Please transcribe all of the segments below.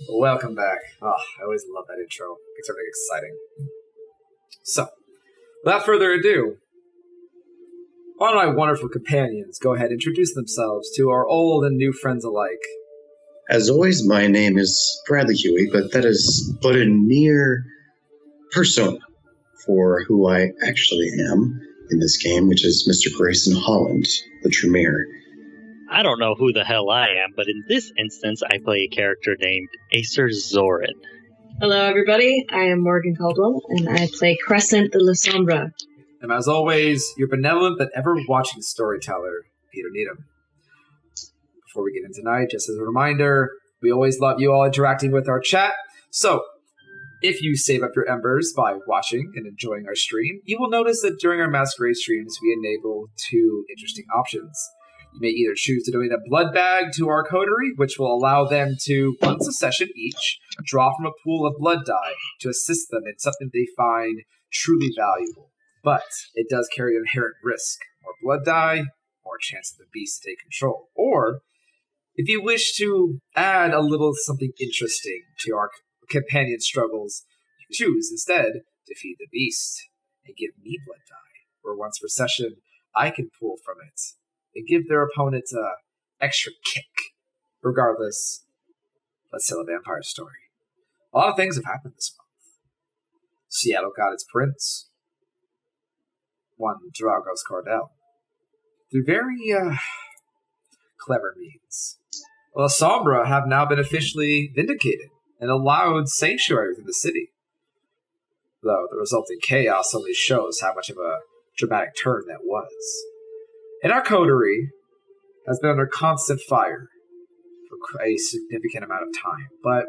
Welcome back. Oh, I always love that intro. It's everything exciting. So, without further ado, why don't my wonderful companions go ahead and introduce themselves to our old and new friends alike? As always, my name is Bradley Huey, but that is but a mere persona for who I actually am in this game, which is Mr. Grayson Holland, the Tremere. I don't know who the hell I am, but in this instance, I play a character named Acer Zorin. Hello, everybody. I am Morgan Caldwell, and I play Crescent de la Sombra. And as always, your benevolent but ever-watching storyteller, Peter Needham. Before we get into tonight, just as a reminder, we always love you all interacting with our chat. So, if you save up your embers by watching and enjoying our stream, you will notice that during our Masquerade streams, we enable two interesting options. You may either choose to donate a blood bag to our coterie, which will allow them to, once a session each, draw from a pool of blood dye to assist them in something they find truly valuable. But it does carry an inherent risk. More blood dye, more chance of the beast to take control. Or, if you wish to add a little something interesting to our companion struggles, you choose instead to feed the beast and give me blood dye, where once per session I can pull from it and give their opponent a extra kick. Regardless, let's tell a vampire story. A lot of things have happened this month. Seattle got its prince. One Dragos Cordell. Through very clever means. Well, Sombra have now been officially vindicated and allowed sanctuary within the city. Though the resulting chaos only shows how much of a dramatic turn that was. And our coterie has been under constant fire for a significant amount of time. But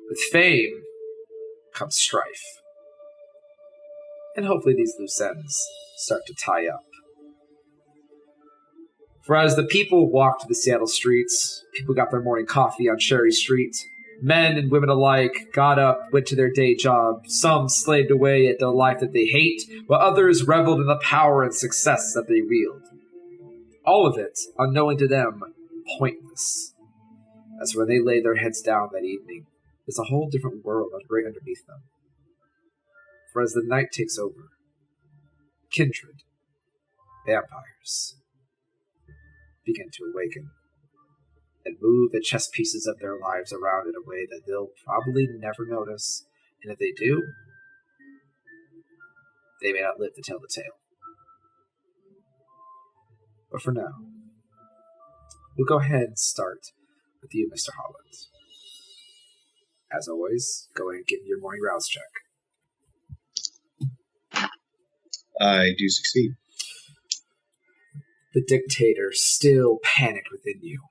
with fame comes strife. And hopefully these loose ends start to tie up. For as the people walked the Seattle streets, people got their morning coffee on Cherry Street. Men and women alike got up, went to their day job. Some slaved away at the life that they hate, while others reveled in the power and success that they wield. All of it, unknowing to them, pointless. As when they laid their heads down that evening, there's a whole different world right underneath them. For as the night takes over, kindred, vampires, begin to awaken and move the chess pieces of their lives around in a way that they'll probably never notice, and if they do, they may not live to tell the tale. But for now, we'll go ahead and start with you, Mr. Holland. As always, go ahead and give me your morning rouse check. I do succeed. The dictator, still panicked within you,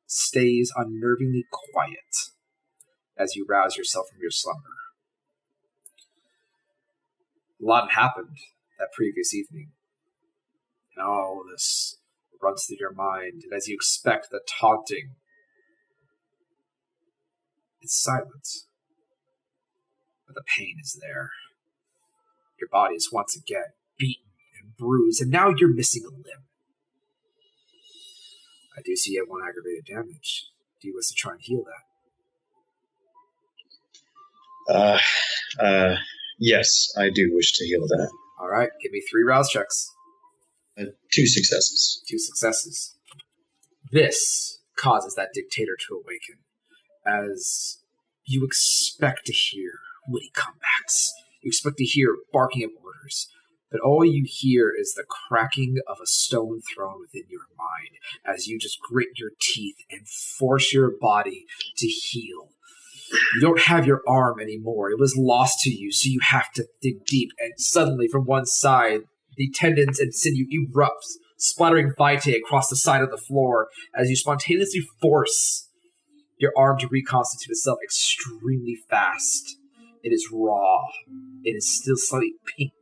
stays unnervingly quiet as you rouse yourself from your slumber. A lot had happened that previous evening. And all this runs through your mind, and as you expect the taunting, it's silent. But the pain is there. Your body is once again beaten and bruised, and now you're missing a limb. I do see you have one aggravated damage. Do you wish to try and heal that? Yes, I do wish to heal that. All right, give me 3 rouse checks. 2 successes. 2 successes. This causes that dictator to awaken, as you expect to hear witty comebacks. You expect to hear barking of orders, but all you hear is the cracking of a stone thrown within your mind as you just grit your teeth and force your body to heal. You don't have your arm anymore. It was lost to you, so you have to dig deep, and suddenly from one side, the tendons and sinew erupts, splattering vitae across the side of the floor as you spontaneously force your arm to reconstitute itself extremely fast. It is raw. It is still slightly pink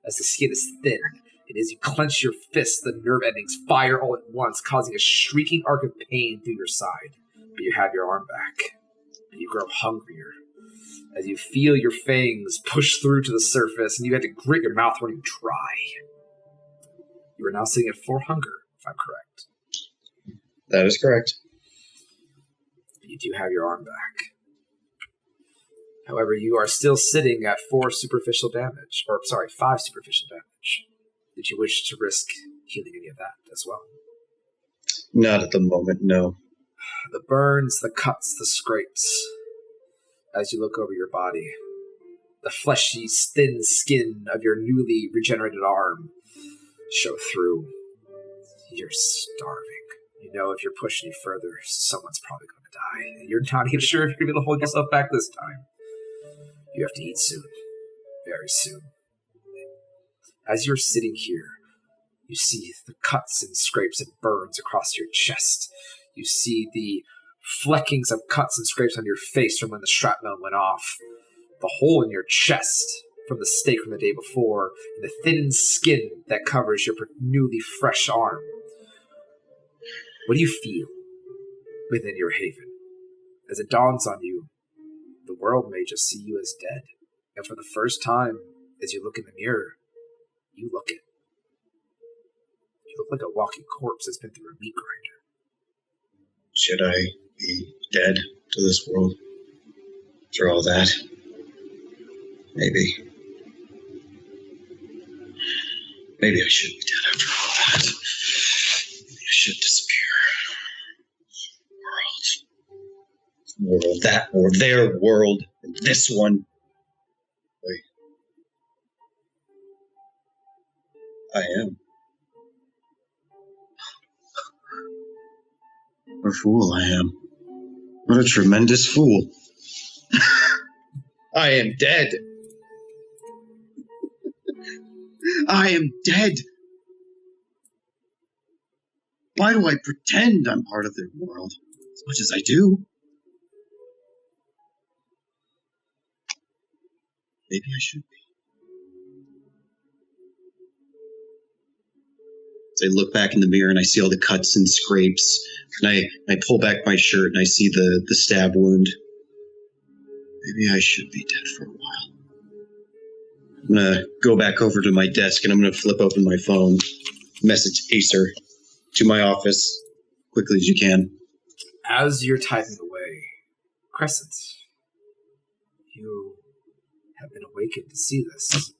as the skin is thin. And as you clench your fists, the nerve endings fire all at once, causing a shrieking arc of pain through your side. But you have your arm back. And you grow hungrier as you feel your fangs push through to the surface and you have to grit your mouth running dry. You are now sitting at 4 hunger, if I'm correct. That is correct. You do have your arm back. However, you are still sitting at 5 superficial damage. Did you wish to risk healing any of that as well? Not at the moment, no. The burns, the cuts, the scrapes. As you look over your body, the fleshy, thin skin of your newly regenerated arm show through. You're starving. You know if you're pushing any further, someone's probably going to die. And you're not even sure if you're going to be able to hold yourself back this time. You have to eat soon. Very soon. As you're sitting here, you see the cuts and scrapes and burns across your chest. You see the fleckings of cuts and scrapes on your face from when the shrapnel went off. The hole in your chest from the stake from the day before, and the thin skin that covers your newly fresh arm. What do you feel within your haven? As it dawns on you, the world may just see you as dead. And for the first time, as you look in the mirror, you look it. You look like a walking corpse that's been through a meat grinder. Should I be dead to this world after all that? Maybe. Maybe I should be dead after all that. Maybe I should disappear. World, that or their world, and this one. Wait. I am. What a fool I am. What a tremendous fool. I am dead. I am dead. Why do I pretend I'm part of their world as much as I do? Maybe I should be. As I look back in the mirror and I see all the cuts and scrapes, and I pull back my shirt and I see the stab wound. Maybe I should be dead for a while. I'm going to go back over to my desk and I'm going to flip open my phone, message Acer to my office, quickly as you can. As you're typing away, Crescent, you have been awakened to see this.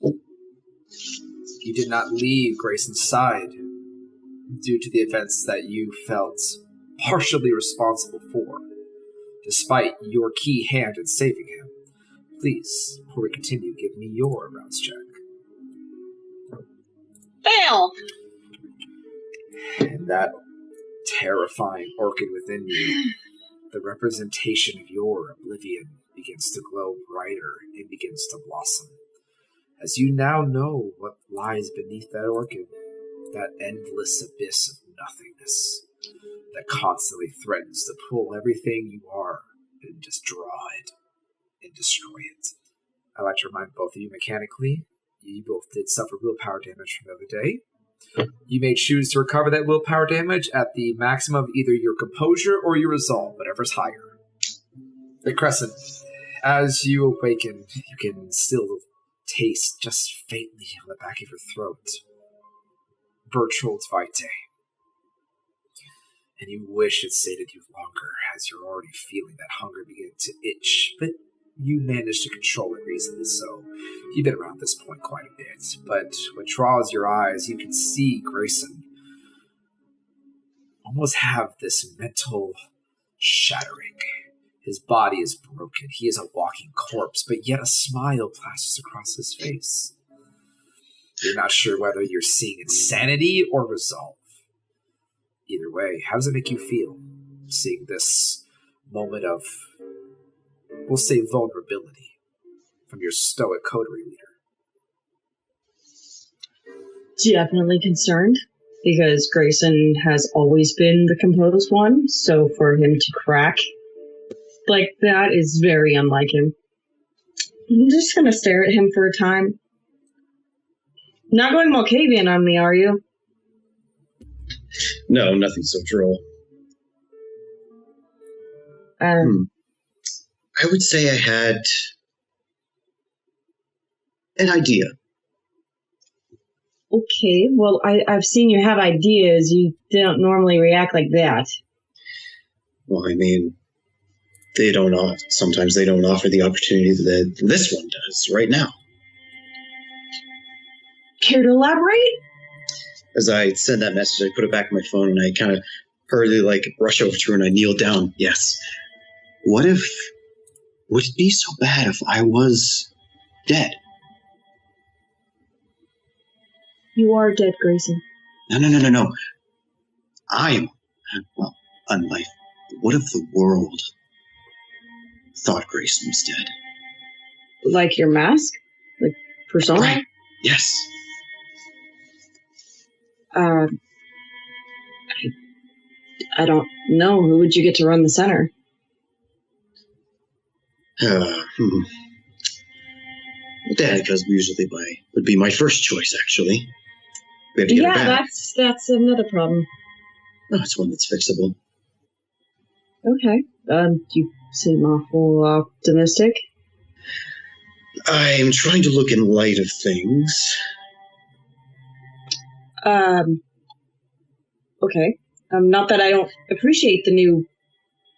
You did not leave Grayson's side due to the events that you felt partially responsible for, despite your key hand in saving him. Please, before we continue, give me your rounds check. Fail! And that terrifying orchid within you, the representation of your oblivion, begins to glow brighter and begins to blossom. As you now know what lies beneath that orchid, that endless abyss of nothingness that constantly threatens to pull everything you are and just draw it and destroy it. I'd like to remind both of you mechanically, you both did suffer willpower damage from the other day. You may choose to recover that willpower damage at the maximum of either your composure or your resolve, whatever's higher. The Crescent, as you awaken, you can still taste just faintly on the back of your throat Berchtold's Vitae. And you wish it sated you longer, as you're already feeling that hunger begin to itch, but you managed to control it reasonably so. You've been around this point quite a bit, but what draws your eyes, you can see Grayson almost have this mental shattering. His body is broken. He is a walking corpse, but yet a smile flashes across his face. You're not sure whether you're seeing insanity or resolve. Either way, how does it make you feel, seeing this moment of, we'll say, vulnerability from your stoic coterie leader? Definitely concerned, because Grayson has always been the composed one, so for him to crack like that is very unlike him. I'm just gonna stare at him for a time. Not going Malkavian on me, are you? No, nothing so droll. I would say I had an idea. Okay, well, I've seen you have ideas. You don't normally react like that. Well, I mean, Sometimes they don't offer the opportunity that this one does right now. Care to elaborate? As I send that message, I put it back on my phone and I kind of hurriedly rush over to her and I kneel down. Yes. Would it be so bad if I was dead? You are dead, Grayson. No. I am, well, unlife. What if the world thought Grayson was dead? Like your mask? Like persona? Right. Yes. I don't know. Who would you get to run the center? Danica usually would be my first choice, actually. We have to get her back. That's another problem. No, it's one that's fixable. Okay. You seem awful optimistic. I'm trying to look in light of things. Okay. Not that I don't appreciate the new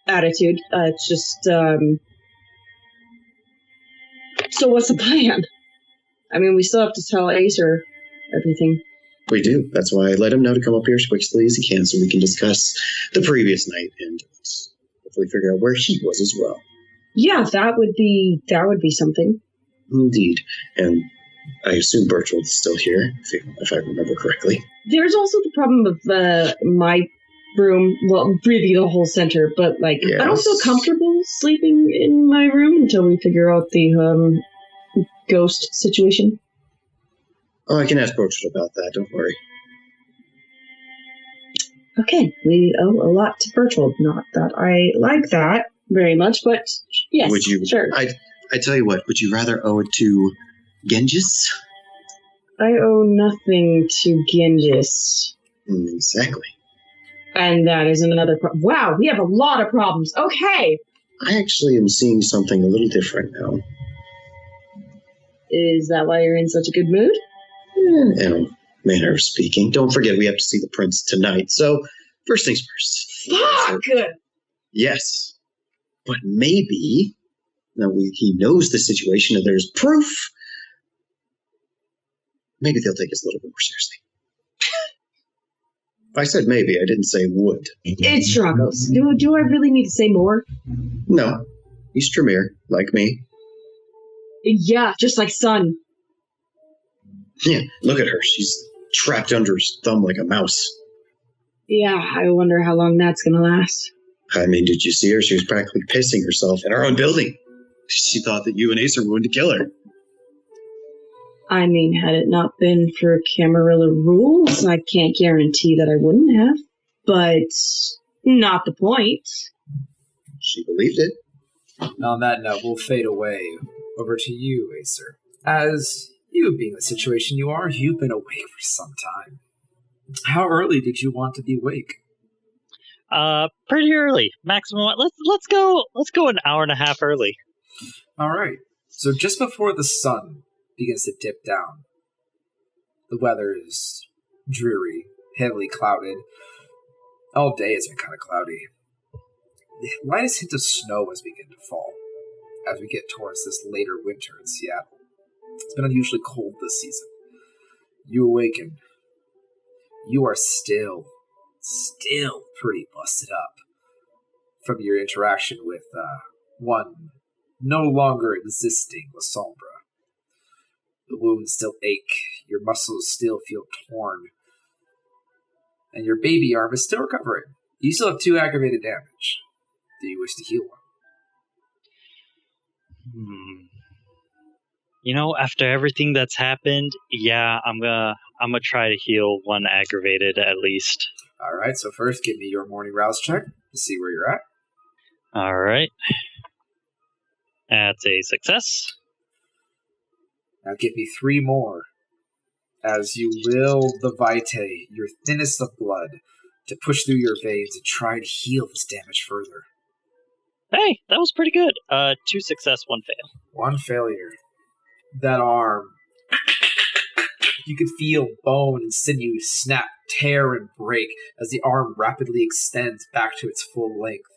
attitude. It's just, So what's the plan? I mean, we still have to tell Acer everything. We do. That's why I let him know to come up here as quickly as he can so we can discuss the previous night and hopefully figure out where he was as well. Yeah, that would be something. Indeed. And I assume Bertram's still here, if I remember correctly. There's also the problem of my room, well, really the whole center, but Yes. I don't feel comfortable sleeping in my room until we figure out the ghost situation. Oh, I can ask Bertram about that, don't worry. Okay, we owe a lot to Bertold. Not that I like that very much, but yes, Would you, sure. I tell you what, would you rather owe it to Genghis? I owe nothing to Genghis. Exactly. And that is another problem. Wow, we have a lot of problems. Okay. I actually am seeing something a little different now. Is that why you're in such a good mood? In a manner of speaking. Don't forget, we have to see the prince tonight. So, first things first. Fuck! Yes. But maybe, now he knows the situation and there's proof, maybe they'll take us a little bit more seriously. I said maybe, I didn't say would. It's Dragos. Do I really need to say more? No. He's Tremere, like me. Yeah, just like Sun. Yeah, look at her. She's trapped under his thumb like a mouse. Yeah, I wonder how long that's gonna last. I mean, did you see her? She was practically pissing herself in her own building. She thought that you and Acer were going to kill her. I mean, had it not been for Camarilla rules, I can't guarantee that I wouldn't have. But not the point. She believed it. And on that note, we'll fade away. Over to you, Acer. As you being the situation you are, you've been awake for some time. How early did you want to be awake? Pretty early. Maximum. Let's go an hour and a half early. All right. So just before the sun begins to dip down, the weather is dreary, heavily clouded. All day it's been kind of cloudy. The lightest hint of snow has begun to fall as we get towards this later winter in Seattle. It's been unusually cold this season. You awaken. You are still pretty busted up from your interaction with one no longer existing La Sombra. The wounds still ache, your muscles still feel torn, and your baby arm is still recovering. You still have 2 aggravated damage. Do you wish to heal one? You know, after everything that's happened, yeah, I'm gonna try to heal 1 aggravated at least. All right, so first give me your morning rouse check to see where you're at. All right. That's a success. Now give me 3 more as you will the Vitae, your thinnest of blood, to push through your veins and try to heal this damage further. Hey, that was pretty good. 2 success, 1 fail. 1 failure. That arm, you could feel bone and sinew snap, tear, and break as the arm rapidly extends back to its full length,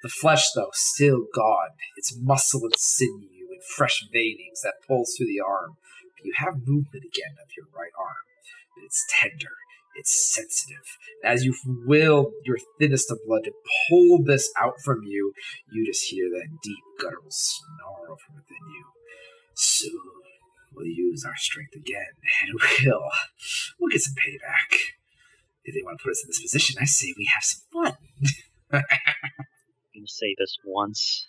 The flesh, though, still gone. Its muscle and sinew and fresh veinings that pulls through the arm. But you have movement again of your right arm. But it's tender. It's sensitive. And as you will your thinnest of blood to pull this out from you, you just hear that deep guttural snarl from within you. Soon we'll use our strength again, and we'll get some payback. If they want to put us in this position, I say we have some fun. I'm going to say this once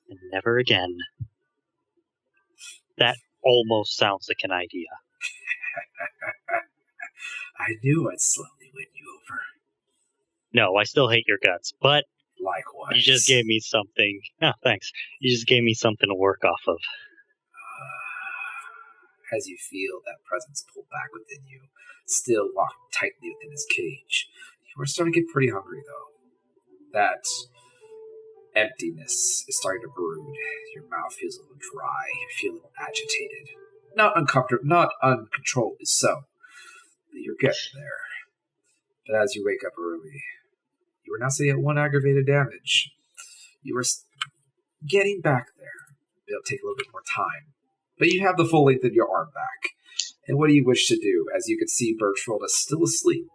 and never again. That almost sounds like an idea. I knew I'd slowly win you over. No, I still hate your guts, but likewise. You just gave me something. Oh, thanks. You just gave me something to work off of. As you feel that presence pull back within you, still locked tightly within his cage, you are starting to get pretty hungry, though. That emptiness is starting to brood. Your mouth feels a little dry. You feel a little agitated. Not uncomfortable, not uncontrollably so. But you're getting there. But as you wake up early, you are now sitting at 1 aggravated damage. You are getting back there. It'll take a little bit more time. But you have the full length of your arm back. And what do you wish to do? As you can see, Berchwold is still asleep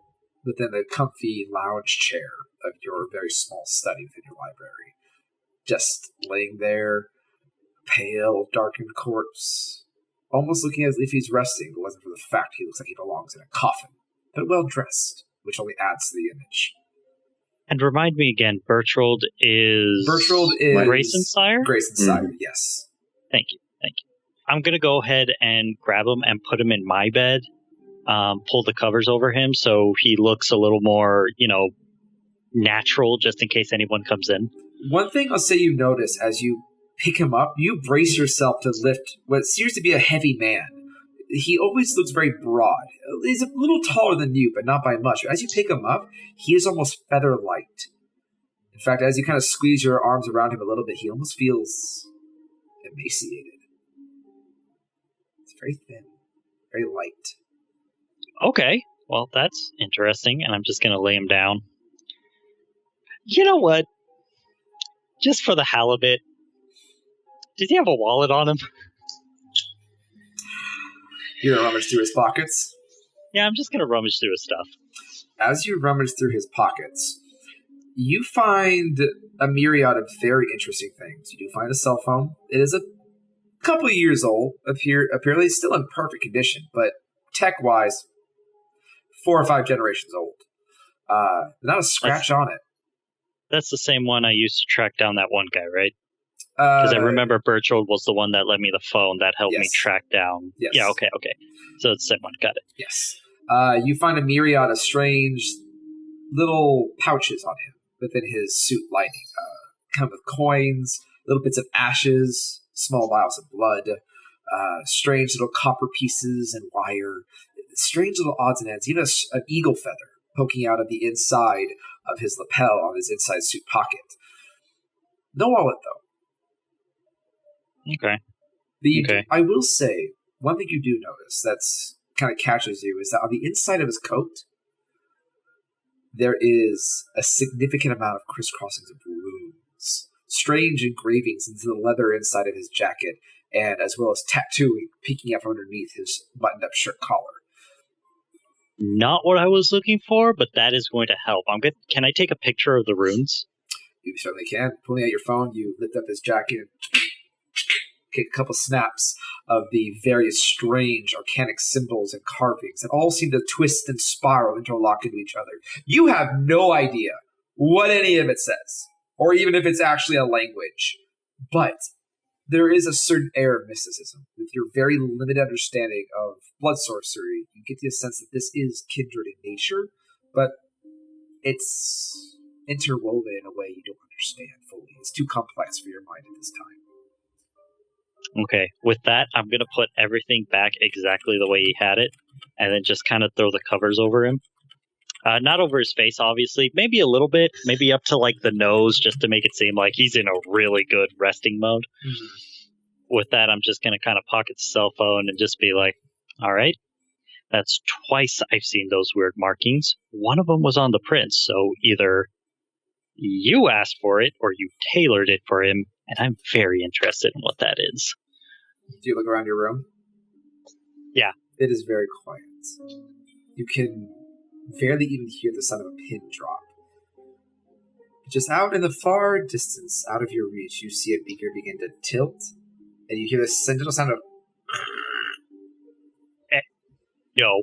within the comfy lounge chair of your very small study within your library. Just laying there, pale, darkened corpse, almost looking as if he's resting, if it wasn't for the fact he looks like he belongs in a coffin, but well dressed, which only adds to the image. And remind me again, Berchwold is Grayson's sire? Grayson's sire, yes. Thank you. I'm going to go ahead and grab him and put him in my bed, pull the covers over him so he looks a little more, natural just in case anyone comes in. One thing I'll say you notice as you pick him up, you brace yourself to lift what seems to be a heavy man. He always looks very broad. He's a little taller than you, but not by much. As you pick him up, he is almost feather-light. In fact, as you kind of squeeze your arms around him a little bit, he almost feels emaciated. It's very thin, very light. Okay, well, that's interesting, and I'm just going to lay him down. You know what? Just for the hell of it, did he have a wallet on him? You're going to rummage through his pockets? Yeah, I'm just going to rummage through his stuff. As you rummage through his pockets, you find a myriad of very interesting things. You do find a cell phone. It is a couple of years old, apparently still in perfect condition, but tech-wise, 4 or 5 generations old. Not a scratch on it. That's the same one I used to track down that one guy, right? Because I remember Berchwold was the one that lent me the phone that helped me track down. Yes. Yeah, okay. So it's the same one. Got it. Yes. You find a myriad of strange little pouches on him within his suit lining. Kind of with coins, little bits of ashes, small vials of blood, strange little copper pieces and wire, strange little odds and ends, even an eagle feather poking out of the inside of his lapel on his inside suit pocket. No wallet, though. Okay. I will say, one thing you do notice that's kind of catches you is that on the inside of his coat, there is a significant amount of crisscrossings of runes, strange engravings into the leather inside of his jacket, and as well as tattooing peeking out from underneath his buttoned-up shirt collar. Not what I was looking for, but that is going to help. Can I take a picture of the runes? You certainly can. Pulling out your phone, you lift up his jacket and take a couple snaps of the various strange arcanic symbols and carvings that all seem to twist and spiral, interlock into each other. You have no idea what any of it says, or even if it's actually a language. But there is a certain air of mysticism. With your very limited understanding of blood sorcery, you get the sense that this is kindred in nature, but it's interwoven in a way you don't understand fully. It's too complex for your mind at this time. Okay, with that, I'm going to put everything back exactly the way he had it, and then just kind of throw the covers over him. Not over his face, obviously. Maybe a little bit. Maybe up to like the nose, just to make it seem like he's in a really good resting mode. Mm-hmm. With that, I'm just going to kind of pocket the cell phone and just be like, all right, that's twice I've seen those weird markings. One of them was on the prince, so either You asked for it, or you tailored it for him, and I'm very interested in what that is. Do you look around your room? Yeah. It is very quiet. You can barely even hear the sound of a pin drop. Just out in the far distance, out of your reach, you see a beaker begin to tilt, and you hear the gentle sound of... No.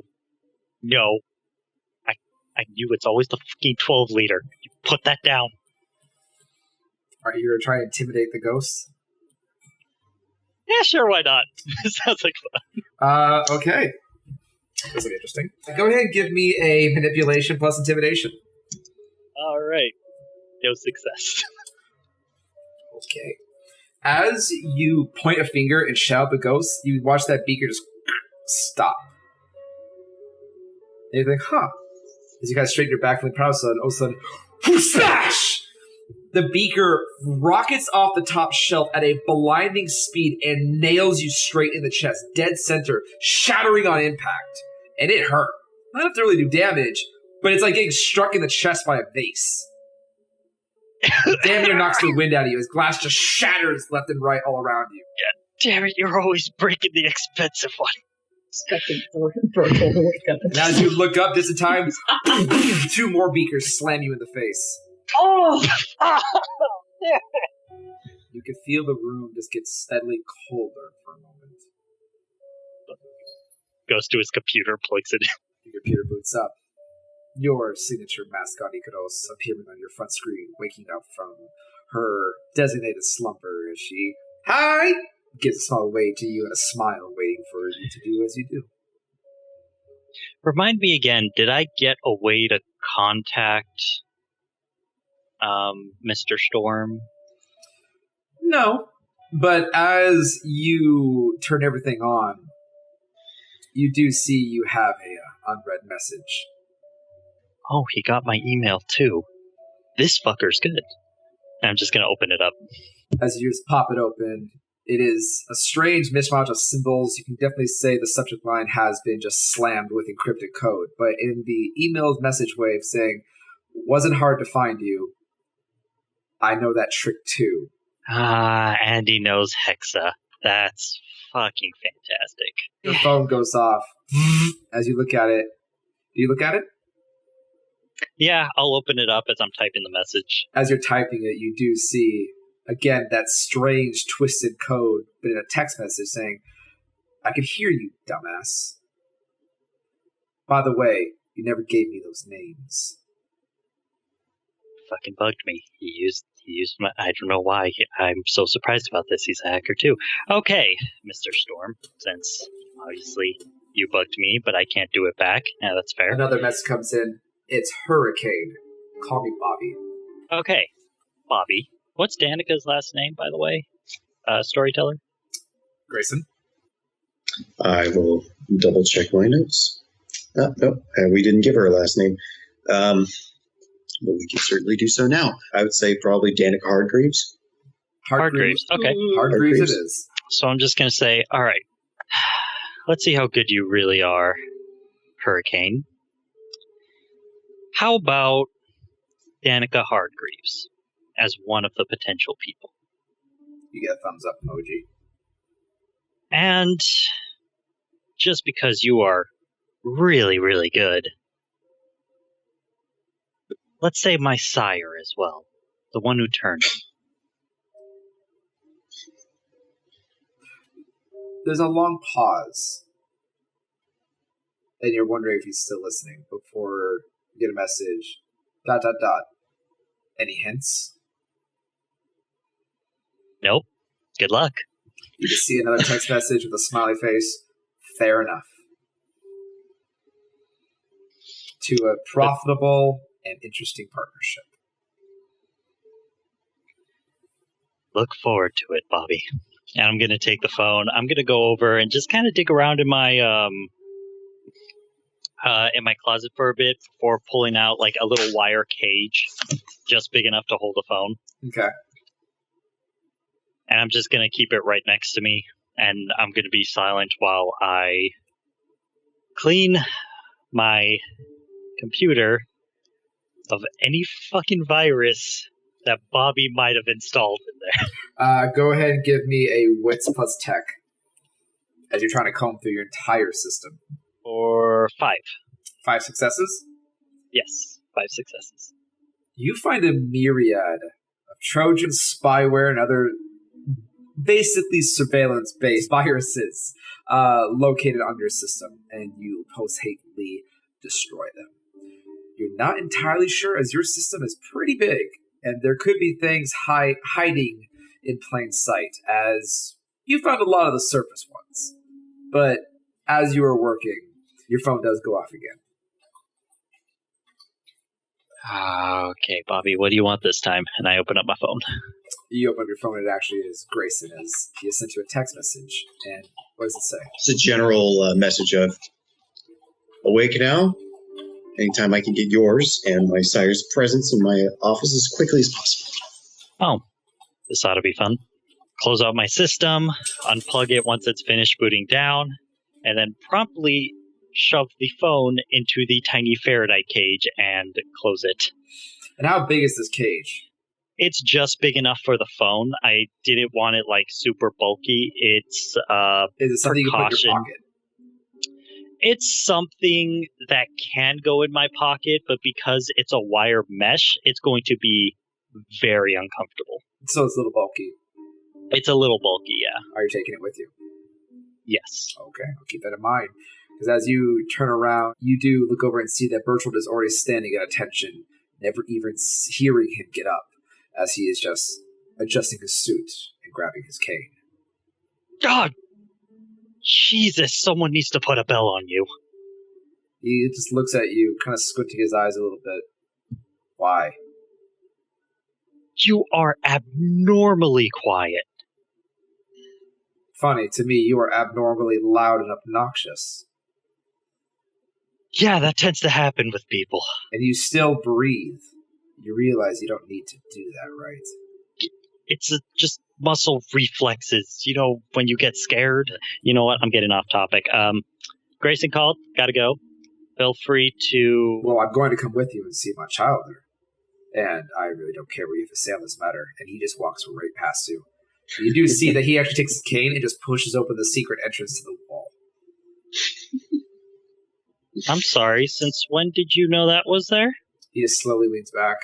I knew it's always the fucking 12 liter. You put that down. Are you going to try and intimidate the ghost? Yeah, sure, why not? Sounds like fun. Okay. This is interesting. Go ahead and give me a manipulation plus intimidation. All right. No success. Okay. As you point a finger and shout at the ghost, you watch that beaker just stop. And you think, As you guys straighten your back from the crowd, all of a sudden, smash! The beaker rockets off the top shelf at a blinding speed and nails you straight in the chest, dead center, shattering on impact. And it hurt. Not enough to really do damage, but it's like getting struck in the chest by a vase. Damn near knocks the wind out of you as glass just shatters left and right all around you. Yeah, damn it, you're always breaking the expensive one. And as you look up, this time, 2 more beakers slam you in the face. Oh! You can feel the room just get steadily colder for a moment. Goes to his computer, plugs it in. Your computer boots up. Your signature mascot Ikaros appearing on your front screen, waking up from her designated slumber as she, hi! Gives a small wave to you and a smile waiting for you to do as you do. Remind me again, did I get a way to contact Mr. Storm? No, but as you turn everything on, you do see you have a unread message. Oh, he got my email too. This fucker's good. I'm just going to open it up. As you just pop it open, it is a strange mishmash of symbols. You can definitely say the subject line has been just slammed with encrypted code. But in the email's message wave saying, wasn't hard to find you. I know that trick too. Andy knows Hexa. That's fucking fantastic. Your phone goes off as you look at it. Do you look at it? Yeah, I'll open it up as I'm typing the message. As you're typing it, you do see, again, that strange twisted code, but in a text message saying, I can hear you, dumbass. By the way, you never gave me those names. Fucking bugged me. He used my, I don't know why. I'm so surprised about this. He's a hacker too. Okay, Mr. Storm, since obviously you bugged me, but I can't do it back. Yeah, that's fair. Another message comes in. It's Hurricane. Call me Bobby. Okay, Bobby. What's Danica's last name, by the way? Storyteller? Grayson. I will double check my notes. No, we didn't give her a last name. But we can certainly do so now. I would say probably Danica Hardgreaves. Hardgreaves. Okay. Hardgreaves it is. So I'm just going to say, all right, let's see how good you really are, Hurricane. How about Danica Hardgreaves as one of the potential people? You get a thumbs up emoji. And just because you are really, really good, let's say my sire as well, the one who turned him. There's a long pause. And you're wondering if he's still listening before you get a message. ... Any hints? Nope. Good luck. You just see another text message with a smiley face. Fair enough. To a profitable and interesting partnership. Look forward to it, Bobby. And I'm going to take the phone. I'm going to go over and just kind of dig around in my closet for a bit before pulling out like a little wire cage just big enough to hold a phone. Okay. And I'm just going to keep it right next to me, and I'm going to be silent while I clean my computer of any fucking virus that Bobby might have installed in there. Go ahead and give me a wits plus tech as you're trying to comb through your entire system. Or 5. 5 successes? Yes, 5 successes. You find a myriad of Trojan spyware and other basically surveillance-based viruses located on your system, and you post-hatefully destroy them. You're not entirely sure, as your system is pretty big, and there could be things hiding in plain sight, as you found a lot of the surface ones. But as you are working, your phone does go off again. Okay, Bobby, what do you want this time? And I open up my phone. You open up your phone, and it actually is Grayson. He has sent you a text message, and what does it say? It's a general message of, awake now. Anytime I can get yours and my sire's presence in my office as quickly as possible. Oh, this ought to be fun. Close out my system, unplug it once it's finished booting down, and then promptly shove the phone into the tiny Faraday cage and close it. And how big is this cage? It's just big enough for the phone. I didn't want it like super bulky. It's Is it something you can put in your pocket? It's something that can go in my pocket, but because it's a wire mesh, it's going to be very uncomfortable. So it's a little bulky. It's a little bulky, yeah. Are you taking it with you? Yes. Okay, I'll keep that in mind. Because as you turn around, you do look over and see that Bertold is already standing at attention, never even hearing him get up, as he is just adjusting his suit and grabbing his cane. God! Jesus, someone needs to put a bell on you. He just looks at you, kind of squinting his eyes a little bit. Why? You are abnormally quiet. Funny, to me, you are abnormally loud and obnoxious. Yeah, that tends to happen with people. And you still breathe. You realize you don't need to do that, right? It's just muscle reflexes. You know, when you get scared. You know what? I'm getting off topic. Grayson called. Gotta go. Feel free to... Well, I'm going to come with you and see my child there. And I really don't care where you have to say on this matter. And he just walks right past you. You do see that he actually takes his cane and just pushes open the secret entrance to the wall. I'm sorry, since when did you know that was there? He just slowly leans back.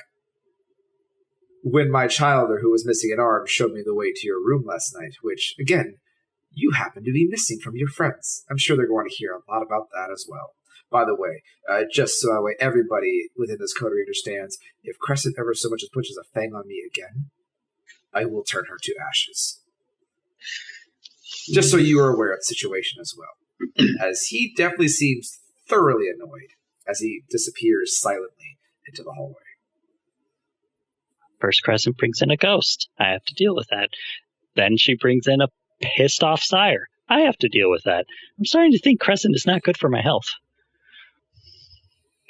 When my childer, who was missing an arm, showed me the way to your room last night, which, again, you happen to be missing from your friends. I'm sure they're going to hear a lot about that as well. By the way, just so that way everybody within this coterie understands, if Crescent ever so much as pushes a fang on me again, I will turn her to ashes. Just so you are aware of the situation as well. As he definitely seems thoroughly annoyed as he disappears silently into the hallway. First Crescent brings in a ghost. I have to deal with that. Then she brings in a pissed off sire. I have to deal with that. I'm starting to think Crescent is not good for my health.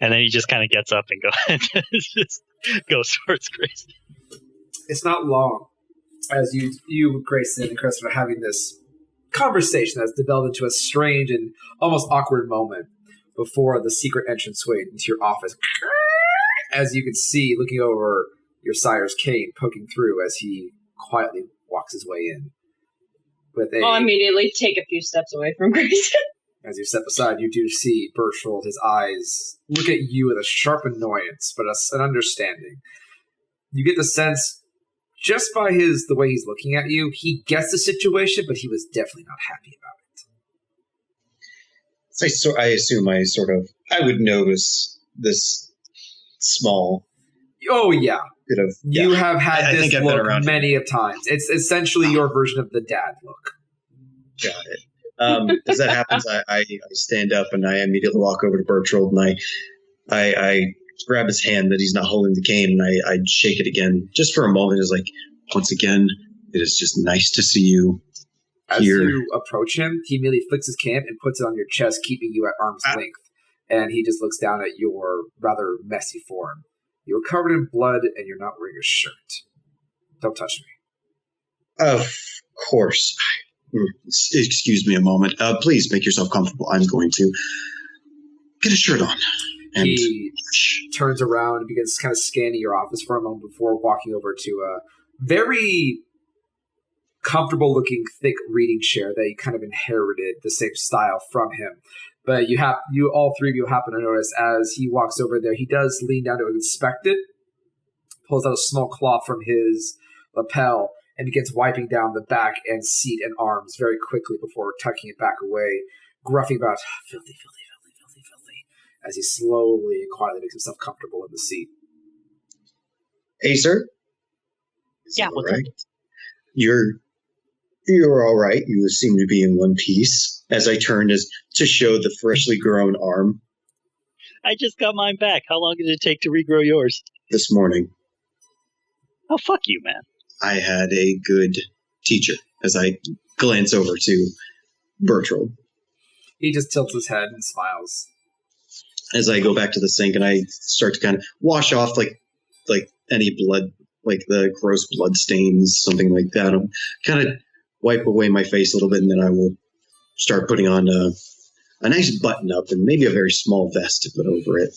And then he just kind of gets up and just goes towards Grayson. It's not long as you Grayson and Crescent are having this conversation that's developed into a strange and almost awkward moment before the secret entranceway into your office. As you can see, looking over your sire's cane, poking through as he quietly walks his way in. I'll immediately take a few steps away from Grayson. As you step aside, you do see Bertold, his eyes look at you with a sharp annoyance, but an understanding. You get the sense, just by the way he's looking at you, he gets the situation, but he was definitely not happy about it. So I assume I would notice this small... Oh, yeah. Bit of, you have had this look many of times. It's essentially your version of the dad look. Got it. As that happens, I stand up and I immediately walk over to Bertold and I grab his hand that he's not holding the cane and I shake it again just for a moment. It's like, once again, it is just nice to see you here. As you approach him, he immediately flicks his cane and puts it on your chest, keeping you at arm's length. And he just looks down at your rather messy form. You're covered in blood and you're not wearing a shirt. Don't touch me. Of course. Excuse me a moment. Please make yourself comfortable. I'm going to get a shirt on. He turns around and begins kind of scanning your office for a moment before walking over to a very comfortable-looking, thick reading chair that you kind of inherited the same style from him. But all three of you happen to notice as he walks over there, he does lean down to inspect it, pulls out a small cloth from his lapel, and begins wiping down the back and seat and arms very quickly before tucking it back away, gruffing about, filthy, as he slowly and quietly makes himself comfortable in the seat. Hey, sir? Yeah, what's up? You're all right. You seem to be in one piece. As I turned as to show the freshly grown arm. I just got mine back. How long did it take to regrow yours? This morning. Oh, fuck you, man. I had a good teacher, as I glance over to Bertrand. He just tilts his head and smiles. As I go back to the sink and I start to kind of wash off like any blood, like the gross blood stains, something like that. I'll kind of wipe away my face a little bit, and then I will start putting on a nice button up and maybe a very small vest to put over it.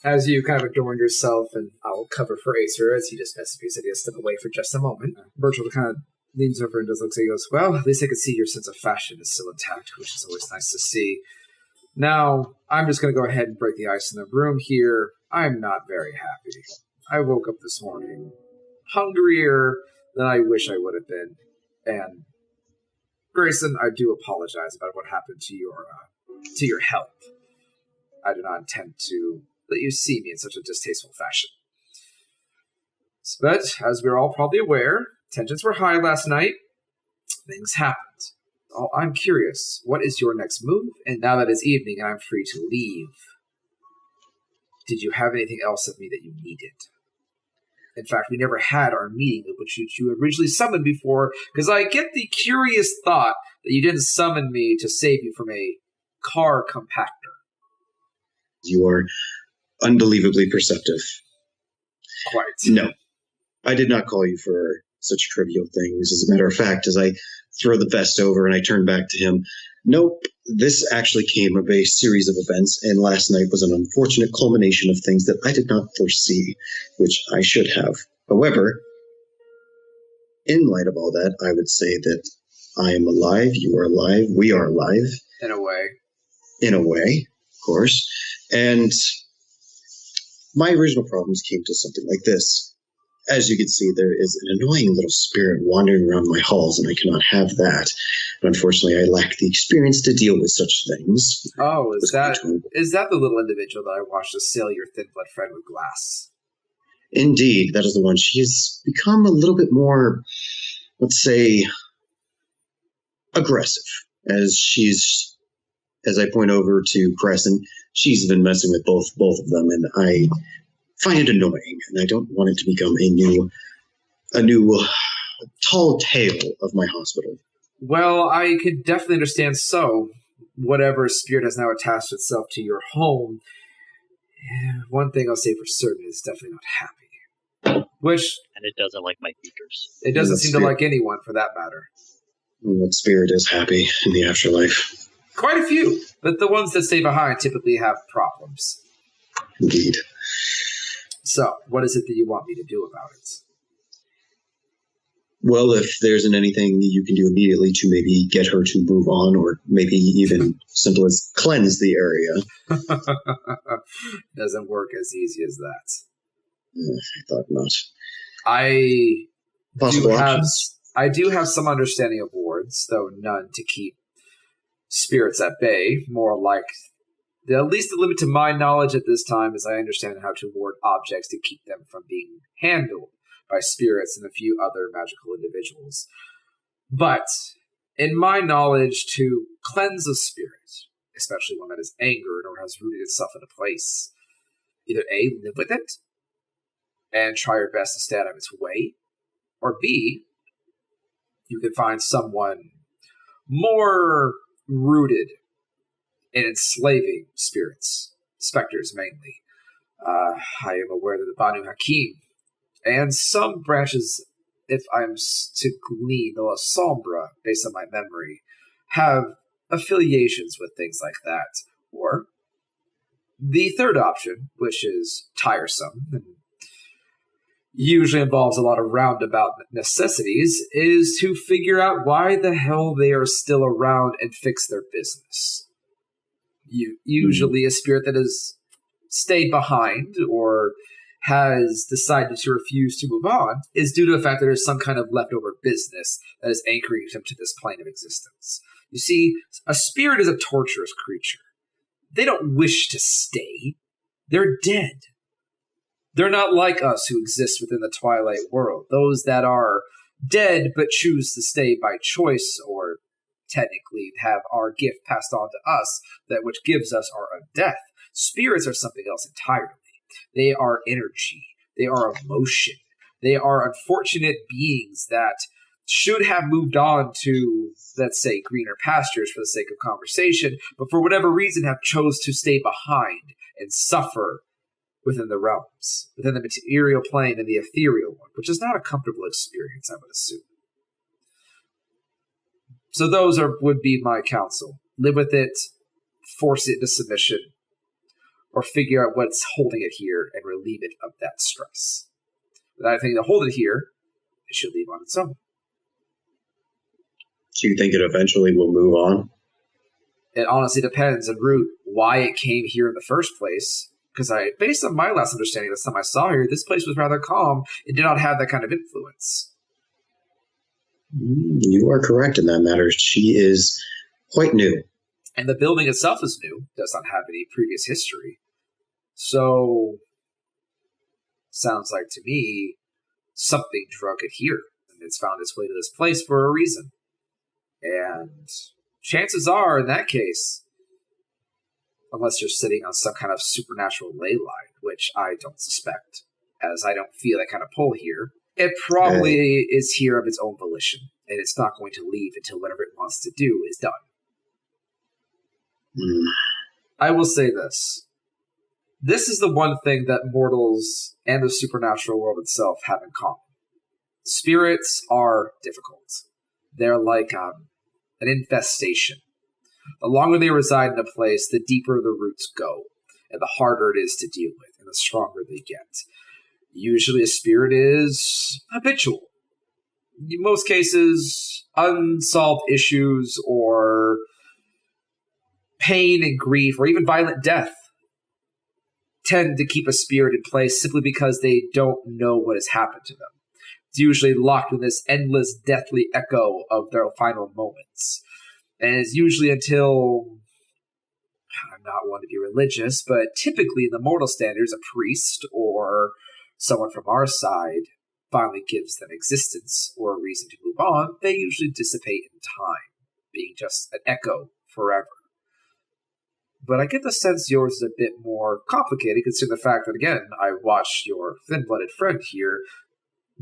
As you kind of adorn yourself, and I'll cover for Acer as he just messages that he has to step away for just a moment. Bertrand kind of leans over and does look, so he goes, well, at least I can see your sense of fashion is still intact, which is always nice to see. Now, I'm just going to go ahead and break the ice in the room here. I'm not very happy. I woke up this morning hungrier than I wish I would have been. And Grayson, I do apologize about what happened to your health. I do not intend to let you see me in such a distasteful fashion. But, as we're all probably aware, tensions were high last night. Things happened. I'm curious, what is your next move? And now that it's evening and I'm free to leave, did you have anything else of me that you needed? In fact, we never had our meeting at which you originally summoned before, because I get the curious thought that you didn't summon me to save you from a car compactor. You are unbelievably perceptive. Quite. No, I did not call you for such trivial things. As a matter of fact, as I throw the vest over and I turn back to him, nope, this actually came of a series of events, and last night was an unfortunate culmination of things that I did not foresee, which I should have. However, in light of all that, I would say that I am alive, you are alive, we are alive. In a way. In a way, of course. And my original problems came to something like this. As you can see, there is an annoying little spirit wandering around my halls, and I cannot have that. But unfortunately, I lack the experience to deal with such things. Oh, is that the little individual that I watched assail your thin-blood friend with glass? Indeed, that is the one. She has become a little bit more, let's say, aggressive. As I point over to Crescent, she's been messing with both of them, and I find it annoying, and I don't want it to become a new tall tale of my hospital. Well, I could definitely understand so. Whatever spirit has now attached itself to your home, one thing I'll say for certain is definitely not happy. And it doesn't like my beakers. It doesn't seem to like anyone, for that matter. That spirit is happy in the afterlife. Quite a few, but the ones that stay behind typically have problems. Indeed. So, what is it that you want me to do about it? Well, if there isn't anything you can do immediately to maybe get her to move on, or maybe even simple as cleanse the area. Doesn't work as easy as that. I thought not. I do have some understanding of wards, though none to keep spirits at bay. More like, at least the limit to my knowledge at this time is I understand how to ward objects to keep them from being handled by spirits and a few other magical individuals. But in my knowledge, to cleanse a spirit, especially one that is angered or has rooted itself in a place, either A, live with it and try your best to stay out of its way, or B, you can find someone more rooted in enslaving spirits, specters mainly. I am aware that the Banu Hakim and some branches, if I'm to glean the La Sombra, based on my memory, have affiliations with things like that. Or The third option, which is tiresome and usually involves a lot of roundabout necessities, is to figure out why the hell they are still around and fix their business. Usually a spirit that has stayed behind or has decided to refuse to move on is due to the fact that there's some kind of leftover business that is anchoring them to this plane of existence. You see, a spirit is a torturous creature. They don't wish to stay. They're dead. They're not like us who exist within the Twilight world. Those that are dead but choose to stay by choice, or technically have our gift passed on to us, that which gives us our own death. Spirits are something else entirely. They are energy. They are emotion. They are unfortunate beings that should have moved on to, let's say, greener pastures for the sake of conversation, but for whatever reason have chose to stay behind and suffer within the realms, within the material plane and the ethereal one, which is not a comfortable experience, I would assume. So those would be my counsel. Live with it, force it into submission, or figure out what's holding it here and relieve it of that stress. Without anything to hold it here, it should leave on its own. Do you think it eventually will move on? It honestly depends on root why it came here in the first place. Because based on my last understanding, the time I saw here, this place was rather calm. It did not have that kind of influence. You are correct in that matter. She is quite new. And the building itself is new. Does not have any previous history. So, sounds like to me, something drug it here. And it's found its way to this place for a reason. And chances are, in that case, unless you're sitting on some kind of supernatural ley line, which I don't suspect, as I don't feel that kind of pull here, it probably is here of its own volition, and it's not going to leave until whatever it wants to do is done. I will say this. This is the one thing that mortals and the supernatural world itself have in common. Spirits are difficult. They're like an infestation. The longer they reside in a place, the deeper the roots go, and the harder it is to deal with, and the stronger they get. Usually a spirit is habitual. In most cases, unsolved issues or pain and grief, or even violent death, tend to keep a spirit in place simply because they don't know what has happened to them. It's usually locked in this endless, deathly echo of their final moments. And it's usually until, I'm not one to be religious, but typically in the mortal standards, a priest or someone from our side finally gives them existence or a reason to move on, they usually dissipate in time, being just an echo forever. But I get the sense yours is a bit more complicated, considering the fact that, again, I watched your thin-blooded friend here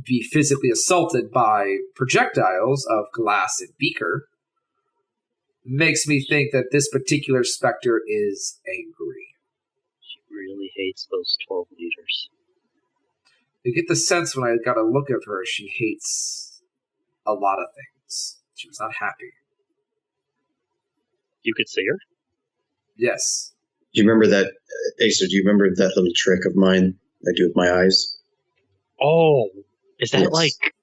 be physically assaulted by projectiles of glass and beaker. Makes me think that this particular specter is angry. She really hates those 12 leaders. You get the sense when I got a look at her, she hates a lot of things. She was not happy. You could see her? Yes. Do you remember that, Asa, do you remember that little trick of mine I do with my eyes? Oh, is that Yes. like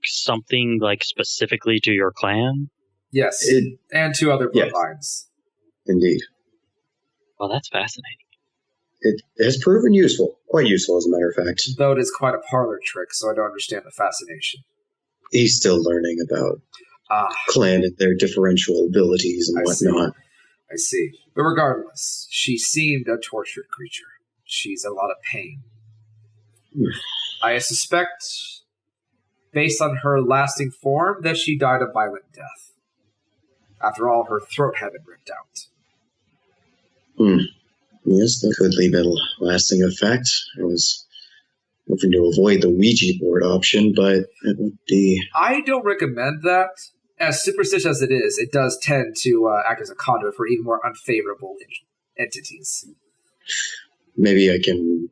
something like specifically to your clan? Yes, and two other bloodlines. Indeed. Well, that's fascinating. It has proven useful. Quite useful, as a matter of fact. Though it is quite a parlor trick, so I don't understand the fascination. He's still learning about clan and their differential abilities and whatnot. I see. But regardless, she seemed a tortured creature. She's in a lot of pain. I suspect, based on her lasting form, that she died a violent death. After all, her throat had been ripped out. Yes, that could leave a lasting effect. I was hoping to avoid the Ouija board option, but it would be... I don't recommend that. As superstitious as it is, it does tend to act as a conduit for even more unfavorable entities. Maybe I can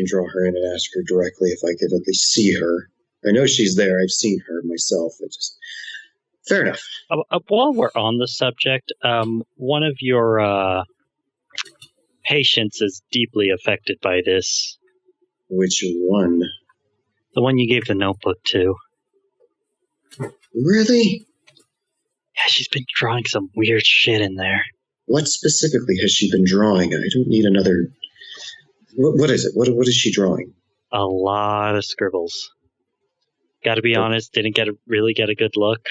draw her in and ask her directly if I could at least see her. I know she's there. I've seen her myself. Fair enough. While we're on the subject, one of your patience is deeply affected by this. Which one? The one you gave the notebook to. Really? Yeah, she's been drawing some weird shit in there. What specifically has she been drawing? I don't need another... What is it? What is she drawing? A lot of scribbles. Gotta be honest, didn't really get a good look.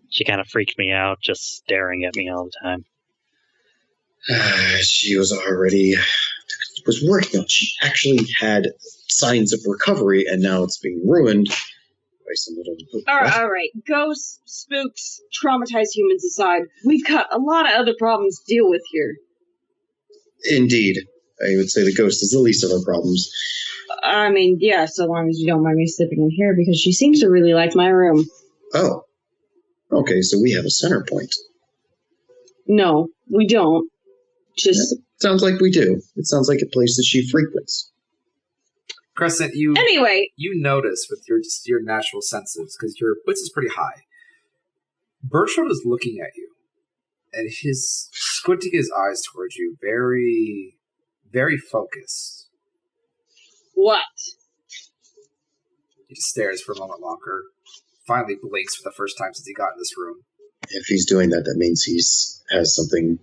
She kind of freaked me out, just staring at me all the time. She was working on. She actually had signs of recovery, and now it's being ruined by some little. All right. Ghosts, spooks, traumatized humans aside, we've got a lot of other problems to deal with here. Indeed, I would say the ghost is the least of our problems. I mean, yeah, so long as you don't mind me slipping in here, because she seems to really like my room. Oh, okay. So we have a center point. No, we don't. Just sounds like we do. It sounds like a place that she frequents. Crescent, you notice with your natural senses, because your wits is pretty high. Bertrand is looking at you, and he's squinting his eyes towards you, very, very focused. What? He just stares for a moment longer, finally blinks for the first time since he got in this room. If he's doing that, that means has something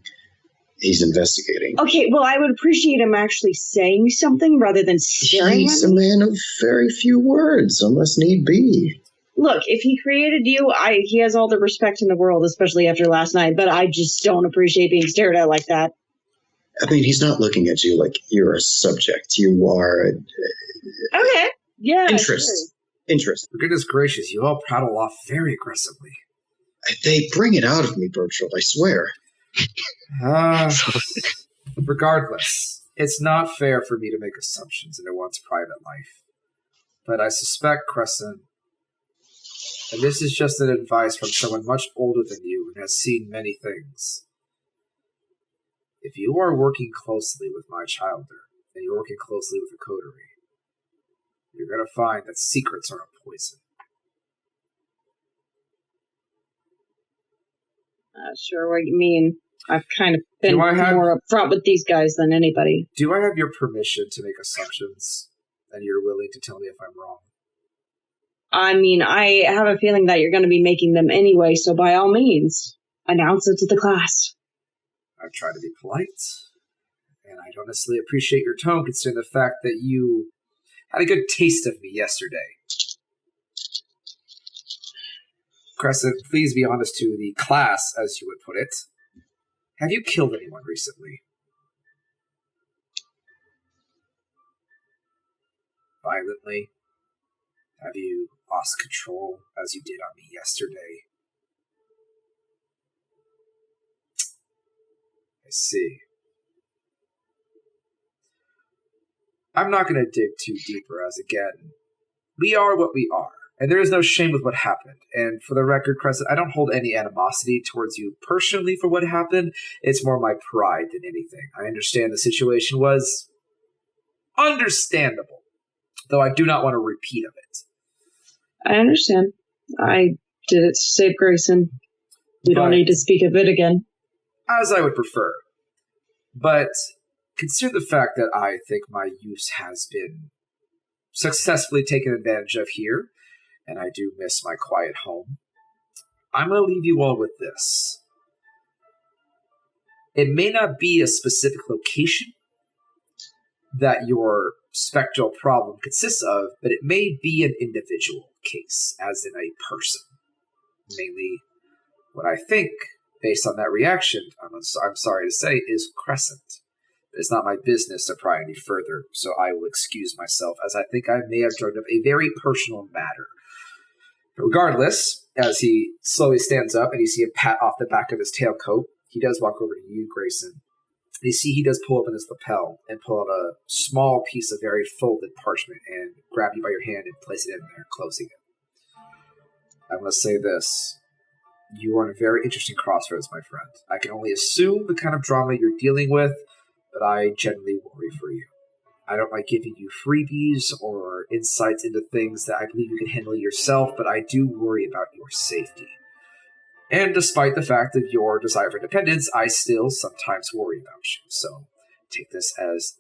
he's investigating. Okay, well, I would appreciate him actually saying something rather than staring at me. He's a man of very few words, unless need be. Look, if he created you, he has all the respect in the world, especially after last night, but I just don't appreciate being stared at like that. I mean, he's not looking at you like you're a subject. You are... Okay, yeah. Interest. Sure. Interest. For goodness gracious, you all prattle off very aggressively. They bring it out of me, Bertrand, I swear. Regardless, it's not fair for me to make assumptions into one's private life. But I suspect, Crescent, and this is just an advice from someone much older than you and has seen many things. If you are working closely with my childer, and you're working closely with a coterie, you're going to find that secrets are a poison. Sure what you mean. I've kind of been more upfront with these guys than anybody. Do I have your permission to make assumptions, and you're willing to tell me if I'm wrong? I mean, I have a feeling that you're going to be making them anyway, so by all means, announce it to the class. I've tried to be polite, and I don't necessarily appreciate your tone considering the fact that you had a good taste of me yesterday. Crescent, please be honest to the class, as you would put it. Have you killed anyone recently? Violently? Have you lost control, as you did on me yesterday? I see. I'm not going to dig too deeper, as again, we are what we are. And there is no shame with what happened. And for the record, Crescent, I don't hold any animosity towards you personally for what happened. It's more my pride than anything. I understand the situation was understandable, though I do not want a repeat of it. I understand. I did it to save Grayson. We don't need to speak of it again. As I would prefer. But consider the fact that I think my use has been successfully taken advantage of here, and I do miss my quiet home. I'm going to leave you all with this. It may not be a specific location that your spectral problem consists of, but it may be an individual case, as in a person. Mainly, what I think, based on that reaction, I'm sorry to say, is Crescent. It's not my business to pry any further, so I will excuse myself, as I think I may have drugged up a very personal matter. Regardless, as he slowly stands up and you see him pat off the back of his tailcoat, he does walk over to you, Grayson. And you see he does pull open his lapel and pull out a small piece of very folded parchment and grab you by your hand and place it in there, closing it. I'm going to say this. You are in a very interesting crossroads, my friend. I can only assume the kind of drama you're dealing with, but I genuinely worry for you. I don't like giving you freebies or insights into things that I believe you can handle yourself, but I do worry about your safety. And despite the fact of your desire for independence, I still sometimes worry about you. So take this as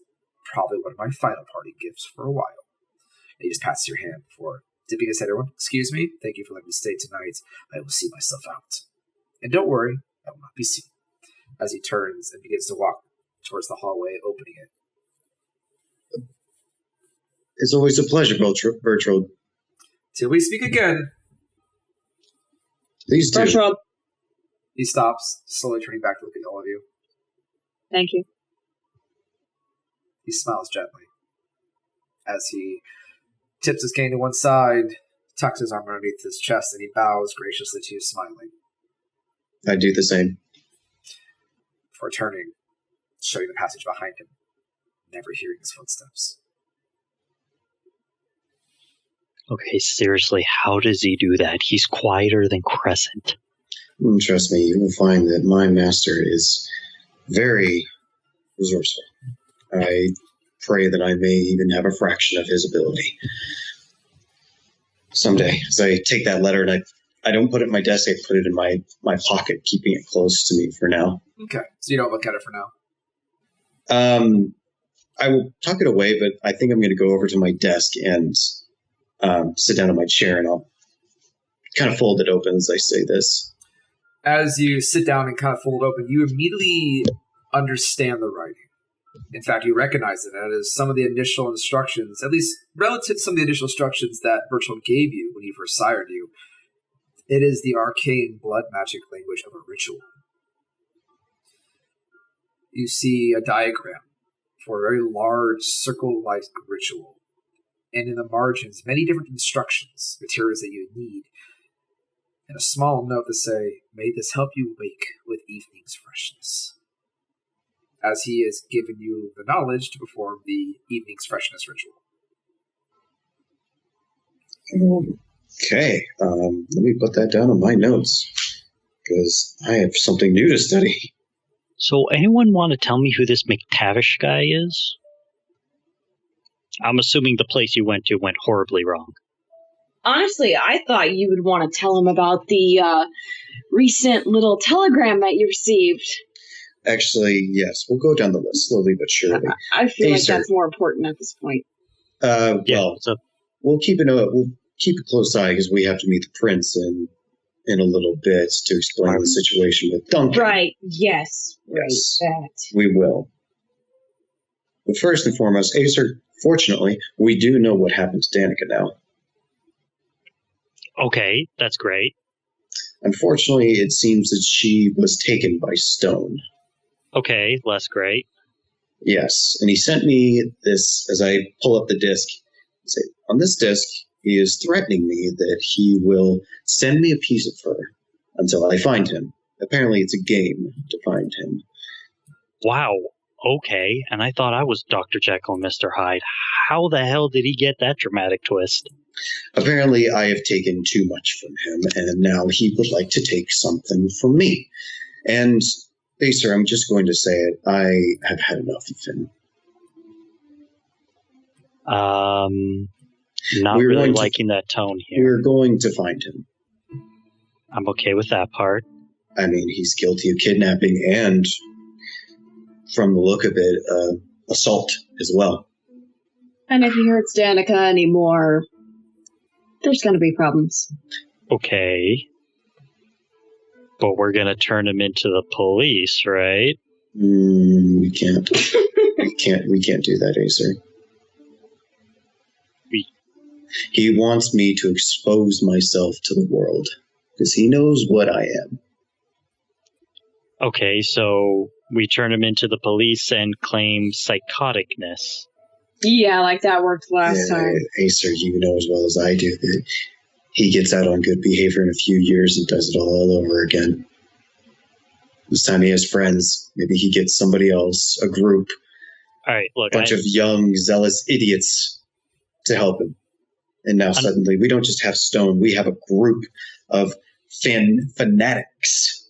probably one of my final party gifts for a while. And he just passes your hand before dipping his head. Everyone, excuse me. Thank you for letting me stay tonight. I will see myself out. And don't worry, I will not be seen. As he turns and begins to walk towards the hallway, opening it. It's always a pleasure, Bertrand. Till we speak again. Please do. Bertrand. He stops, slowly turning back to look at all of you. Thank you. He smiles gently as he tips his cane to one side, tucks his arm underneath his chest, and he bows graciously to you, smiling. I do the same. Before turning, showing the passage behind him, never hearing his footsteps. Okay, seriously, how does he do that? He's quieter than Crescent. Trust me, you will find that my master is very resourceful. I pray that I may even have a fraction of his ability. Someday, as I take that letter and I don't put it in my desk, I put it in my pocket, keeping it close to me for now. Okay, so you don't look at it for now? I will tuck it away, but I think I'm going to go over to my desk and sit down in my chair, and I'll kind of fold it open as I say this. As you sit down and kind of fold it open, you immediately understand the writing. In fact, you recognize it as some of the initial instructions, at least relative to some of the initial instructions that Bertrand gave you when he first sired you. It is the arcane blood magic language of a ritual. You see a diagram for a very large circle-like ritual, and in the margins, many different instructions, materials that you need, and a small note to say, "May this help you wake with evening's freshness," as he has given you the knowledge to perform the evening's freshness ritual. Okay, let me put that down on my notes, because I have something new to study. So anyone want to tell me who this McTavish guy is? I'm assuming the place you went to went horribly wrong. Honestly, I thought you would want to tell him about the recent little telegram that you received. Actually, yes, we'll go down the list slowly but surely. I feel like that's more important at this point. We'll keep a close eye because we have to meet the prince in a little bit to explain the situation with Duncan. Right, yes. Yes, that. we will. But first and foremost, Acer, fortunately, we do know what happened to Danica now. Okay, that's great. Unfortunately, it seems that she was taken by Stone. Okay, less great. Yes, and he sent me this as I pull up the disc. Say, on this disc, he is threatening me that he will send me a piece of her until I find him. Apparently, it's a game to find him. Wow, okay, and I thought I was Dr. Jekyll and Mr. Hyde. How the hell did he get that dramatic twist? Apparently, I have taken too much from him, and now he would like to take something from me. And, Acer, I'm just going to say it, I have had enough of him. Not really liking that tone here. We're going to find him. I'm okay with that part. I mean, he's guilty of kidnapping and, from the look of it, assault as well. And if he hurts Danica anymore, there's going to be problems. Okay. But we're going to turn him into the police, right? We can't. We can't do that, Acer. He wants me to expose myself to the world, because he knows what I am. Okay, so we turn him into the police and claim psychoticness. Yeah, like that worked last time. Acer, you know as well as I do that he gets out on good behavior in a few years and does it all over again. This time he has friends. Maybe he gets somebody else, a group, all right, look, a bunch of young, zealous idiots to help him. And now suddenly we don't just have Stone, we have a group of fanatics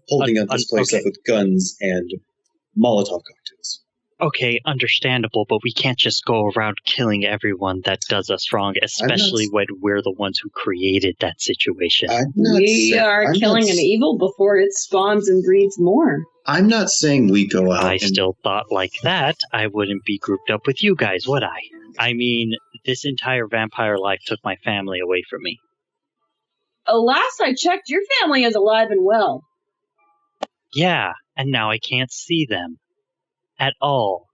holding up this place up with guns and Molotov cocktails. Okay, understandable, but we can't just go around killing everyone that does us wrong, especially when we're the ones who created that situation. We are killing an evil before it spawns and breeds more. I'm not saying we go out. I still thought like that. I wouldn't be grouped up with you guys, would I? I mean, this entire vampire life took my family away from me. Last I checked, your family is alive and well. Yeah, and now I can't see them. At all.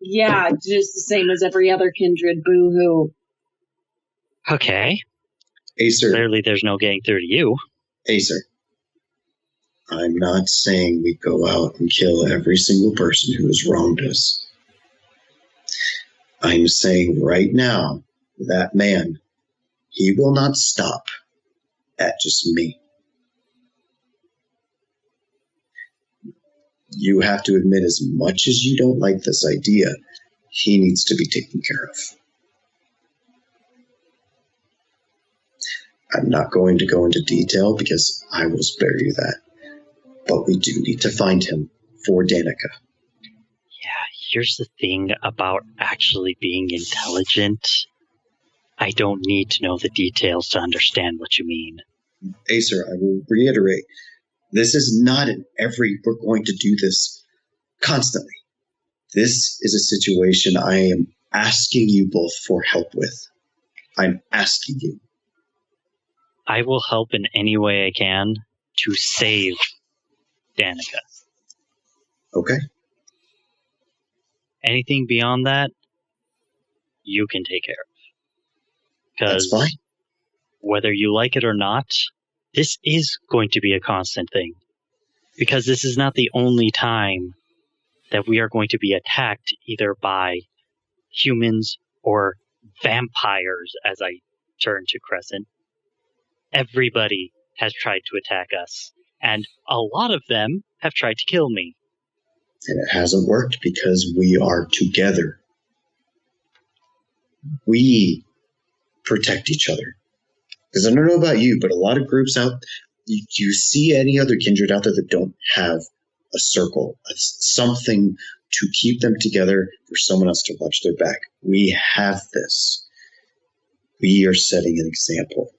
Yeah, just the same as every other kindred, boo-hoo. Okay. Acer. Clearly there's no getting through to you. Acer. I'm not saying we go out and kill every single person who has wronged us. I'm saying right now, that man, he will not stop at just me. You have to admit, as much as you don't like this idea, he needs to be taken care of. I'm not going to go into detail because I will spare you that. But we do need to find him for Danica. Yeah, here's the thing about actually being intelligent. I don't need to know the details to understand what you mean. Acer, I will reiterate. This is not we're going to do this constantly. This is a situation I am asking you both for help with. I'm asking you. I will help in any way I can to save Danica. Okay. Anything beyond that, you can take care of. That's fine. Whether you like it or not, this is going to be a constant thing. Because this is not the only time that we are going to be attacked either by humans or vampires, as I turn to Crescent. Everybody has tried to attack us, and a lot of them have tried to kill me. And it hasn't worked because we are together. We protect each other. Because I don't know about you, but a lot of groups out, you see any other kindred out there that don't have a circle, something to keep them together, for someone else to watch their back. We have this. We are setting an example.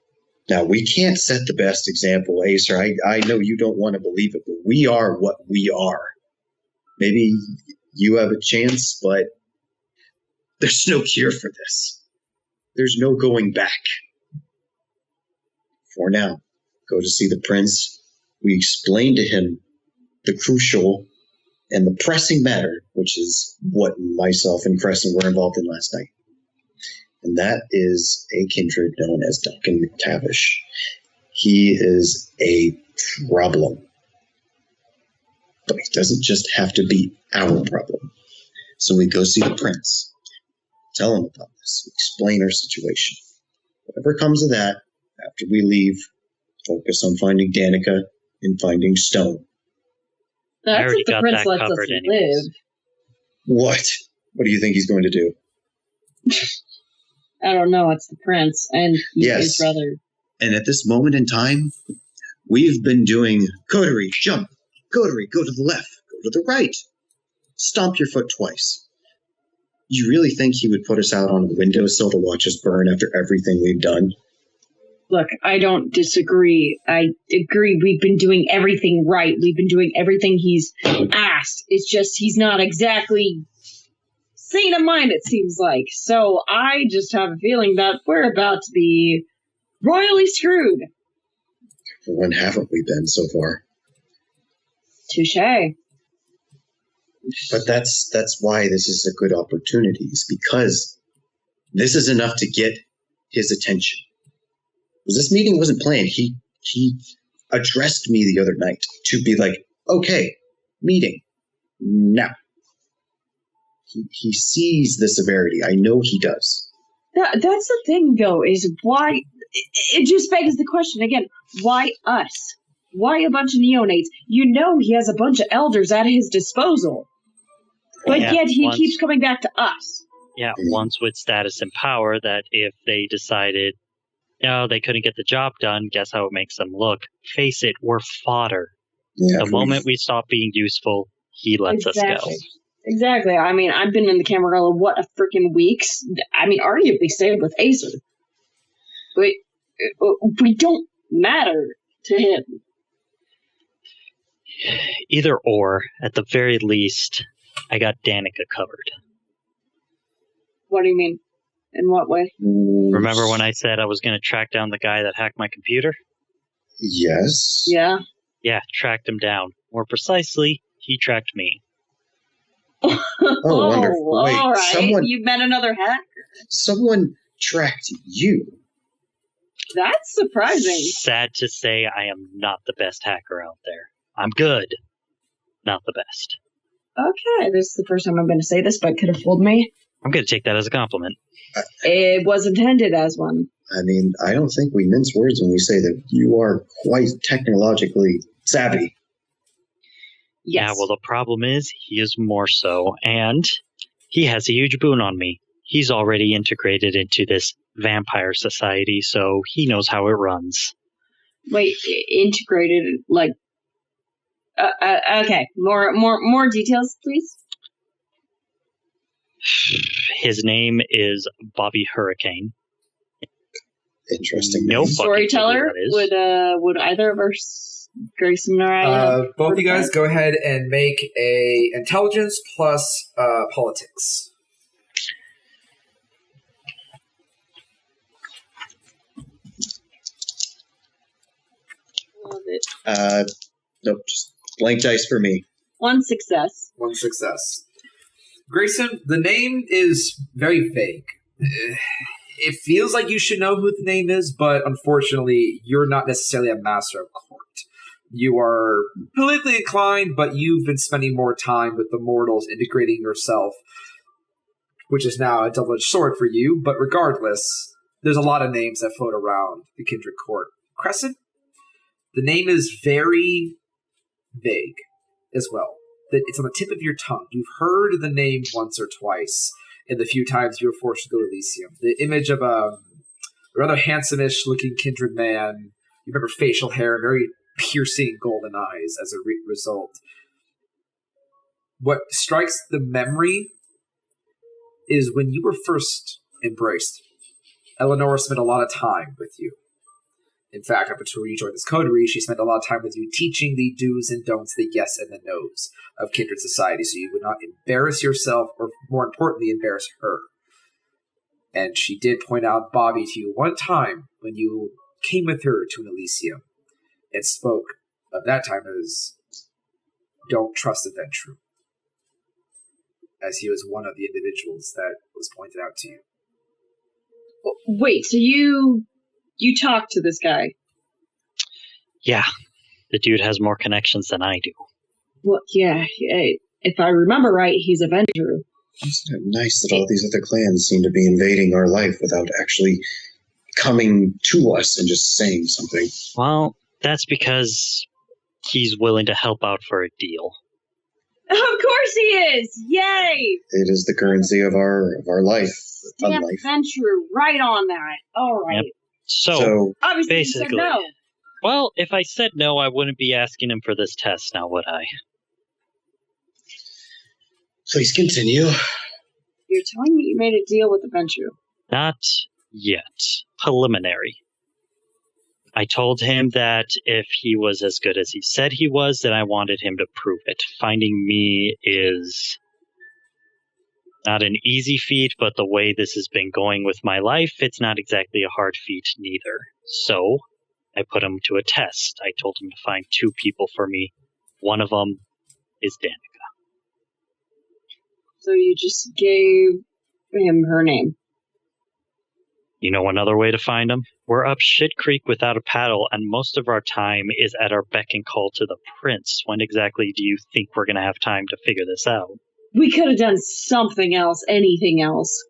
Now, we can't set the best example, Acer. I know you don't want to believe it, but we are what we are. Maybe you have a chance, but there's no cure for this. There's no going back. For now, go to see the prince. We explain to him the crucial and the pressing matter, which is what myself and Crescent were involved in last night. And that is a kindred known as Duncan McTavish. He is a problem. But he doesn't just have to be our problem. So we go see the prince. Tell him about this. Explain our situation. Whatever comes of that, after we leave, focus on finding Danica and finding Stone. That's if the prince lets us live. What? What do you think he's going to do? I don't know. It's the prince, and his brother. And at this moment in time, we've been doing coterie, jump, coterie, go to the left, go to the right, stomp your foot twice. You really think he would put us out on a windowsill to watch us burn after everything we've done? Look, I don't disagree. I agree. We've been doing everything right. We've been doing everything he's asked. It's just he's not exactly sane of mind, it seems like. So I just have a feeling that we're about to be royally screwed. When haven't we been so far? Touché. But that's why this is a good opportunity, is because this is enough to get his attention. Because this meeting wasn't planned. He addressed me the other night to be like, okay, meeting now. He sees the severity. I know he does. That's the thing, though, is why... It just begs the question again, why us? Why a bunch of neonates? You know he has a bunch of elders at his disposal. But yet he keeps coming back to us. Yeah, once with status and power, that if they decided, they couldn't get the job done, guess how it makes them look? Face it, we're fodder. Yeah, the moment we stop being useful, he lets us go. Exactly. I mean, I've been in the Camarilla, what, a freaking weeks? I mean, arguably stayed with Acer. But we don't matter to him. Either or, at the very least, I got Danica covered. What do you mean? In what way? Remember when I said I was going to track down the guy that hacked my computer? Yes. Yeah. Yeah, tracked him down. More precisely, he tracked me. Oh, wonderful. Wait, all right. You met another hacker. Someone tracked you. That's surprising. Sad to say, I am not the best hacker out there. I'm good, not the best. Okay, this is the first time I'm going to say this, but could have fooled me. I'm going to take that as a compliment. It was intended as one. I mean, I don't think we mince words when we say that you are quite technologically savvy. Yes. Yeah, well, the problem is, he is more so, and he has a huge boon on me. He's already integrated into this vampire society, so he knows how it runs. Wait, integrated, like... okay, more details, please. His name is Bobby Hurricane. Interesting. No Storyteller. Would either of us, Grayson or I? Both of you guys go ahead and make a intelligence plus politics. Love it. Nope, just blank dice for me. One success. One success. Grayson, the name is very vague. It feels like you should know who the name is, but unfortunately, you're not necessarily a master of court. You are politically inclined, but you've been spending more time with the mortals, integrating yourself, which is now a double-edged sword for you. But regardless, there's a lot of names that float around the kindred court. Crescent, the name is very vague as well. It's on the tip of your tongue. You've heard the name once or twice in the few times you were forced to go to Elysium. The image of a rather handsome-ish looking kindred man. You remember facial hair, very piercing golden eyes as a result. What strikes the memory is when you were first embraced. Eleanor spent a lot of time with you. In fact, up until you joined this coterie, she spent a lot of time with you teaching the do's and don'ts, the yes and the no's of kindred society, so you would not embarrass yourself, or more importantly, embarrass her. And she did point out Bobby to you one time when you came with her to an Elysium and spoke of that time as don't trust the Ventru, as he was one of the individuals that was pointed out to you. Wait, so you talked to this guy? Yeah, the dude has more connections than I do. Well, yeah, if I remember right, he's a Ventru. It's nice that all these other clans seem to be invading our life without actually coming to us and just saying something. Well, that's because he's willing to help out for a deal. Of course he is! Yay! It is the currency of our life. Damn Ventru, right on that. All right. Yep. So obviously basically, you said no. Well, if I said no, I wouldn't be asking him for this test now, would I? Please continue. You're telling me you made a deal with the Ventru? Not yet. Preliminary. I told him that if he was as good as he said he was, then I wanted him to prove it. Finding me is not an easy feat, but the way this has been going with my life, it's not exactly a hard feat neither. So I put him to a test. I told him to find 2 people for me. One of them is Danica. So you just gave him her name? You know another way to find them? We're up shit creek without a paddle, and most of our time is at our beck and call to the prince. When exactly do you think we're going to have time to figure this out? We could have done something else, anything else.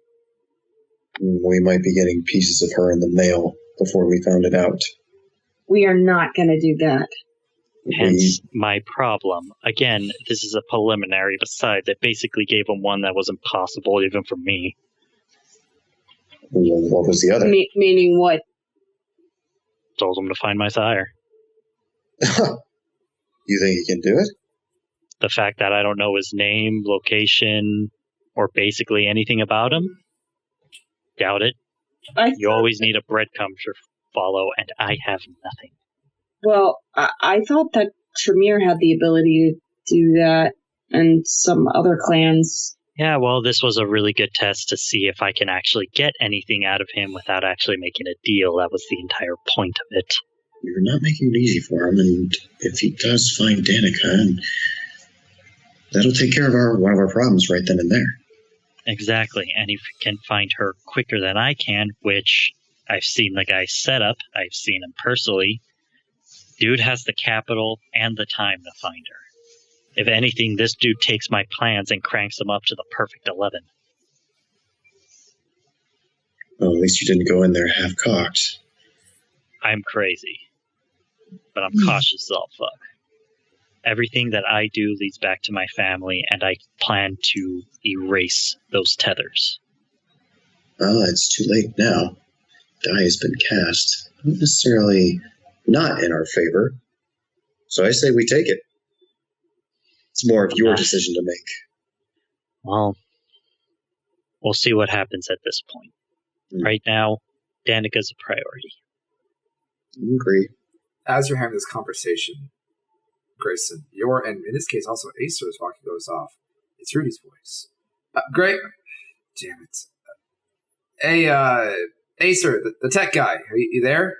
We might be getting pieces of her in the mail before we found it out. We are not going to do that. Hence my problem. Again, this is a preliminary. Besides, I basically gave him one that was impossible even for me. What was the other? Meaning what? Told him to find my sire. You think he can do it? The fact that I don't know his name, location, or basically anything about him? Doubt it. You always need a breadcrumb to follow, and I have nothing. Well, I thought that Tremere had the ability to do that, and some other clans. Yeah, well, this was a really good test to see if I can actually get anything out of him without actually making a deal. That was the entire point of it. You're not making it easy for him, and if he does find Danica, that'll take care of one of our problems right then and there. Exactly, and if he can find her quicker than I can, which I've seen the guy set up, I've seen him personally, dude has the capital and the time to find her. If anything, this dude takes my plans and cranks them up to the perfect 11. Well, at least you didn't go in there half-cocked. I'm crazy, but I'm cautious as all fuck. Everything that I do leads back to my family, and I plan to erase those tethers. Well, it's too late now. Die has been cast. Not necessarily not in our favor. So I say we take it. It's more of your decision to make. Well, we'll see what happens at this point. Right now, Danica's a priority. I agree. As you're having this conversation, Grayson, and in this case also Acer's walkie goes off. It's Rudy's voice. Great. Damn it. Hey, Acer, the tech guy, are you there?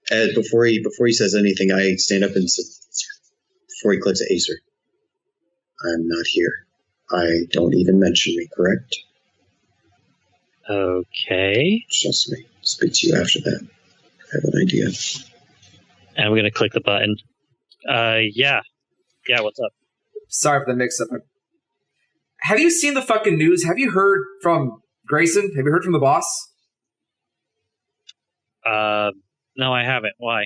Ed, before he says anything, I stand up and say, before he clicks Acer, I'm not here. I don't even mention me, correct? Okay. Trust me. Speak to you after that. I have an idea. And I'm going to click the button. Yeah. Yeah, what's up? Sorry for the mix-up. Have you seen the fucking news? Have you heard from Grayson? Have you heard from the boss? No, I haven't. Why?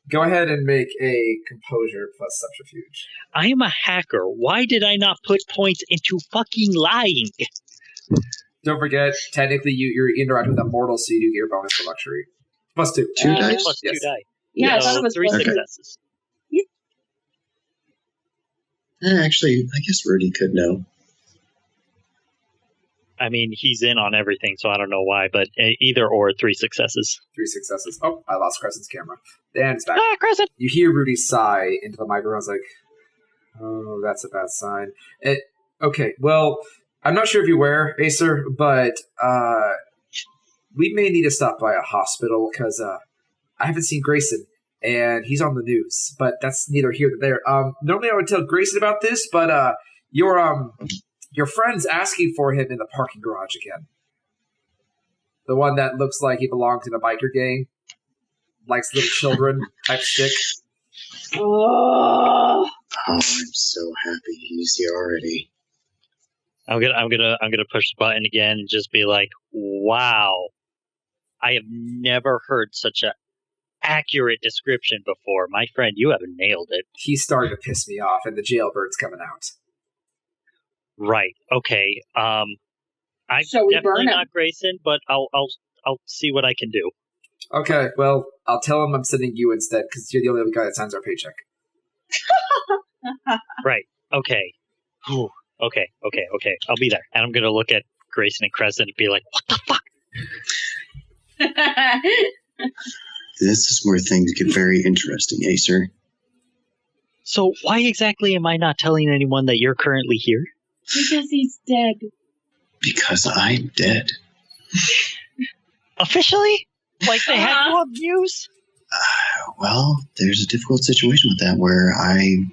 Go ahead and make a composure plus subterfuge. I am a hacker. Why did I not put points into fucking lying? Don't forget, technically you're interacting with a mortal, so you do get your bonus for luxury. Plus 2. 2 dice? Plus 2 die. Yeah, so I thought it was 3 successes. Actually, I guess Rudy could know. I mean, he's in on everything, so I don't know why, but either or, 3 successes. 3 successes. Oh, I lost Crescent's camera. Dan, it's back. Ah, Crescent! You hear Rudy sigh into the microphone. I was like, oh, that's a bad sign. Okay, well, I'm not sure if you're aware, Acer, but we may need to stop by a hospital because I haven't seen Grayson, and he's on the news, but that's neither here nor there. Normally I would tell Grayson about this, but your friend's asking for him in the parking garage again. The one that looks like he belongs in a biker gang, likes little children type stick. Oh, I'm so happy he's here already. I'm gonna push the button again and just be like, wow. I have never heard such an accurate description before. My friend, you have nailed it. He's starting to piss me off, and the jailbird's coming out. Right. Okay. I'm So we definitely burn him. not Grayson, but I'll see what I can do. Okay, well, I'll tell him I'm sending you instead, because you're the only guy that signs our paycheck. Right. Okay. Whew. Okay. I'll be there. And I'm gonna look at Grayson and Crescent and be like, what the fuck? This is where things get very interesting, Acer. So why exactly am I not telling anyone that you're currently here? because he's dead. Because I'm dead. Officially? Like they had no news? Well, there's a difficult situation with that where I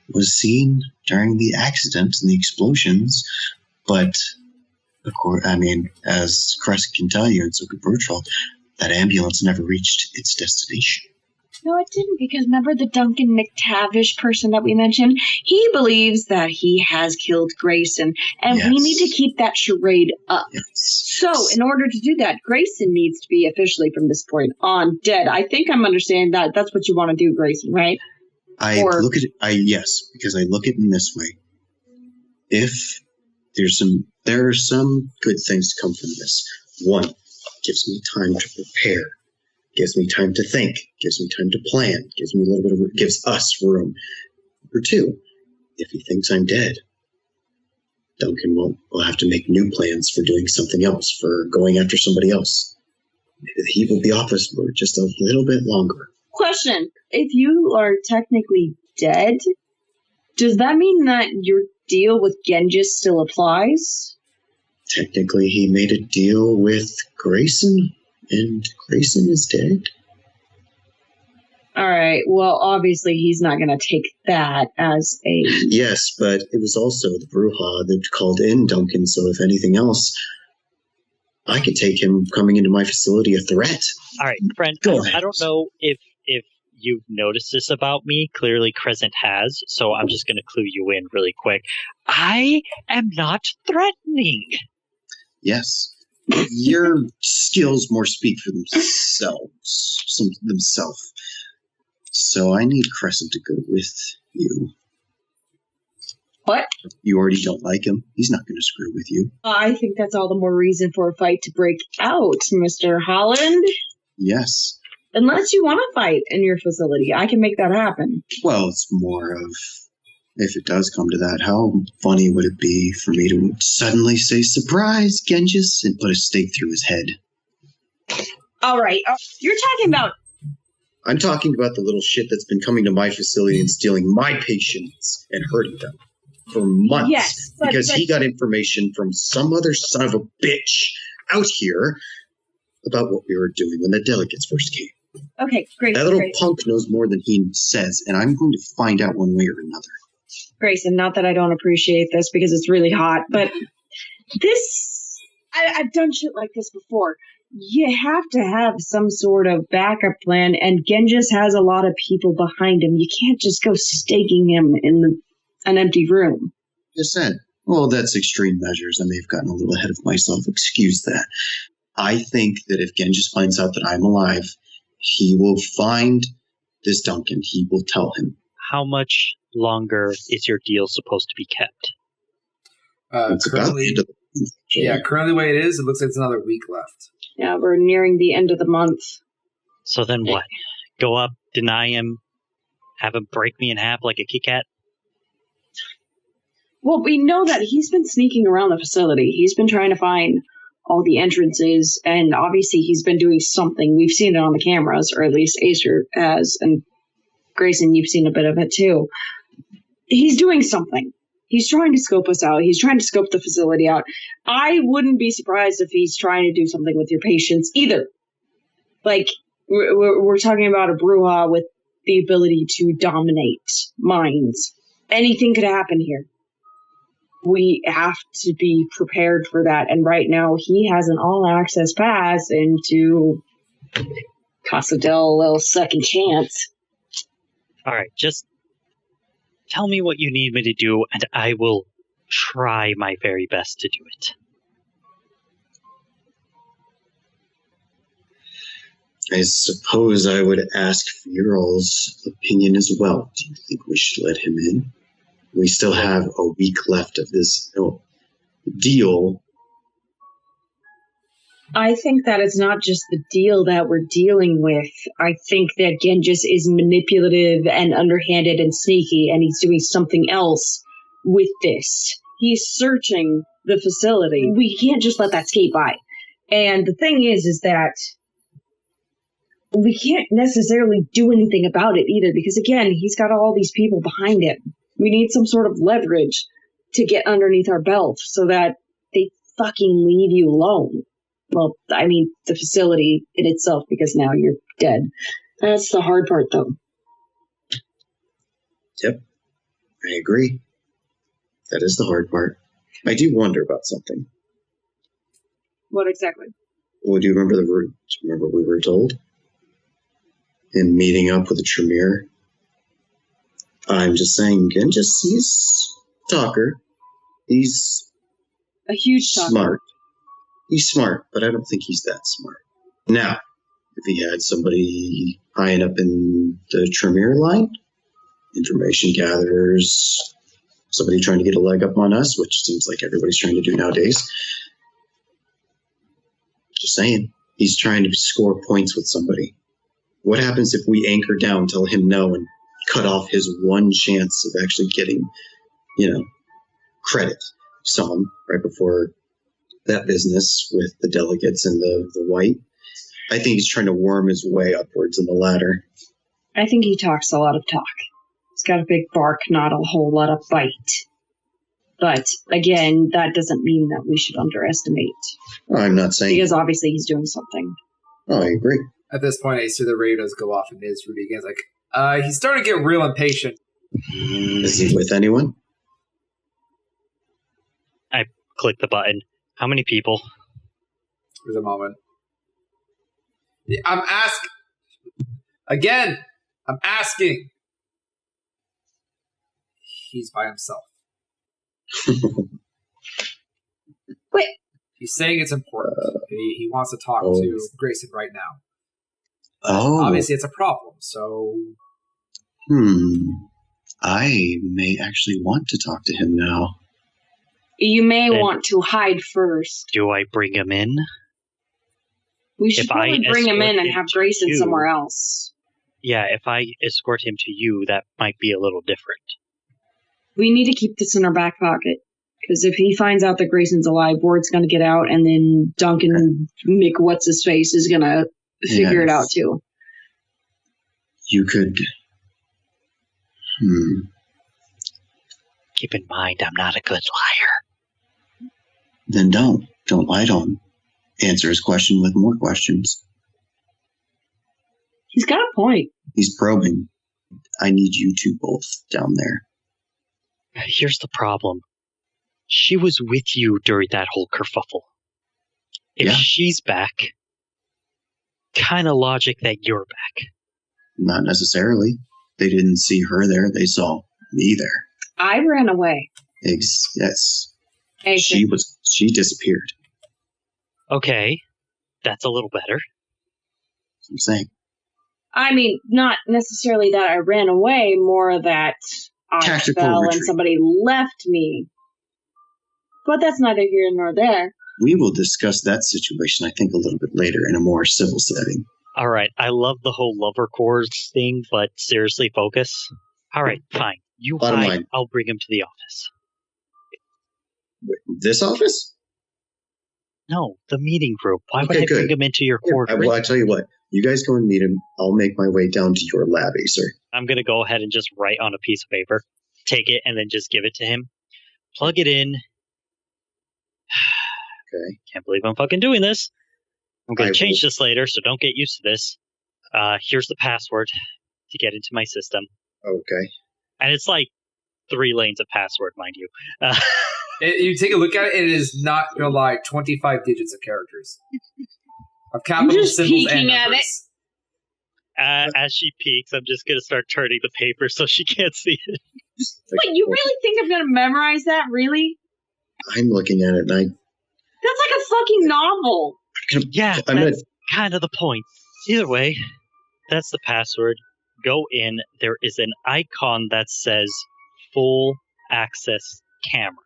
was seen during the accident and the explosions, but of course, I mean, as Crescent can tell you, and so could Bertrand, that ambulance never reached its destination. No, it didn't, because remember the Duncan McTavish person that we mentioned? He believes that he has killed Grayson, and we need to keep that charade up. Yes. So, in order to do that, Grayson needs to be officially, from this point on, dead. I think I'm understanding that. That's what you want to do, Grayson, right? Yes, because I look at it in this way. If there are some good things to come from this. One, gives me time to prepare. Gives me time to think, gives me time to plan, gives us room. or two. If he thinks I'm dead, Duncan will have to make new plans for doing something else, for going after somebody else. Maybe he will be off us for just a little bit longer. Question. If you are technically dead, does that mean that your deal with Genghis still applies? Technically, he made a deal with Grayson, and Grayson is dead. All right. Well, obviously, he's not going to take that as a... Yes, but it was also the Bruja that called in Duncan, so if anything else, I could take him coming into my facility a threat. All right, friend, I don't know if you've noticed this about me. Clearly, Crescent has, so I'm just going to clue you in really quick. I am not threatening. Yes. Your skills more speak for themselves. So I need Crescent to go with you. What? You already don't like him. He's not going to screw with you. I think that's all the more reason for a fight to break out, Mr. Holland. Yes. Unless you want to fight in your facility, I can make that happen. Well, it's more of, if it does come to that, how funny would it be for me to suddenly say, "Surprise, Genghis," and put a stake through his head? All right. You're talking about... I'm talking about the little shit that's been coming to my facility and stealing my patients and hurting them for months. Yes, because he got information from some other son of a bitch out here about what we were doing when the delegates first came. Okay, great. That little punk knows more than he says, and I'm going to find out one way or another. Grayson, not that I don't appreciate this because it's really hot, but this... I've done shit like this before. You have to have some sort of backup plan, and Genghis has a lot of people behind him. You can't just go staking him in an empty room. Just said, well, that's extreme measures. I may have gotten a little ahead of myself. Excuse that. I think that if Genghis finds out that I'm alive, he will find this Duncan. He will tell him. How much longer is your deal supposed to be kept? It's about the end of the month. Yeah, currently the way it is, it looks like it's another week left. Yeah, we're nearing the end of the month. So then what? Go up, deny him, have him break me in half like a Kit Kat? Well, we know that he's been sneaking around the facility. He's been trying to find all the entrances, and obviously he's been doing something. We've seen it on the cameras, or at least Acer has, and Grayson, you've seen a bit of it too. He's doing something. He's trying to scope us out. He's trying to scope the facility out. I wouldn't be surprised if he's trying to do something with your patients either. Like, we're talking about a Bruja with the ability to dominate minds. Anything could happen here. We have to be prepared for that. And right now, he has an all-access pass into Casa del Little Second Chance. All right, just tell me what you need me to do, and I will try my very best to do it. I suppose I would ask for your all's opinion as well. Do you think we should let him in? We still have a week left of this deal. I think that it's not just the deal that we're dealing with. I think that Genghis is manipulative and underhanded and sneaky, and he's doing something else with this. He's searching the facility. We can't just let that skate by. And the thing is that we can't necessarily do anything about it either, because again, he's got all these people behind him. We need some sort of leverage to get underneath our belt so that they fucking leave you alone. Well, I mean, the facility in itself, because now you're dead. That's the hard part, though. Yep, I agree. That is the hard part. I do wonder about something. What exactly? Well, do you remember what we were told? In meeting up with the Tremere? I'm just saying, Genghis, he's a talker. He's a huge talker. Smart. He's smart, but I don't think he's that smart. Now, if he had somebody high up in the Tremere line, information gatherers, somebody trying to get a leg up on us, which seems like everybody's trying to do nowadays. Just saying, he's trying to score points with somebody. What happens if we anchor down, tell him no, and cut off his one chance of actually getting, credit. Saw him right before that business with the delegates and the white. I think he's trying to worm his way upwards in the ladder. I think he talks a lot of talk. He's got a big bark, not a whole lot of bite. But, again, that doesn't mean that we should underestimate. I'm not saying... Because obviously he's doing something. Oh, I agree. At this point, I see the radios go off, and it's Rudy again. It's like, he's starting to get real impatient. Is he with anyone? I click the button. How many people? There's a moment. I'm asking. Again, I'm asking. He's by himself. Wait. He's saying it's important. He wants to talk to Grayson right now. Oh. Obviously, it's a problem, so... I may actually want to talk to him now. You may want to hide first. Do I bring him in? We should probably bring him in and have Grayson somewhere else. Yeah, if I escort him to you, that might be a little different. We need to keep this in our back pocket. Because if he finds out that Grayson's alive, word's going to get out, and then Duncan McWhat's-his-face is going to figure it out, too. You could... Keep in mind, I'm not a good liar. Then don't. Don't lie to him. Answer his question with more questions. He's got a point. He's probing. I need you two both down there. Here's the problem. She was with you during that whole kerfuffle. If she's back, kind of logic that you're back. Not necessarily. They didn't see her there. They saw me there. I ran away. Yes. Hey, She disappeared. Okay. That's a little better. That's what I'm saying. I mean, not necessarily that I ran away, more that I Tactical fell retreat. and somebody left me. But that's neither here nor there. We will discuss that situation, I think, a little bit later in a more civil setting. All right. I love the whole lover chords thing, but seriously, focus. All right, fine. You Bottom hide. line. I'll bring him to the office. This office? No, the meeting room. Why would I bring him into your quarters? Well, I tell you what. You guys go and meet him. I'll make my way down to your lab, Acer. I'm going to go ahead and just write on a piece of paper, take it, and then just give it to him. Plug it in. Okay. Can't believe I'm fucking doing this. I'm going to change this later, so don't get used to this. Here's the password to get into my system. Okay. And it's like 3 lanes of password, mind you. You take a look at it, it is not going to lie, 25 digits of characters. Of capital symbols and numbers. As she peeks, I'm just going to start turning the paper so she can't see it. Wait, you really think I'm going to memorize that? Really? I'm looking at it, and That's like a fucking novel. Yeah, that's kind of the point. Either way, that's the password. Go in. There is an icon that says full access camera.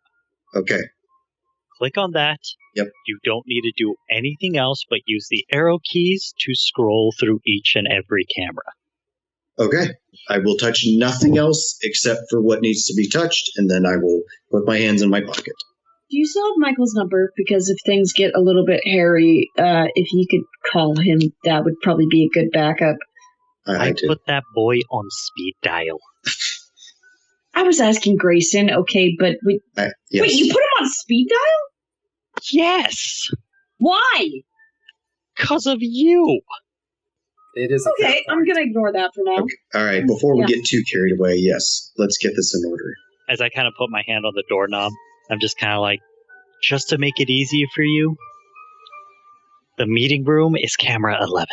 Okay. Click on that. Yep. You don't need to do anything else but use the arrow keys to scroll through each and every camera. Okay. I will touch nothing else except for what needs to be touched, and then I will put my hands in my pocket. Do you still have Michael's number? Because if things get a little bit hairy, if you could call him, that would probably be a good backup. I put that boy on speed dial. I was asking Grayson, okay, but yes. Wait, you put him on speed dial? Yes. Why? Because of you. It is okay. I'm gonna ignore that for now. Okay. All right. Before we get too carried away, yes, let's get this in order. As I kind of put my hand on the doorknob, I'm just kind of like, just to make it easier for you, the meeting room is camera 11.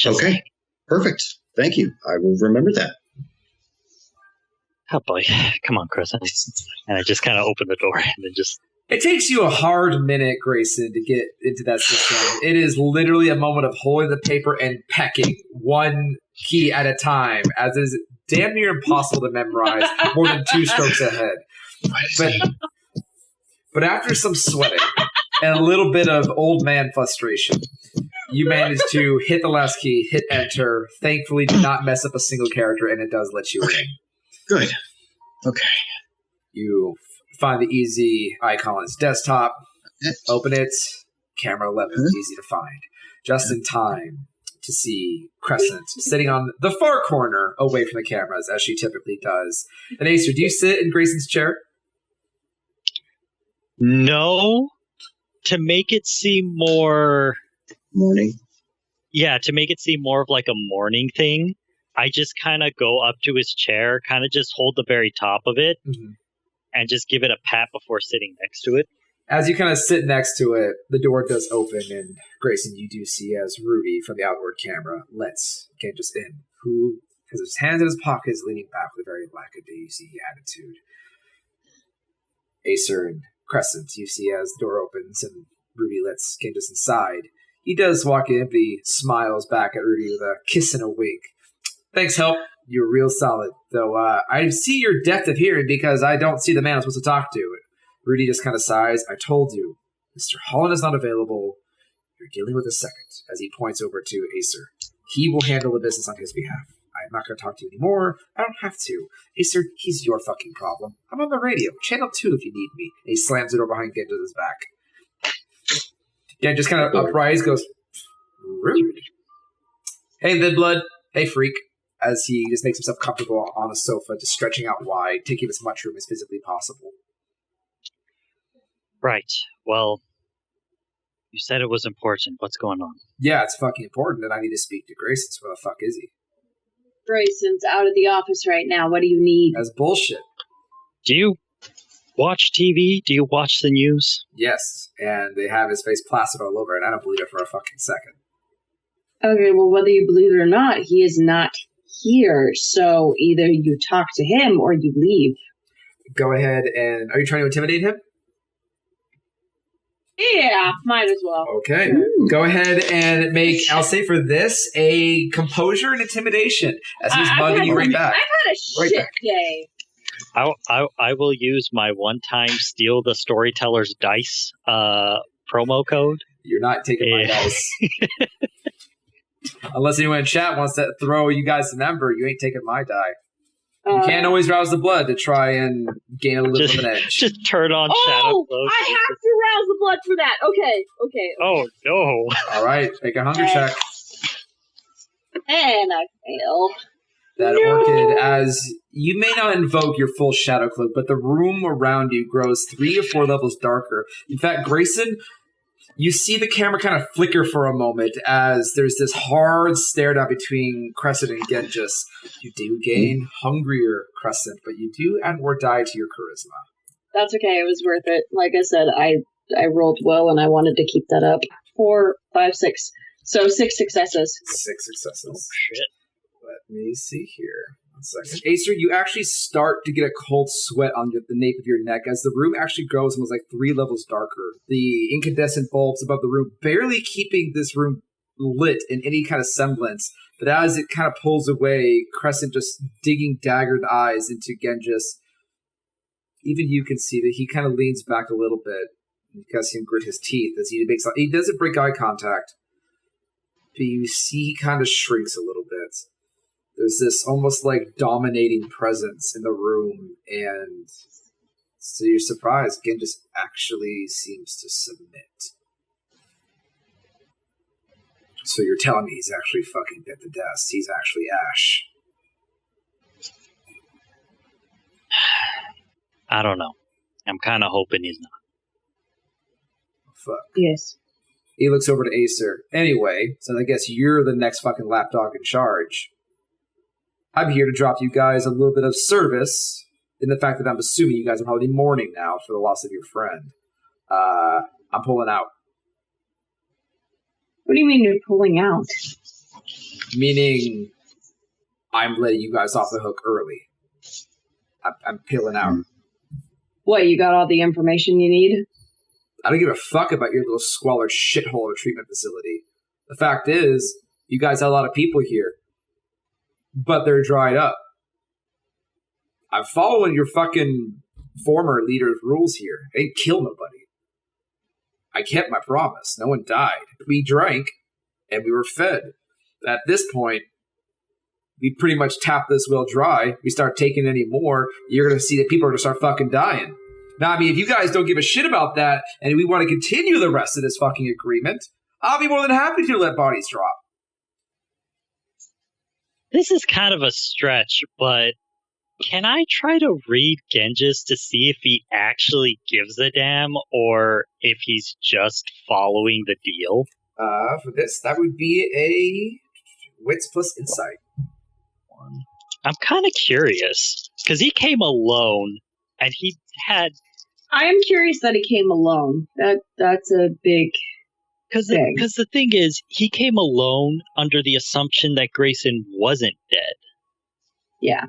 Okay. Perfect. Thank you. I will remember that. Oh boy. Come on, Chris. And I just kind of open the door and then just... It takes you a hard minute, Grayson, to get into that system. It is literally a moment of holding the paper and pecking one key at a time, as is damn near impossible to memorize more than 2 strokes ahead. But after some sweating and a little bit of old man frustration, You managed to hit the last key, hit enter. Thankfully, do not mess up a single character, and it does let you in. Good. Okay. You find the easy icon on its desktop. Open it. Camera 11, easy to find. Just in time to see Crescent sitting on the far corner away from the cameras, as she typically does. And Acer, do you sit in Grayson's chair? No. To make it seem more... Morning. Yeah, to make it seem more of like a morning thing, I just kind of go up to his chair, kind of just hold the very top of it, and just give it a pat before sitting next to it. As you kind of sit next to it, the door does open, and Grayson, you do see as Rudy from the outward camera lets Genghis in, who has his hands in his pockets, leaning back with a very lackadaisy attitude. Acer and Crescent, you see as the door opens and Rudy lets Genghis inside. He does walk in, but he smiles back at Rudy with a kiss and a wink. Thanks, help. You're real solid. Though I see your depth of hearing because I don't see the man I'm supposed to talk to. Rudy just kind of sighs. I told you, Mr. Holland is not available. You're dealing with a second, as he points over to Acer. He will handle the business on his behalf. I'm not going to talk to you anymore. I don't have to. Acer, he's your fucking problem. I'm on the radio. Channel 2 if you need me. And he slams the door behind Genghis' back. Yeah, just kind of upright, goes, rude. Hey, Vidblood. Hey, freak. As he just makes himself comfortable on a sofa, just stretching out wide, taking as much room as physically possible. Right. Well, you said it was important. What's going on? Yeah, it's fucking important, and I need to speak to Grayson. So where the fuck is he? Grayson's out of the office right now. What do you need? That's bullshit. Do you watch TV? Do you watch the news? Yes, and they have his face plastered all over, and I don't believe it for a fucking second. Okay, well, whether you believe it or not, he is not here. So either you talk to him or you leave. Go ahead and... Are you trying to intimidate him? Yeah, might as well. Okay. Go ahead and make, I'll say for this, a composure and intimidation, as he's mugging you right back. I've had a shit day. I will use my one-time steal the storyteller's dice promo code. You're not taking my dice. Unless anyone in chat wants to throw you guys a number, you ain't taking my die. You can't always rouse the blood to try and gain a little bit of an edge. Just turn on Shadow Close. I have to rouse the blood for that. Okay. Oh, no. All right, make a hunger check. And I fail. That orchid, as you may not invoke your full shadow cloak, but the room around you grows 3 or 4 levels darker. In fact, Grayson, you see the camera kind of flicker for a moment as there's this hard stare down between Crescent and Genghis. You do gain hungrier, Crescent, but you do add more die to your charisma. That's okay. It was worth it. Like I said, I rolled well, and I wanted to keep that up. 4, 5, 6. So 6 successes. 6 successes. Oh, shit. Let me see here. 1 second. Acer, you actually start to get a cold sweat on the nape of your neck as the room actually grows almost like 3 levels darker. The incandescent bulbs above the room barely keeping this room lit in any kind of semblance. But as it kind of pulls away, Crescent just digging daggered eyes into Genghis. Even you can see that he kind of leans back a little bit. You can see him grit his teeth as he makes. He doesn't break eye contact, but you see he kind of shrinks a little bit. There's this almost like dominating presence in the room, and so you're surprised. Genghis actually seems to submit. So you're telling me he's actually fucking bit the dust. He's actually Ash. I don't know. I'm kind of hoping he's not. Fuck. Yes. He looks over to Acer. Anyway, so I guess you're the next fucking lapdog in charge. I'm here to drop you guys a little bit of service in the fact that I'm assuming you guys are probably mourning now for the loss of your friend. I'm pulling out. What do you mean you're pulling out? Meaning, I'm letting you guys off the hook early. I'm peeling out. What, you got all the information you need? I don't give a fuck about your little squalor shithole of a treatment facility. The fact is, you guys have a lot of people here, but they're dried up. I'm following your fucking former leader's rules here. I didn't kill nobody. I kept my promise. No one died. We drank, and we were fed. At this point, we pretty much tapped this well dry. We start taking any more, you're going to see that people are going to start fucking dying. Now, I mean, if you guys don't give a shit about that and we want to continue the rest of this fucking agreement, I'll be more than happy to let bodies drop. This is kind of a stretch, but can I try to read Genghis to see if he actually gives a damn or if he's just following the deal? For this, that would be a wits plus insight. I'm kind of curious, because he came alone, and he had... I am curious that he came alone. That's a big thing. Because the thing is, he came alone under the assumption that Grayson wasn't dead. Yeah.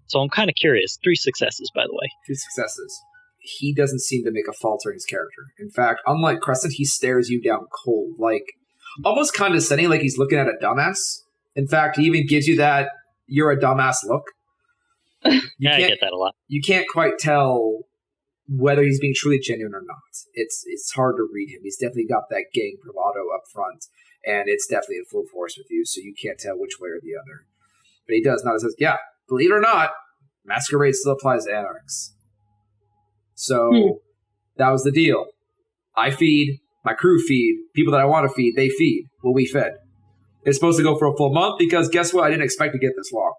So I'm kind of curious. 3 successes, by the way. 2 successes. He doesn't seem to make a falter in his character. In fact, unlike Crescent, he stares you down cold, like almost condescending, like he's looking at a dumbass. In fact, he even gives you that "you're a dumbass" look. Yeah, I get that a lot. You can't quite tell whether he's being truly genuine or not. It's hard to read him. He's definitely got that gang bravado up front, and it's definitely in full force with you, so you can't tell which way or the other. But he does not. Says, yeah, believe it or not, Masquerade still applies to anarchs. So that was the deal. I feed, my crew feed, people that I want to feed, they feed. Well, we fed. It's supposed to go for a full month because guess what? I didn't expect to get this long.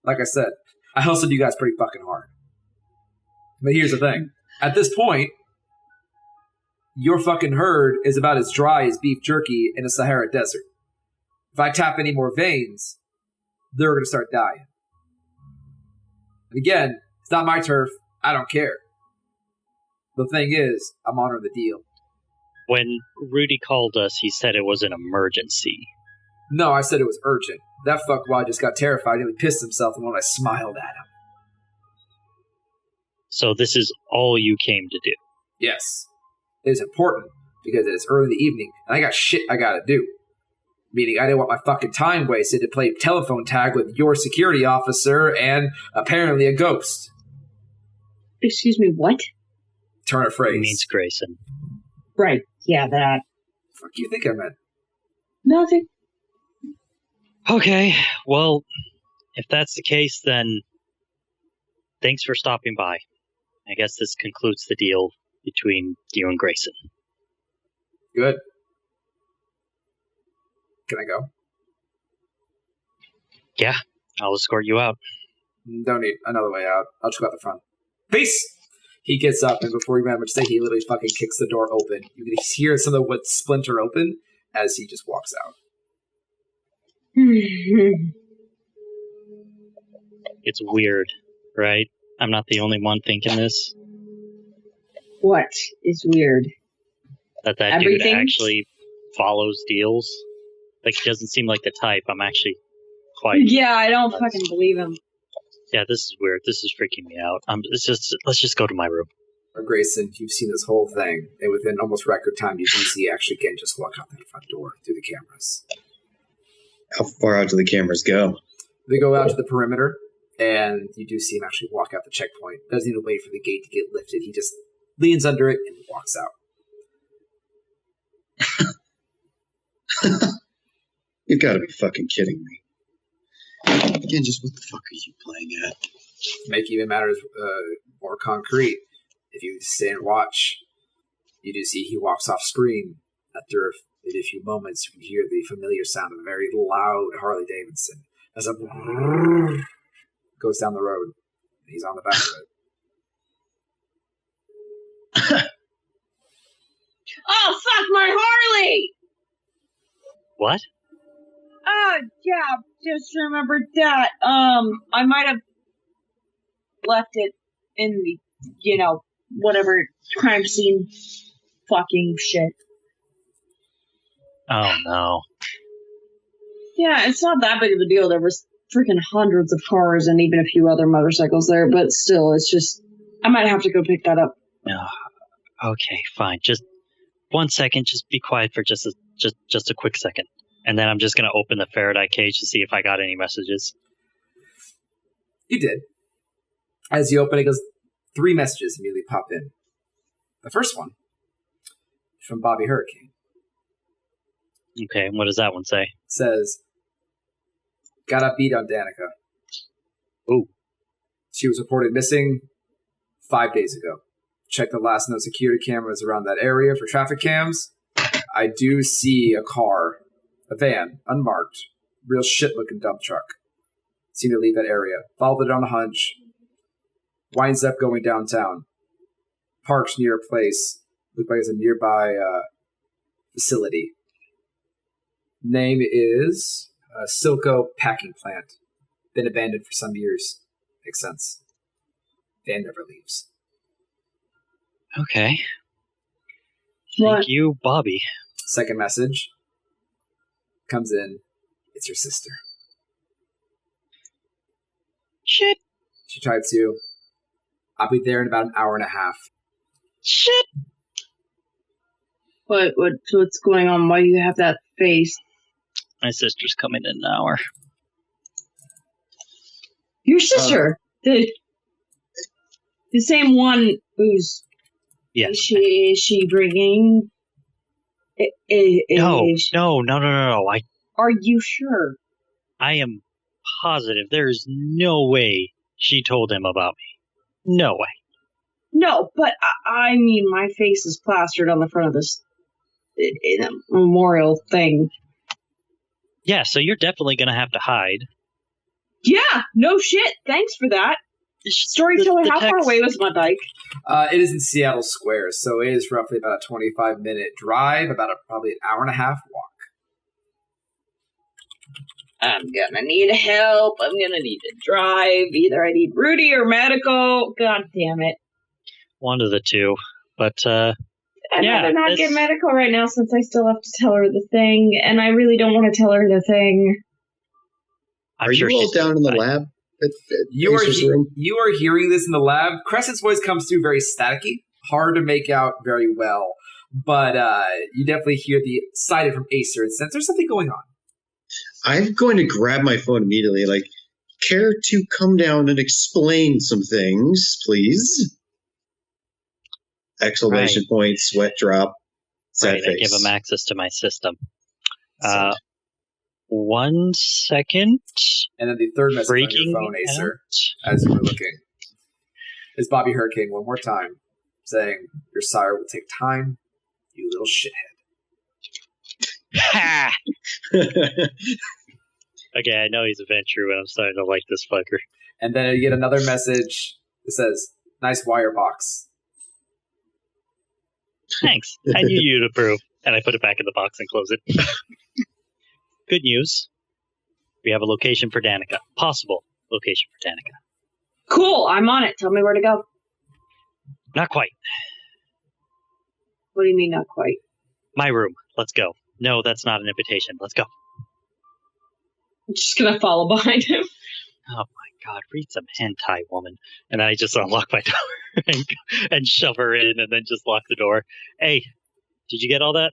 Like I said, I hustled you guys pretty fucking hard. But here's the thing. At this point, your fucking herd is about as dry as beef jerky in a Sahara desert. If I tap any more veins, they're going to start dying. And again, it's not my turf. I don't care. The thing is, I'm honoring the deal. When Rudy called us, he said it was an emergency. No, I said it was urgent. That fuckwad just got terrified and he pissed himself when I smiled at him. So this is all you came to do? Yes. It is important because it is early in the evening and I got shit I gotta do. Meaning I didn't want my fucking time wasted to play telephone tag with your security officer and apparently a ghost. Excuse me, what? Turn of phrase. It means Grayson. Right, yeah, that. Fuck you think I meant? Nothing. Okay, well, if that's the case, then thanks for stopping by. I guess this concludes the deal between you and Grayson. Good. Can I go? Yeah, I'll escort you out. Don't need another way out. I'll just go out the front. Peace! He gets up, and before you have much to say, he literally fucking kicks the door open. You can hear some of the wood splinter open as he just walks out. It's weird, right? I'm not the only one thinking this. What is weird? That Everything? Dude actually follows deals. Like, he doesn't seem like the type. I'm actually quite... Yeah, I don't fucking believe him. Yeah, this is weird. This is freaking me out. Let's just go to my room. Grayson, you've seen this whole thing, and within almost record time, you can see actually Ken just walk out that front door through the cameras. How far out do the cameras go? They go out to the perimeter, and you do see him actually walk out the checkpoint. Doesn't even wait for the gate to get lifted. He just leans under it and walks out. You've got to be fucking kidding me. Again, just what the fuck are you playing at? To make even matters more concrete, if you stay and watch, you do see he walks off screen. After maybe a few moments, you can hear the familiar sound of a very loud Harley Davidson as a goes down the road. He's on the back of it. Oh, fuck my Harley! What? Yeah, just remembered that. I might have left it in the, whatever crime scene fucking shit. Oh, no. Yeah, it's not that big of a deal. There was freaking hundreds of cars and even a few other motorcycles there, but still, it's just, I might have to go pick that up. Oh, okay, fine. Just 1 second. Just be quiet for just a quick second. And then I'm just going to open the Faraday cage to see if I got any messages. You did. As you open it, goes 3 messages immediately pop in. The first one is from Bobby Hurricane. Okay, what does that one say? It says, got a beat on Danica. Ooh. She was reported missing 5 days ago. Check the last known security cameras around that area for traffic cams. I do see a car, a van, unmarked, real shit-looking dump truck. Seem to leave that area. Followed it on a hunch. Winds up going downtown. Parks near a place. Looks like it's a nearby facility. Name is Silco Packing Plant. Been abandoned for some years. Makes sense. Van never leaves. Okay. What? Thank you, Bobby. Second message comes in. It's your sister. Shit. She tried to. I'll be there in about an hour and a half. Shit. What's going on? Why do you have that face? My sister's coming in an hour. Your sister, the same one who's Yes. is she bringing? No. Are you sure? I am positive. There's no way she told him about me. No way. No, but I mean, my face is plastered on the front of this in a memorial thing. Yeah, so you're definitely going to have to hide. Yeah, no shit. Thanks for that. Storyteller, The how far text- away was Muddyke? It is in Seattle Square, so it is roughly about a 25-minute drive, about probably an hour and a half walk. I'm gonna need help. I'm gonna need to drive. Either I need Rudy or medical. God damn it. One of the two. But, I'd Yeah, rather not this- get medical right now since I still have to tell her the thing, and I really don't want to tell her the thing. I'm Are sure you all she's down in the fine. lab? At You are Acer's room? you are hearing this in the lab. Crescent's voice comes through very staticky, hard to make out very well, but you definitely hear the cited from Acer and sense there's something going on. I'm going to grab my phone immediately. Like, care to come down and explain some things, please? Exclamation point, sweat drop, sad Right, I face. give him access to my system. Send. 1 second. And then the third message on Freaking your phone, out. Acer, as you were looking, is Bobby Hurricane one more time, saying, "Your sire will take time, you little shithead." Ha! Okay, I know he's a Ventrue, and I'm starting to like this fucker. And then you get another message that says, "Nice wire box." Thanks. I knew you'd approve. And I put it back in the box and close it. Good news. We have a location for Danica. Possible location for Danica. Cool, I'm on it. Tell me where to go. Not quite. What do you mean, not quite? My room. Let's go. No, that's not an invitation. Let's go. I'm just gonna follow behind him. Oh my god, read some hentai, woman. And then I just unlock my door and shove her in and then just lock the door. Hey, did you get all that?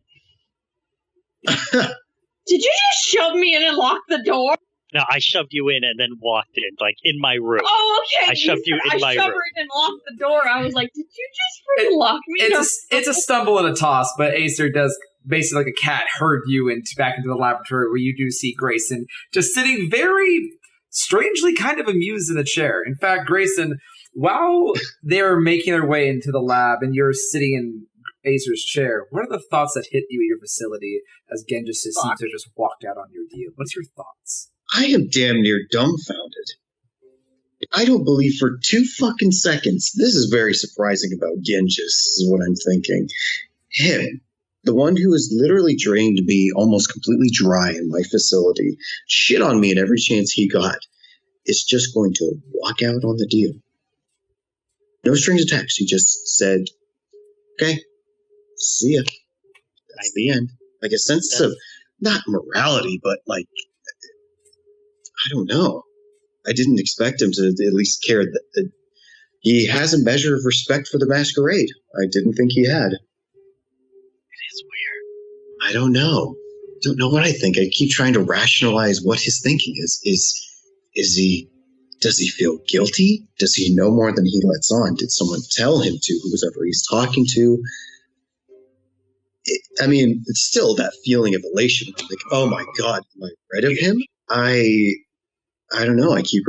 Did you just shove me in and lock the door? No, I shoved you in and then walked in, like in my room. Oh, okay. I shoved you in my I shoved room. her in and locked the door. I was like, did you just freaking lock me? It's a stumble and a toss, but Acer does basically like a cat herd you back into the laboratory where you do see Grayson just sitting very strangely kind of amused in a chair. In fact, Grayson, while they're making their way into the lab and you're sitting in Acer's chair, what are the thoughts that hit you at your facility as Genghis seems to just walked out on your deal? What's your thoughts? I am damn near dumbfounded. I don't believe for 2 fucking seconds. This is very surprising about Genghis, is what I'm thinking. Him, the one who has literally drained me almost completely dry in my facility, shit on me at every chance he got, is just going to walk out on the deal. No strings attached. He just said, okay, see ya. That's the end. Like a sense of, not morality, but like, I don't know. I didn't expect him to at least care that he has a measure of respect for the Masquerade. I didn't think he had. It is weird. I don't know. Don't know what I think. I keep trying to rationalize what his thinking is. Is he? Does he feel guilty? Does he know more than he lets on? Did someone tell him to? Whoever he's talking to. it's still that feeling of elation. Like, oh my God, am I rid of him? I don't know. I keep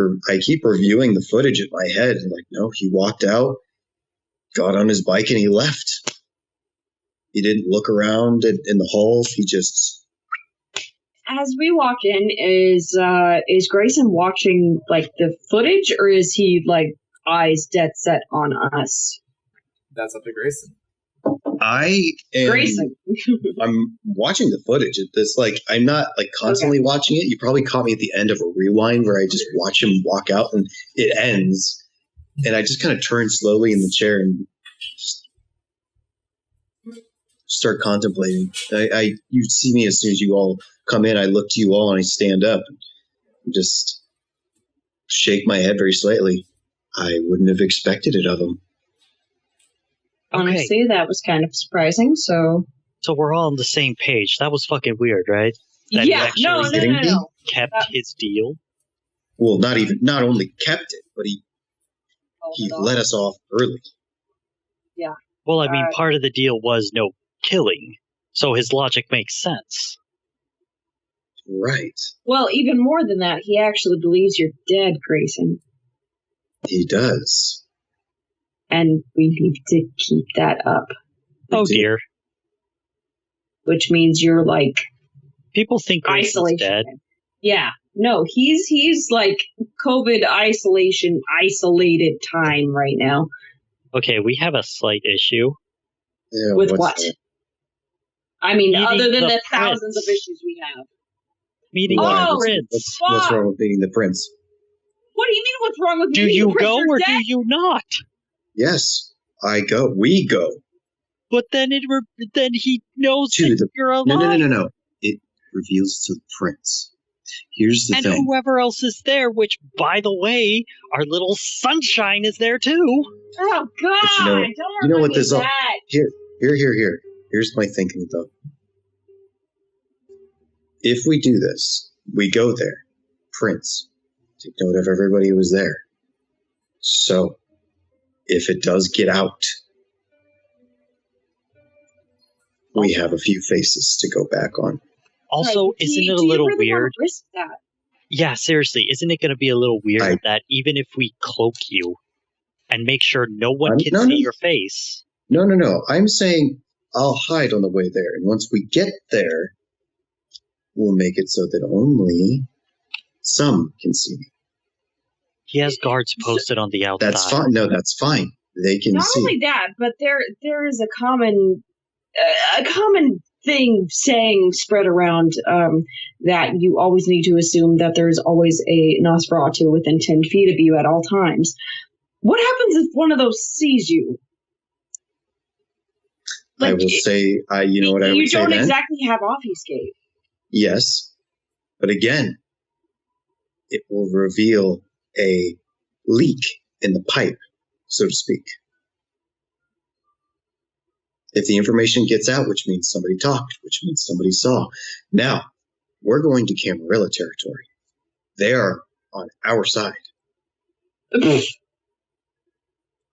reviewing the footage in my head, and like, no, he walked out, got on his bike, and he left. He didn't look around in the hall. He just. As we walk in, is Grayson watching like the footage, or is he like eyes dead set on us? That's up to Grayson. Grayson. I'm watching the footage. It's like I'm not like constantly watching it. You probably caught me at the end of a rewind where I just watch him walk out and it ends, and I just kind of turn slowly in the chair and just start contemplating. You see me as soon as you all come in. I look to you all and I stand up and just shake my head very slightly. I wouldn't have expected it of him. Honestly, that was kind of surprising. So we're all on the same page. That was fucking weird, right? That yeah, no. Kept his deal. Well, not only kept it, but he let us off early. Yeah. Well, I mean, part of the deal was no killing, so his logic makes sense. Right. Well, even more than that, he actually believes you're dead, Grayson. He does. And we need to keep that up. Oh dear. Which means you're like people think Grayson's dead. Yeah. No, he's like COVID isolation, isolated time right now. Okay, we have a slight issue. Yeah, with what? That? I mean, other than the thousands of issues we have. Meeting the prince. What's wrong with meeting the prince? What do you mean what's wrong with meeting the prince? Do you go or do you not? Yes, I go. We go. But then he knows that you're alive. No. It reveals to the prince. Here's the thing. And whoever else is there, which, by the way, our little sunshine is there too. Oh, God. You know what this is? Here. Here's my thinking, though. If we do this, we go there. Prince. Take note of everybody who was there. So, if it does get out, we have a few faces to go back on. Also, isn't it a little really weird? Risk that? Yeah, seriously, isn't it going to be a little weird that even if we cloak you and make sure no one can see your face? No. I'm saying I'll hide on the way there, and once we get there, we'll make it so that only some can see me. He has guards posted on the outside. That's fine. No, that's fine. They can see. Not only that, but there is a common thing saying spread around that you always need to assume that there's always a Nosferatu within 10 feet of you at all times. What happens if one of those sees you? Like, I will say, you know what I would say then? You don't exactly have obfuscate. Yes, but again, it will reveal a leak in the pipe, so to speak. If the information gets out, which means somebody talked, which means somebody saw. Now, we're going to Camarilla territory. They are on our side. You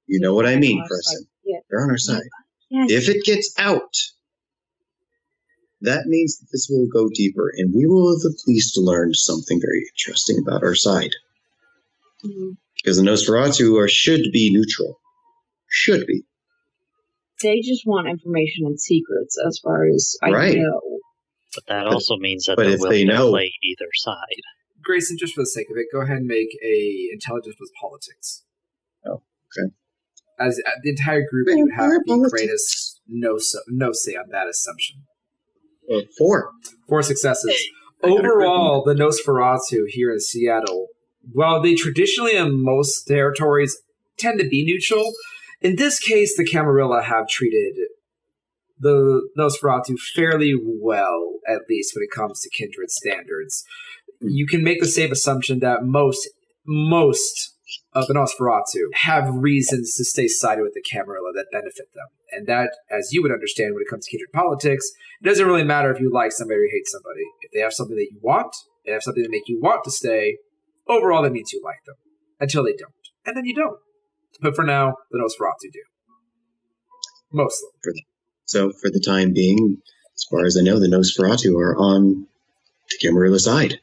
know what I mean, Preston? Yeah. They're on our side. Yes. If it gets out, that means that this will go deeper, and we will at least learn something very interesting about our side. Because the Nosferatu should be neutral. Should be. They just want information and secrets, as far as I know. But that also means that they're willing to play either side. Grayson, just for the sake of it, go ahead and make a intelligence with politics. Oh, okay. As the entire group, you would have the greatest no say on that assumption. 4. 4 successes. Overall, the Nosferatu here in Seattle, while they traditionally in most territories tend to be neutral, in this case, the Camarilla have treated the Nosferatu fairly well, at least when it comes to kindred standards. You can make the safe assumption that most of the Nosferatu have reasons to stay sided with the Camarilla that benefit them. And that, as you would understand when it comes to kindred politics, it doesn't really matter if you like somebody or hate somebody. If they have something that you want, they have something to make you want to stay, overall that means you like them. Until they don't. And then you don't. But for now, the Nosferatu do. Mostly. So for the time being, as far as I know, the Nosferatu are on the Camarilla side.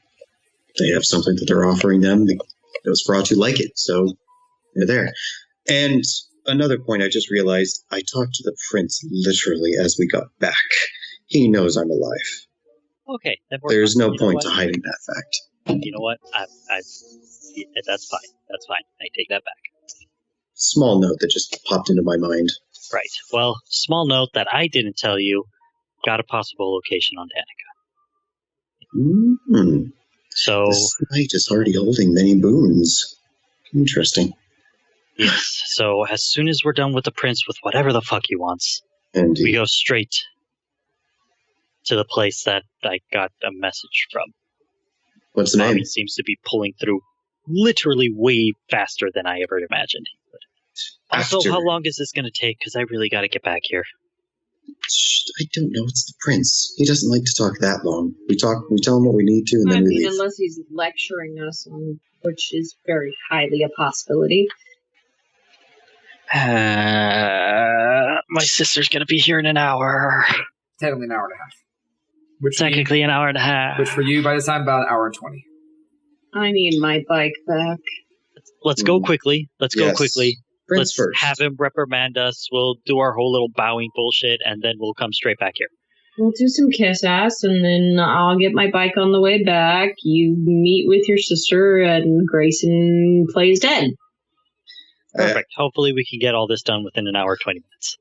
They have something that they're offering them. The Nosferatu like it, so they're there. And another point I just realized, I talked to the prince literally as we got back. He knows I'm alive. Okay. There's no point to hiding that fact. You know what? That's fine. That's fine. I take that back. Small note that just popped into my mind. Right. Well, small note that I didn't tell you, got a possible location on Danica. Mm-hmm. So this knight is already holding many boons. Interesting. Yes. So as soon as we're done with the prince with whatever the fuck he wants, Indeed. we go straight to the place that I got a message from. What's the name? Bobby seems to be pulling through literally way faster than I ever imagined he would. Also, how long is this going to take? Because I really got to get back here. I don't know. It's the prince. He doesn't like to talk that long. We tell him what we need to, and then we leave. Unless he's lecturing us, which is very highly a possibility. My sister's going to be here in an hour. Technically an hour and a half. Technically an hour and a half. Which for you, by this time, about an hour and 20. I need my bike back. Let's go quickly. Let's go quickly. Prince Let's first. have him reprimand us. We'll do our whole little bowing bullshit, and then we'll come straight back here. We'll do some kiss ass, and then I'll get my bike on the way back. You meet with your sister, and Grayson plays dead. Perfect. Hopefully we can get all this done within an hour, 20 minutes.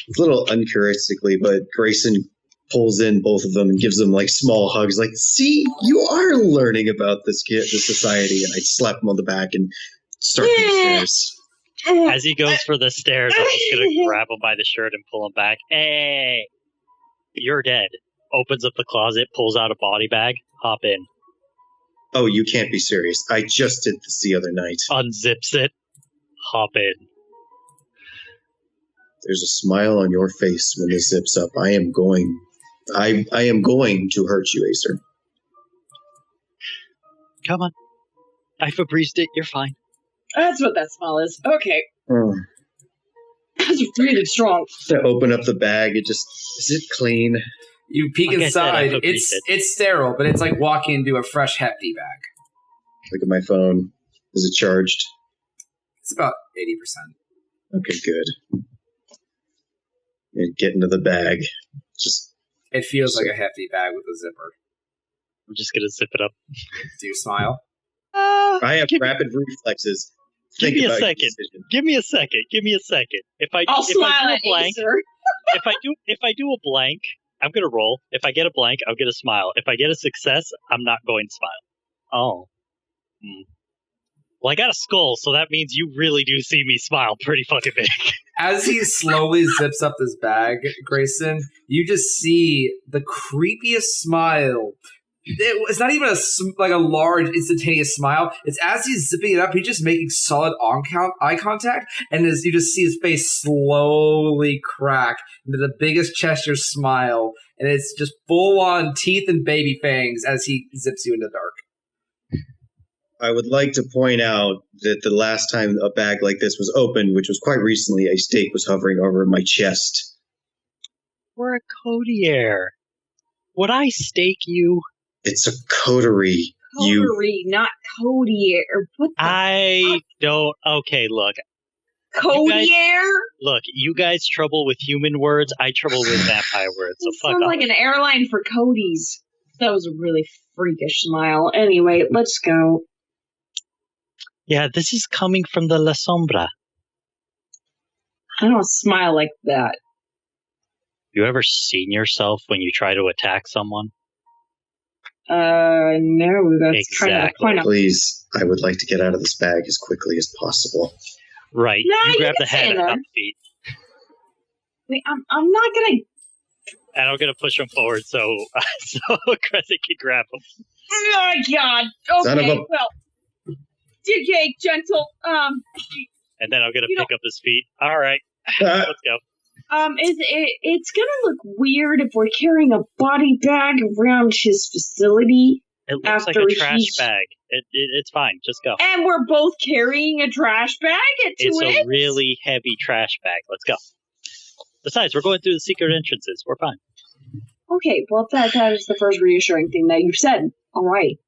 It's a little uncharacteristically, but Grayson pulls in both of them and gives them like small hugs. Like, see, you are learning about this society. And I slap him on the back and start the stairs. As he goes for the stairs, I'm just going to grab him by the shirt and pull him back. Hey, you're dead. Opens up the closet, pulls out a body bag. Hop in. Oh, you can't be serious. I just did this the other night. Unzips it. Hop in. There's a smile on your face when this zips up. I am going to hurt you, Acer. Come on. I Febrezed it. You're fine. That's what that smell is. Okay. That's really strong. To open up the bag, is it clean? You peek Like inside. I said, It's sterile, but it's like walking into a fresh Hefty bag. Look at my phone. Is it charged? It's about 80%. Okay, good. And get into the bag. It feels like a Hefty bag with a zipper. I'm just going to zip it up. Do you smile? I have rapid reflexes. Give me a second. Give me a second. If I do a blank, I'm gonna roll. If I get a blank, I'll get a smile. If I get a success, I'm not going to smile. Oh. Well, I got a skull, so that means you really do see me smile pretty fucking big. As he slowly zips up this bag, Grayson, you just see the creepiest smile. It's not even a large, instantaneous smile. It's as he's zipping it up, he's just making solid eye contact, and as you just see his face slowly crack into the biggest Cheshire smile, and it's just full-on teeth and baby fangs as he zips you into the dark. I would like to point out that the last time a bag like this was opened, which was quite recently, a stake was hovering over my chest. We're a coterie. Would I stake you? It's a coterie. Coterie, not coterie. What the don't. Okay, look. Coterie? Look, you guys trouble with human words. I trouble with vampire words. So fuck off. Sounds like an airline for Cody's. That was a really freakish smile. Anyway, let's go. Yeah, this is coming from the La Sombra. I don't smile like that. You ever seen yourself when you try to attack someone? No, that's kind of the point. Please, I would like to get out of this bag as quickly as possible. Right. No, you grab the head and not the feet. Wait, I'm not gonna. And I'm gonna push him forward so Crescent can grab him. Oh my god! Okay, well, DJ, gentle. And then I'm gonna pick up his feet. All right, let's go. It's gonna look weird if we're carrying a body bag around his facility. It looks like a trash bag. It's fine. Just go. And we're both carrying a trash bag at 2 It's ends? a really heavy trash bag. Let's go. Besides, we're going through the secret entrances. We're fine. Okay, well, that is the first reassuring thing that you've said. All right.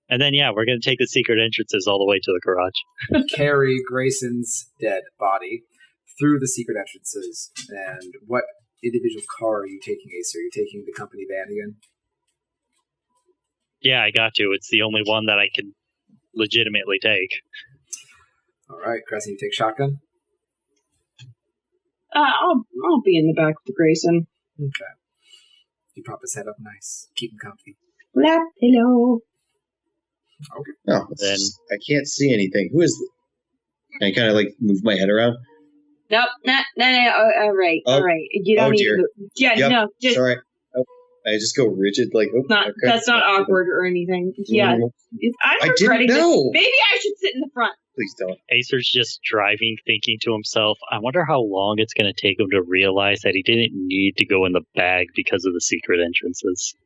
And then, we're going to take the secret entrances all the way to the garage. Carry Grayson's dead body through the secret entrances. And what individual car are you taking, Ace? Are you taking the company van again? Yeah, I got to. It's the only one that I can legitimately take. All right, Crescent, you take shotgun? I'll be in the back with Grayson. Okay. You prop his head up nice. Keep him comfy. Lap pillow. Okay. Oh, Then I can't see anything. Who is I kind of like move my head around. Nope, no. All right. You don't need dear. to. Yeah, Yep. no, just Sorry. Oh, I just go rigid, like. Oh, not. okay. That's not awkward or anything. Yeah, I'm I regretting didn't know. this. Maybe I should sit in the front. Please don't. Acer's just driving, thinking to himself, I wonder how long it's going to take him to realize that he didn't need to go in the bag because of the secret entrances.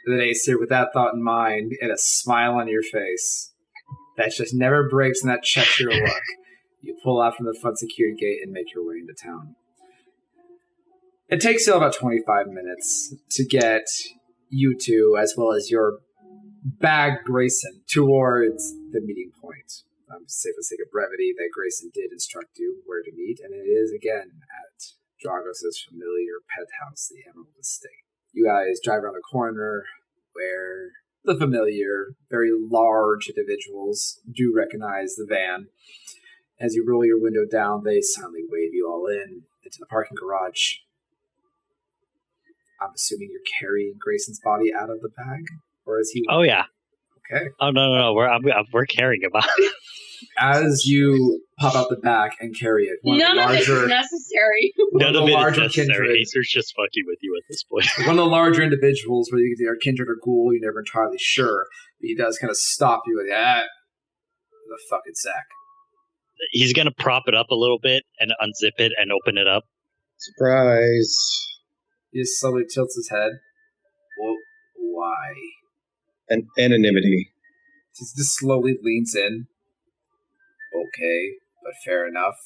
And then Acer, with that thought in mind, and a smile on your face, that just never breaks and that checks your luck, you pull out from the front security gate and make your way into town. It takes you about 25 minutes to get you two, as well as your bag, Grayson, towards the meeting point. Say for the sake of brevity, that Grayson did instruct you where to meet, and it is, again, at Dragos' familiar pet house, the Emerald Estate. You guys drive around the corner where the familiar, very large individuals do recognize the van. As you roll your window down, they silently wave you all into the parking garage. I'm assuming you're carrying Grayson's body out of the bag? Or is he... Oh, yeah. Okay. Oh, no. We're carrying him out. As you pop out the back and carry it, None of it is necessary. None of it is necessary. Kindred, Acer's just fucking with you at this point. one of the larger individuals, whether they're kindred or ghoul, you're never entirely sure, but he does kind of stop you with that. The fucking sack. He's going to prop it up a little bit and unzip it and open it up. Surprise. He just slowly tilts his head. Well, why? And anonymity. He just slowly leans in. Okay, but fair enough.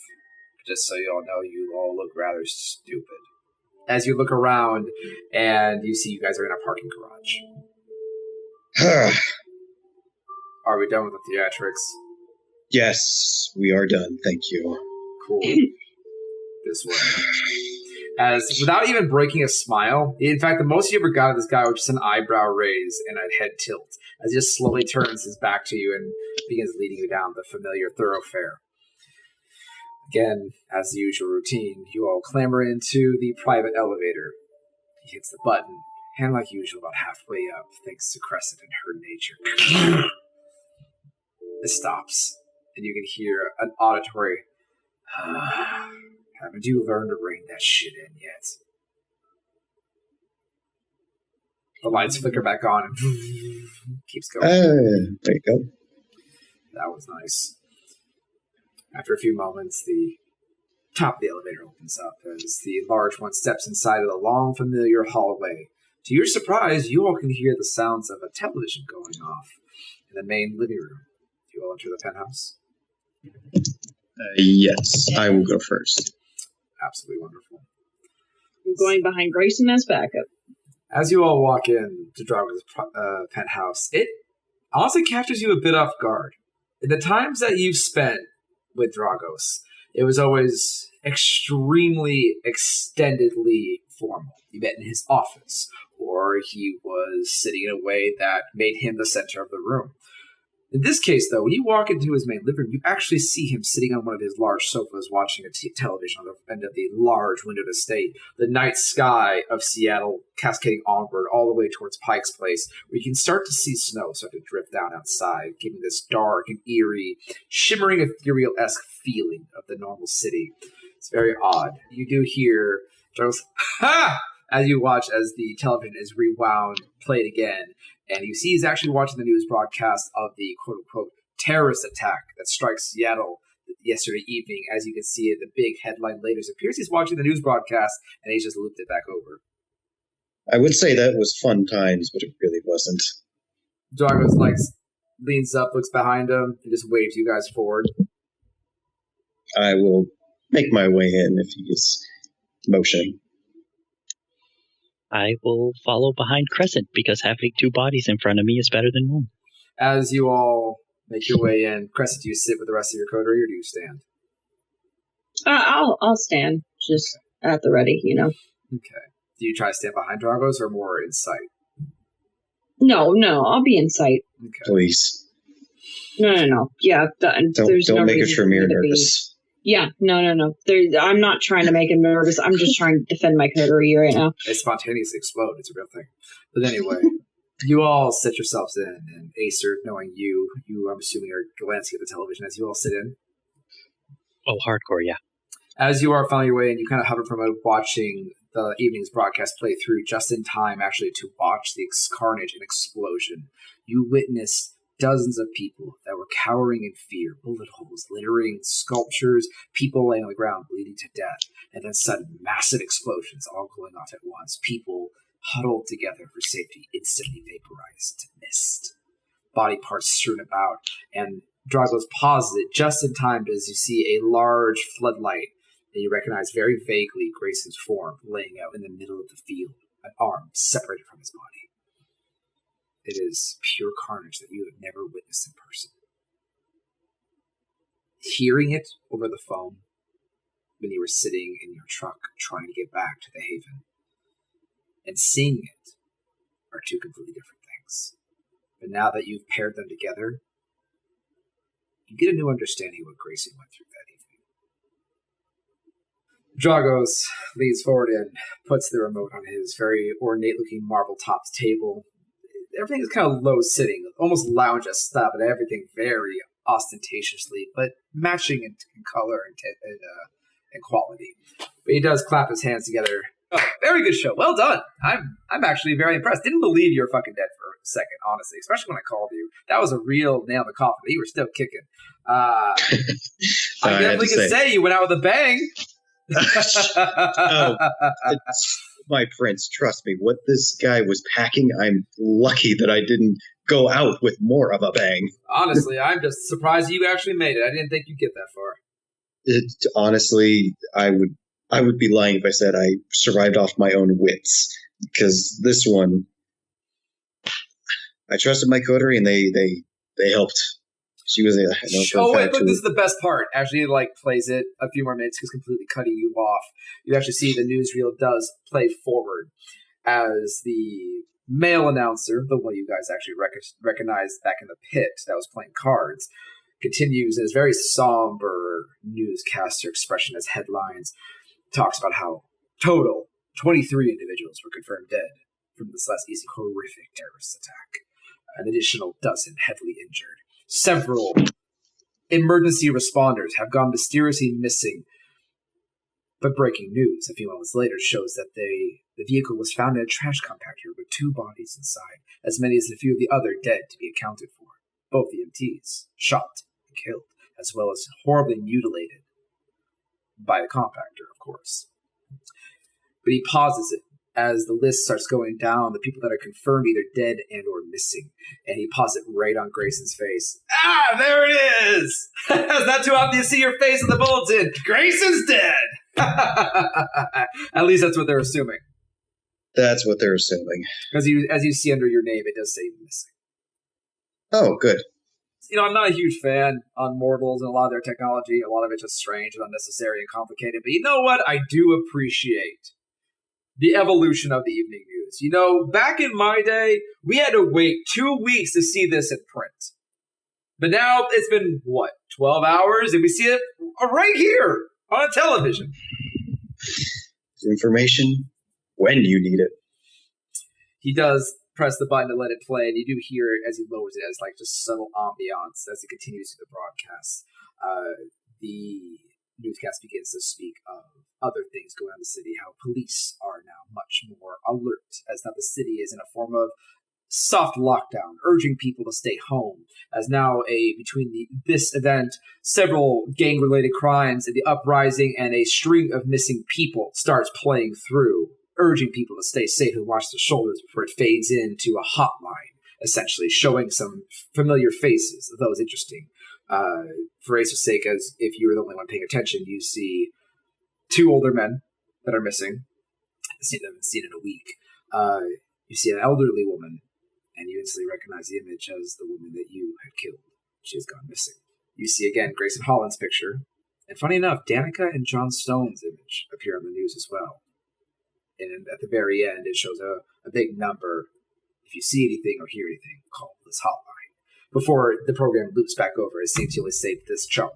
Just so you all know, you all look rather stupid. As you look around, and you see you guys are in a parking garage. Are we done with the theatrics? Yes, we are done. Thank you. Cool. This way. As, without even breaking a smile, in fact, the most you ever got of this guy was just an eyebrow raise and a head tilt, as he just slowly turns his back to you and begins leading you down the familiar thoroughfare. Again, as the usual routine, you all clamber into the private elevator. He hits the button, and like usual, about halfway up, thanks to Crescent and her nature. It stops, and you can hear an auditory, haven't you learned to rein that shit in yet? The lights flicker back on and keeps going. There you go. That was nice. After a few moments, the top of the elevator opens up as the large one steps inside of the long, familiar hallway. To your surprise, you all can hear the sounds of a television going off in the main living room. You all enter the penthouse? Yes, I will go first. Absolutely wonderful. I'm going behind Grayson as backup. As you all walk in to Drago's penthouse, it honestly captures you a bit off guard. In the times that you've spent with Dragos, it was always extremely extendedly formal. You met in his office, or he was sitting in a way that made him the center of the room. In this case, though, when you walk into his main living room, you actually see him sitting on one of his large sofas watching a television on the end of the large windowed estate. The night sky of Seattle cascading onward all the way towards Pike's Place, where you can start to see snow start to drift down outside, giving this dark and eerie, shimmering ethereal-esque feeling of the normal city. It's very odd. You do hear Joe's, ha! As you watch as the television is rewound, played again. And you see he's actually watching the news broadcast of the quote-unquote terrorist attack that struck Seattle yesterday evening. As you can see it, the big headline later. It appears he's watching the news broadcast, and he's just looped it back over. I would say that was fun times, but it really wasn't. Dragos leans up, looks behind him, and just waves you guys forward. I will make my way in if he is motioning. I will follow behind Crescent because having two bodies in front of me is better than one. As you all make your way in, Crescent, do you sit with the rest of your coterie or do you stand? I'll stand just at the ready, Okay. Do you try to stand behind Dragos or more in sight? No, I'll be in sight. Okay. Please. No. Yeah, there's don't no make a reason for me Tremere to nervous. Yeah, no. I'm not trying to make him nervous. I'm just trying to defend my coterie right now. They spontaneously explode. It's a real thing. But anyway, you all set yourselves in, and Acer, knowing you, I'm assuming, are glancing at the television as you all sit in. Oh, hardcore, yeah. As you are finding your way in, you kind of hover from watching the evening's broadcast play through just in time, actually, to watch the carnage and explosion. You witness dozens of people that were cowering in fear, bullet holes littering sculptures, people laying on the ground bleeding to death, and then sudden massive explosions all going off at once. People huddled together for safety, instantly vaporized to mist. Body parts strewn about, and Dragos pauses it just in time as you see a large floodlight, and you recognize very vaguely Grayson's form laying out in the middle of the field, an arm separated from his body. It is pure carnage that you have never witnessed in person. Hearing it over the phone when you were sitting in your truck trying to get back to the Haven, and seeing it are two completely different things. But now that you've paired them together, you get a new understanding of what Grayson went through that evening. Dragos leans forward and puts the remote on his very ornate-looking marble-topped table. Everything is kind of low-sitting, almost lounge-esque style, but everything very ostentatiously, but matching in color and quality. But he does clap his hands together. Oh, very good show. Well done. I'm actually very impressed. Didn't believe you were fucking dead for a second, honestly, especially when I called you. That was a real nail in the coffin. You were still kicking. I definitely can say you went out with a bang. My prince, trust me, what this guy was packing, I'm lucky that I didn't go out with more of a bang. Honestly, I'm just surprised you actually made it. I didn't think you'd get that far. Honestly, I would be lying if I said I survived off my own wits, because this one, I trusted my coterie and they helped. She was look, this is the best part. Actually, plays it a few more minutes because completely cutting you off. You actually see the newsreel does play forward as the male announcer, the one you guys actually recognized back in the pit that was playing cards, continues in his very somber newscaster expression as headlines talks about how total 23 individuals were confirmed dead from this last easy horrific terrorist attack. An additional dozen heavily injured. Several emergency responders have gone mysteriously missing. But breaking news a few moments later shows that the vehicle was found in a trash compactor with two bodies inside, as many as a few of the other dead to be accounted for. Both EMTs shot and killed, as well as horribly mutilated by the compactor, of course. But he pauses it as the list starts going down, the people that are confirmed either dead and or missing. And he pauses it right on Grayson's face. Ah, there it is! It's not too often you see your face in the bulletin. Grayson's dead! At least that's what they're assuming. That's what they're assuming. Because as you see under your name, it does say missing. Oh, good. I'm not a huge fan on Mortals and a lot of their technology. A lot of it's just strange and unnecessary and complicated. But you know what? I do appreciate the evolution of the evening news. Back in my day, we had to wait 2 weeks to see this in print. But now it's been, 12 hours? And we see it right here on television. Information when you need it. He does press the button to let it play, and you do hear it as he lowers it as just subtle ambiance as it continues through the broadcast. The newscast begins to speak of other things going on in the city, how police are now much more alert, as now the city is in a form of soft lockdown, urging people to stay home, as now between this event, several gang-related crimes and the uprising and a string of missing people starts playing through, urging people to stay safe and watch their shoulders before it fades into a hotline, essentially showing some familiar faces of those interesting For Ace's sake, as if you were the only one paying attention, you see 2 older men that are missing. You haven't seen in a week. You see an elderly woman, and you instantly recognize the image as the woman that you had killed. She has gone missing. You see again Grayson Holland's picture, and funny enough, Danica and John Stone's image appear on the news as well. And at the very end, it shows a big number. If you see anything or hear anything, call this hotline. Before the program loops back over, it seems you only saved this chunk.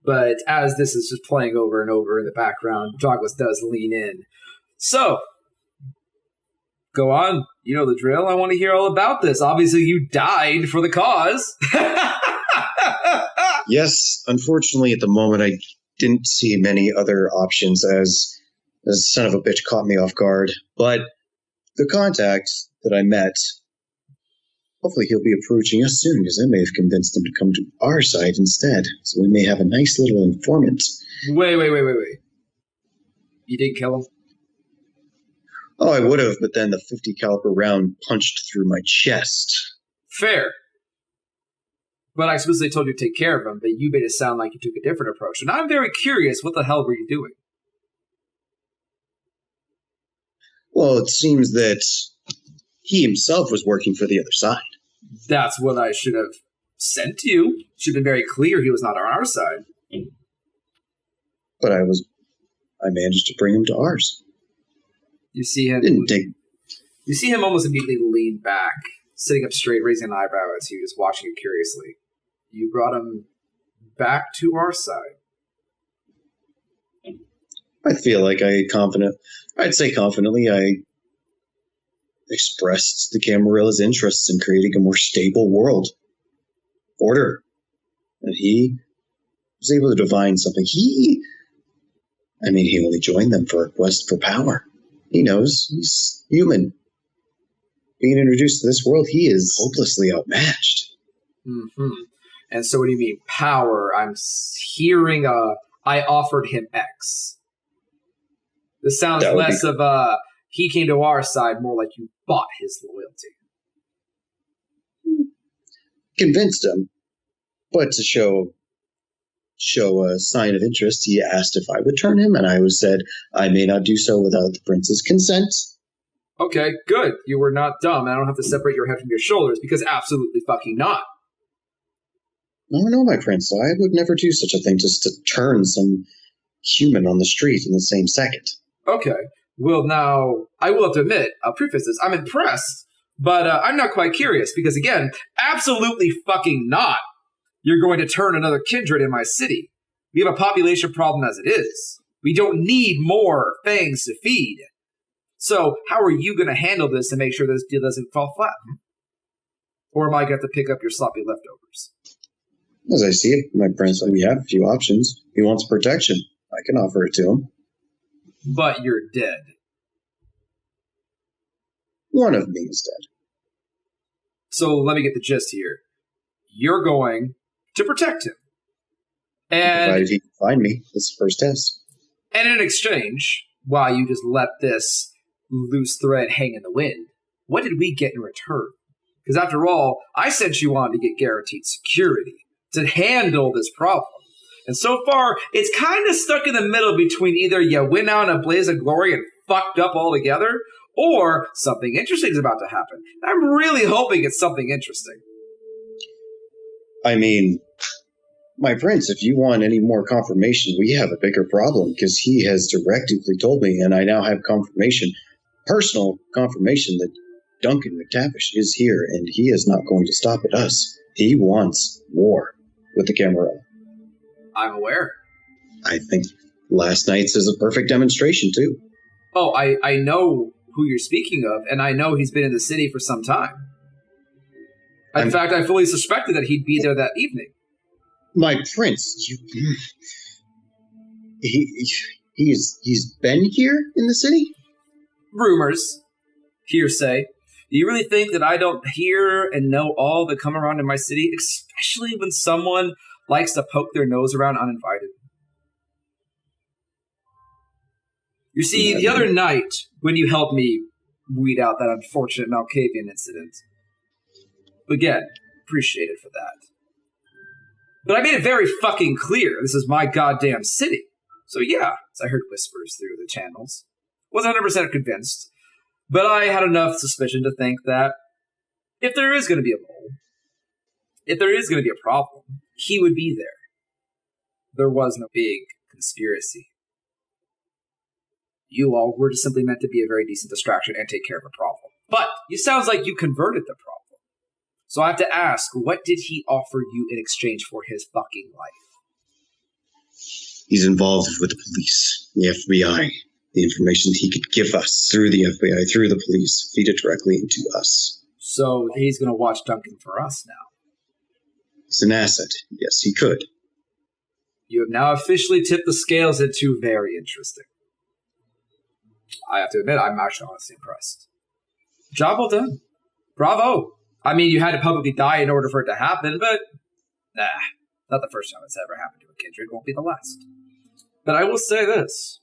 But as this is just playing over and over in the background, Douglas does lean in. So, go on. You know the drill. I want to hear all about this. Obviously, you died for the cause. Yes, unfortunately, at the moment, I didn't see many other options as the son of a bitch caught me off guard. But the contact that I met, hopefully he'll be approaching us soon, because I may have convinced him to come to our side instead. So we may have a nice little informant. Wait. You didn't kill him? Oh, I would have, but then the 50 caliber round punched through my chest. Fair. But I supposedly told you to take care of him, but you made it sound like you took a different approach. And I'm very curious, what the hell were you doing? Well, it seems that he himself was working for the other side. That's what I should have sent to you. Should have been very clear he was not on our side. But I managed to bring him to ours. You see him. You see him almost immediately lean back, sitting up straight, raising an eyebrow at you, just watching you curiously. You brought him back to our side. I feel like I'd say confidently, I expressed the Camarilla's interests in creating a more stable world. Order. And he was able to divine something. He only joined them for a quest for power. He knows. He's human. Being introduced to this world, he is hopelessly outmatched. Mm-hmm. And so what do you mean, power? I'm hearing I offered him X. This sounds less of he came to our side, more like you bought his loyalty. Convinced him, but to show a sign of interest, he asked if I would turn him, and I said I may not do so without the prince's consent. Okay, good. You were not dumb. I don't have to separate your head from your shoulders, because absolutely fucking not. No, my prince. I would never do such a thing just to turn some human on the street in the same second. Okay. Well, now, I will have to admit, I'll preface this, I'm impressed, but I'm not quite curious, because again, absolutely fucking not. You're going to turn another kindred in my city. We have a population problem as it is. We don't need more fangs to feed. So, how are you going to handle this and make sure this deal doesn't fall flat? Or am I going to pick up your sloppy leftovers? As I see it, my prince, we have a few options. He wants protection. I can offer it to him. But you're dead. One of me is dead. So let me get the gist here. You're going to protect him. And provided he can find me. This is the first test. And in exchange, while you just let this loose thread hang in the wind, what did we get in return? Because after all, I sent you on to get guaranteed security, to handle this problem. And so far, it's kind of stuck in the middle between either you went out in a blaze of glory and fucked up altogether, or something interesting is about to happen. I'm really hoping it's something interesting. I mean, my prince, if you want any more confirmation, we have a bigger problem, because he has directly told me, and I now have confirmation, personal confirmation, that Duncan McTavish is here, and he is not going to stop at us. He wants war with the Camarilla. I'm aware. I think last night's is a perfect demonstration, too. Oh, I know who you're speaking of, and I know he's been in the city for some time. In fact, I fully suspected that he'd be there that evening. My prince, he's been here in the city? Rumors. Hearsay. Do you really think that I don't hear and know all that come around in my city, especially when someone likes to poke their nose around uninvited? You see, the other night, when you helped me weed out that unfortunate Malkavian incident, again, appreciated for that. But I made it very fucking clear this is my goddamn city. So yeah, as I heard whispers through the channels. Wasn't 100% convinced, but I had enough suspicion to think that if there is going to be a mole, if there is going to be a problem, he would be there. There was no big conspiracy. You all were just simply meant to be a very decent distraction and take care of a problem. But it sounds like you converted the problem. So I have to ask, what did he offer you in exchange for his fucking life? He's involved with the police, the FBI. The information he could give us through the FBI, through the police, feed it directly into us. So he's going to watch Duncan for us now. It's an asset. Yes, he could. You have now officially tipped the scales into very interesting. I have to admit, I'm actually honestly impressed. Job well done. Bravo. I mean, you had to publicly die in order for it to happen, but not the first time it's ever happened to a kindred. Won't be the last. But I will say this.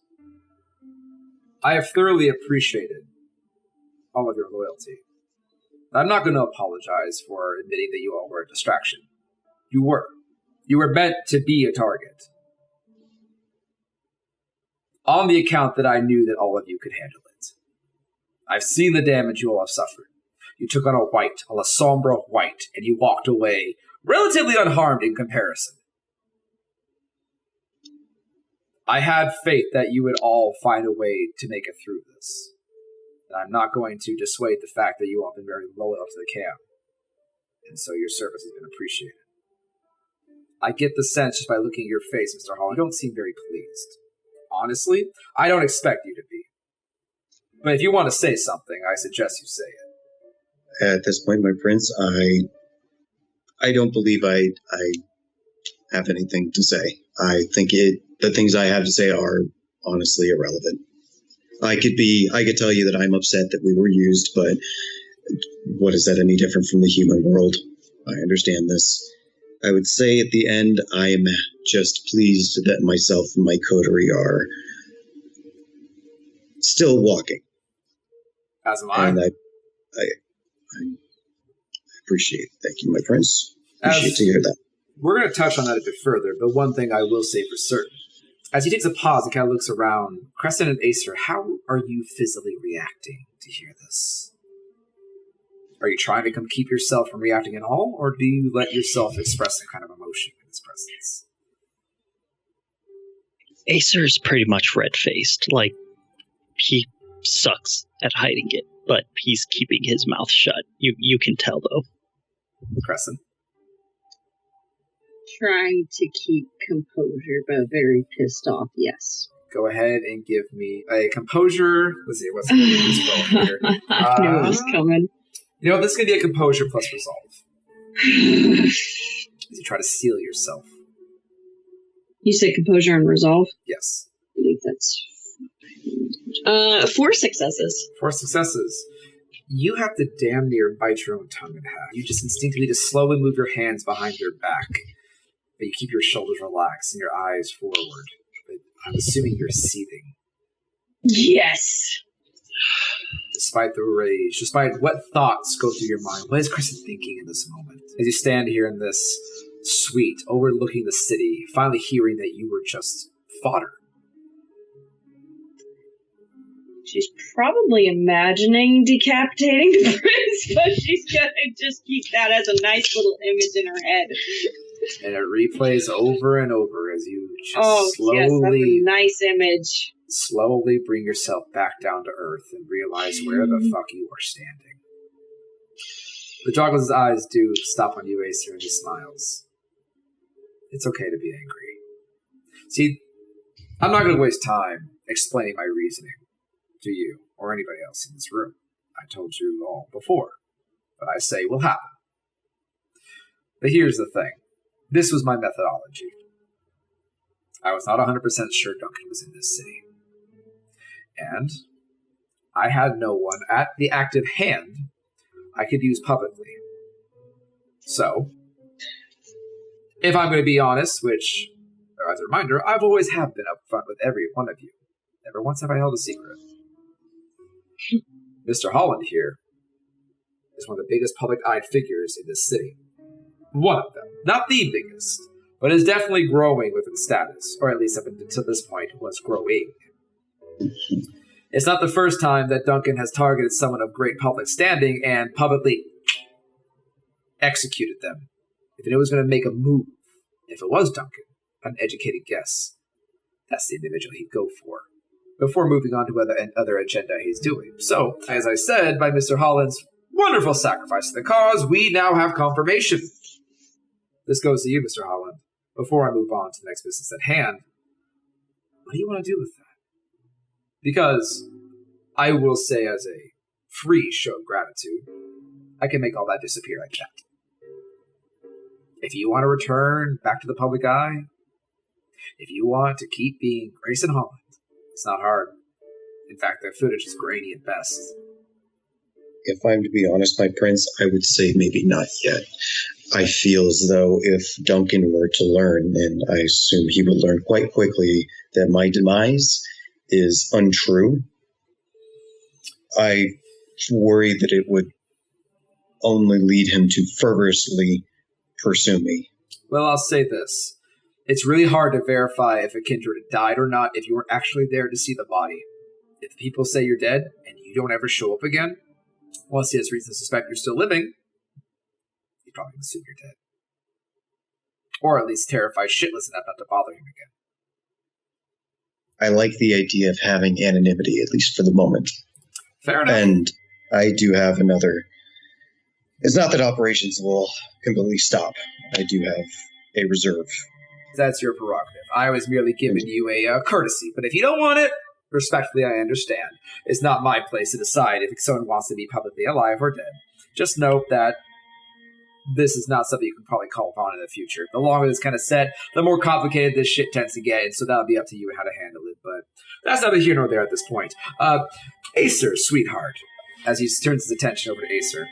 I have thoroughly appreciated all of your loyalty. I'm not going to apologize for admitting that you all were a distraction. You were. You were meant to be a target. On the account that I knew that all of you could handle it. I've seen the damage you all have suffered. You took on a La Sombra white, and you walked away relatively unharmed in comparison. I had faith that you would all find a way to make it through this. And I'm not going to dissuade the fact that you all have been very loyal to the camp. And so your service has been appreciated. I get the sense just by looking at your face, Mr. Holland, you don't seem very pleased. Honestly, I don't expect you to be. But if you want to say something, I suggest you say it. At this point, my prince, I don't believe I have anything to say. I think the things I have to say are honestly irrelevant. I could tell you that I'm upset that we were used, but what is that any different from the human world? I understand this. I would say at the end, I am just pleased that myself and my coterie are still walking. As am I. And I appreciate it. Thank you, my prince. Appreciate to hear that. We're going to touch on that a bit further, but one thing I will say for certain. As he takes a pause and kind of looks around, Crescent and Acer, how are you physically reacting to hear this? Are you trying to keep yourself from reacting at all, or do you let yourself express some kind of emotion in his presence? Acer's pretty much red-faced. Like, he sucks at hiding it, but he's keeping his mouth shut. You can tell, though. Crescent? Trying to keep composure, but very pissed off, yes. Go ahead and give me a composure. Let's see, what's this roll here? I knew it was coming. You know, this is going to be a composure plus resolve. As you try to steel yourself. You said composure and resolve? Yes. I think that's 4 successes. 4 successes. You have to damn near bite your own tongue in half. You just instinctively just slowly move your hands behind your back. But you keep your shoulders relaxed and your eyes forward. But I'm assuming you're seething. Yes. Despite the rage, despite what thoughts go through your mind, what is Crescent thinking in this moment? As you stand here in this suite, overlooking the city, finally hearing that you were just fodder. She's probably imagining decapitating the prince, but she's gonna just keep that as a nice little image in her head. And it replays over and over as you just yes, that's a nice image. Slowly bring yourself back down to earth and realize where the fuck you are standing. The Joggle's eyes do stop on you, Acer, and he smiles. It's okay to be angry. See, I'm not going to waste time explaining my reasoning to you or anybody else in this room. I told you all before, but I say will happen. But here's the thing. This was my methodology. I was not 100% sure Duncan was in this city. And I had no one at the active hand I could use publicly. So, if I'm going to be honest, which, as a reminder, I've always have been upfront with every one of you. Never once have I held a secret. Mr. Holland here is one of the biggest public-eyed figures in this city. One of them. Not the biggest, but is definitely growing within status, or at least up until this point was growing. It's not the first time that Duncan has targeted someone of great public standing and publicly executed them. If it was going to make a move, if it was Duncan, an educated guess, that's the individual he'd go for, before moving on to what other agenda he's doing. So, as I said, by Mr. Holland's wonderful sacrifice to the cause, we now have confirmation. This goes to you, Mr. Holland. Before I move on to the next business at hand, what do you want to do with that? Because I will say, as a free show of gratitude, I can make all that disappear like that. If you want to return back to the public eye, if you want to keep being Grayson Holland, it's not hard. In fact, their footage is grainy at best. If I'm to be honest, my prince, I would say maybe not yet. I feel as though if Duncan were to learn, and I assume he would learn quite quickly, that my demise is untrue, I worry that it would only lead him to fervorously pursue me. Well, I'll say this. It's really hard to verify if a kindred died or not if you weren't actually there to see the body. If people say you're dead and you don't ever show up again, unless he has reason to suspect you're still living, he'd probably assume you're dead. Or at least terrified shitless enough not to bother him again. I like the idea of having anonymity, at least for the moment. Fair enough. And I do have another... It's not that operations will completely stop. I do have a reserve. That's your prerogative. I was merely giving you a courtesy. But if you don't want it, respectfully, I understand. It's not my place to decide if someone wants to be publicly alive or dead. Just note that this is not something you can probably call upon in the future. The longer it's kind of set, the more complicated this shit tends to get, and so that'll be up to you how to handle it. But that's neither here nor there at this point. Acer, sweetheart, as he turns his attention over to Acer,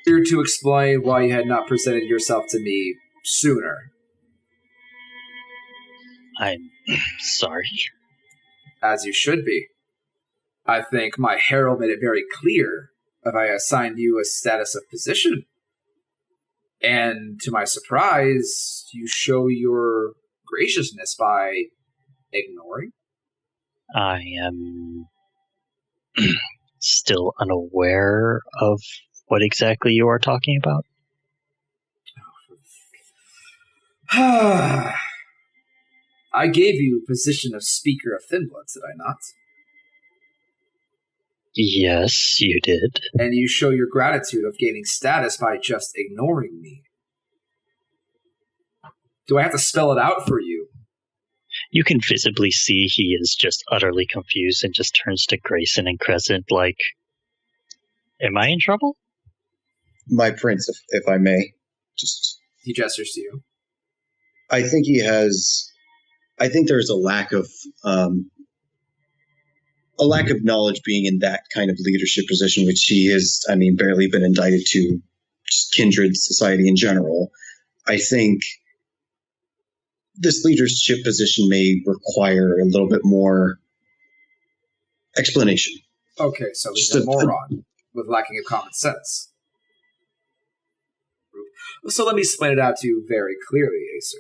here to explain why you had not presented yourself to me sooner. I'm sorry. As you should be. I think my herald made it very clear if I assigned you a status of position. And to my surprise, you show your graciousness by ignoring. I am still unaware of what exactly you are talking about. I gave you position of Speaker of Thinbloods, did I not? Yes, you did. And you show your gratitude of gaining status by just ignoring me. Do I have to spell it out for you? You can visibly see he is just utterly confused and just turns to Grayson and Crescent like, am I in trouble? My prince, if I may, just... He gestures to you. I think he has... I think there's a lack of knowledge being in that kind of leadership position, which he has, barely been indicted to kindred society in general. I think this leadership position may require a little bit more explanation. Okay, so he's a moron with lacking of common sense. So let me explain it out to you very clearly, Acer.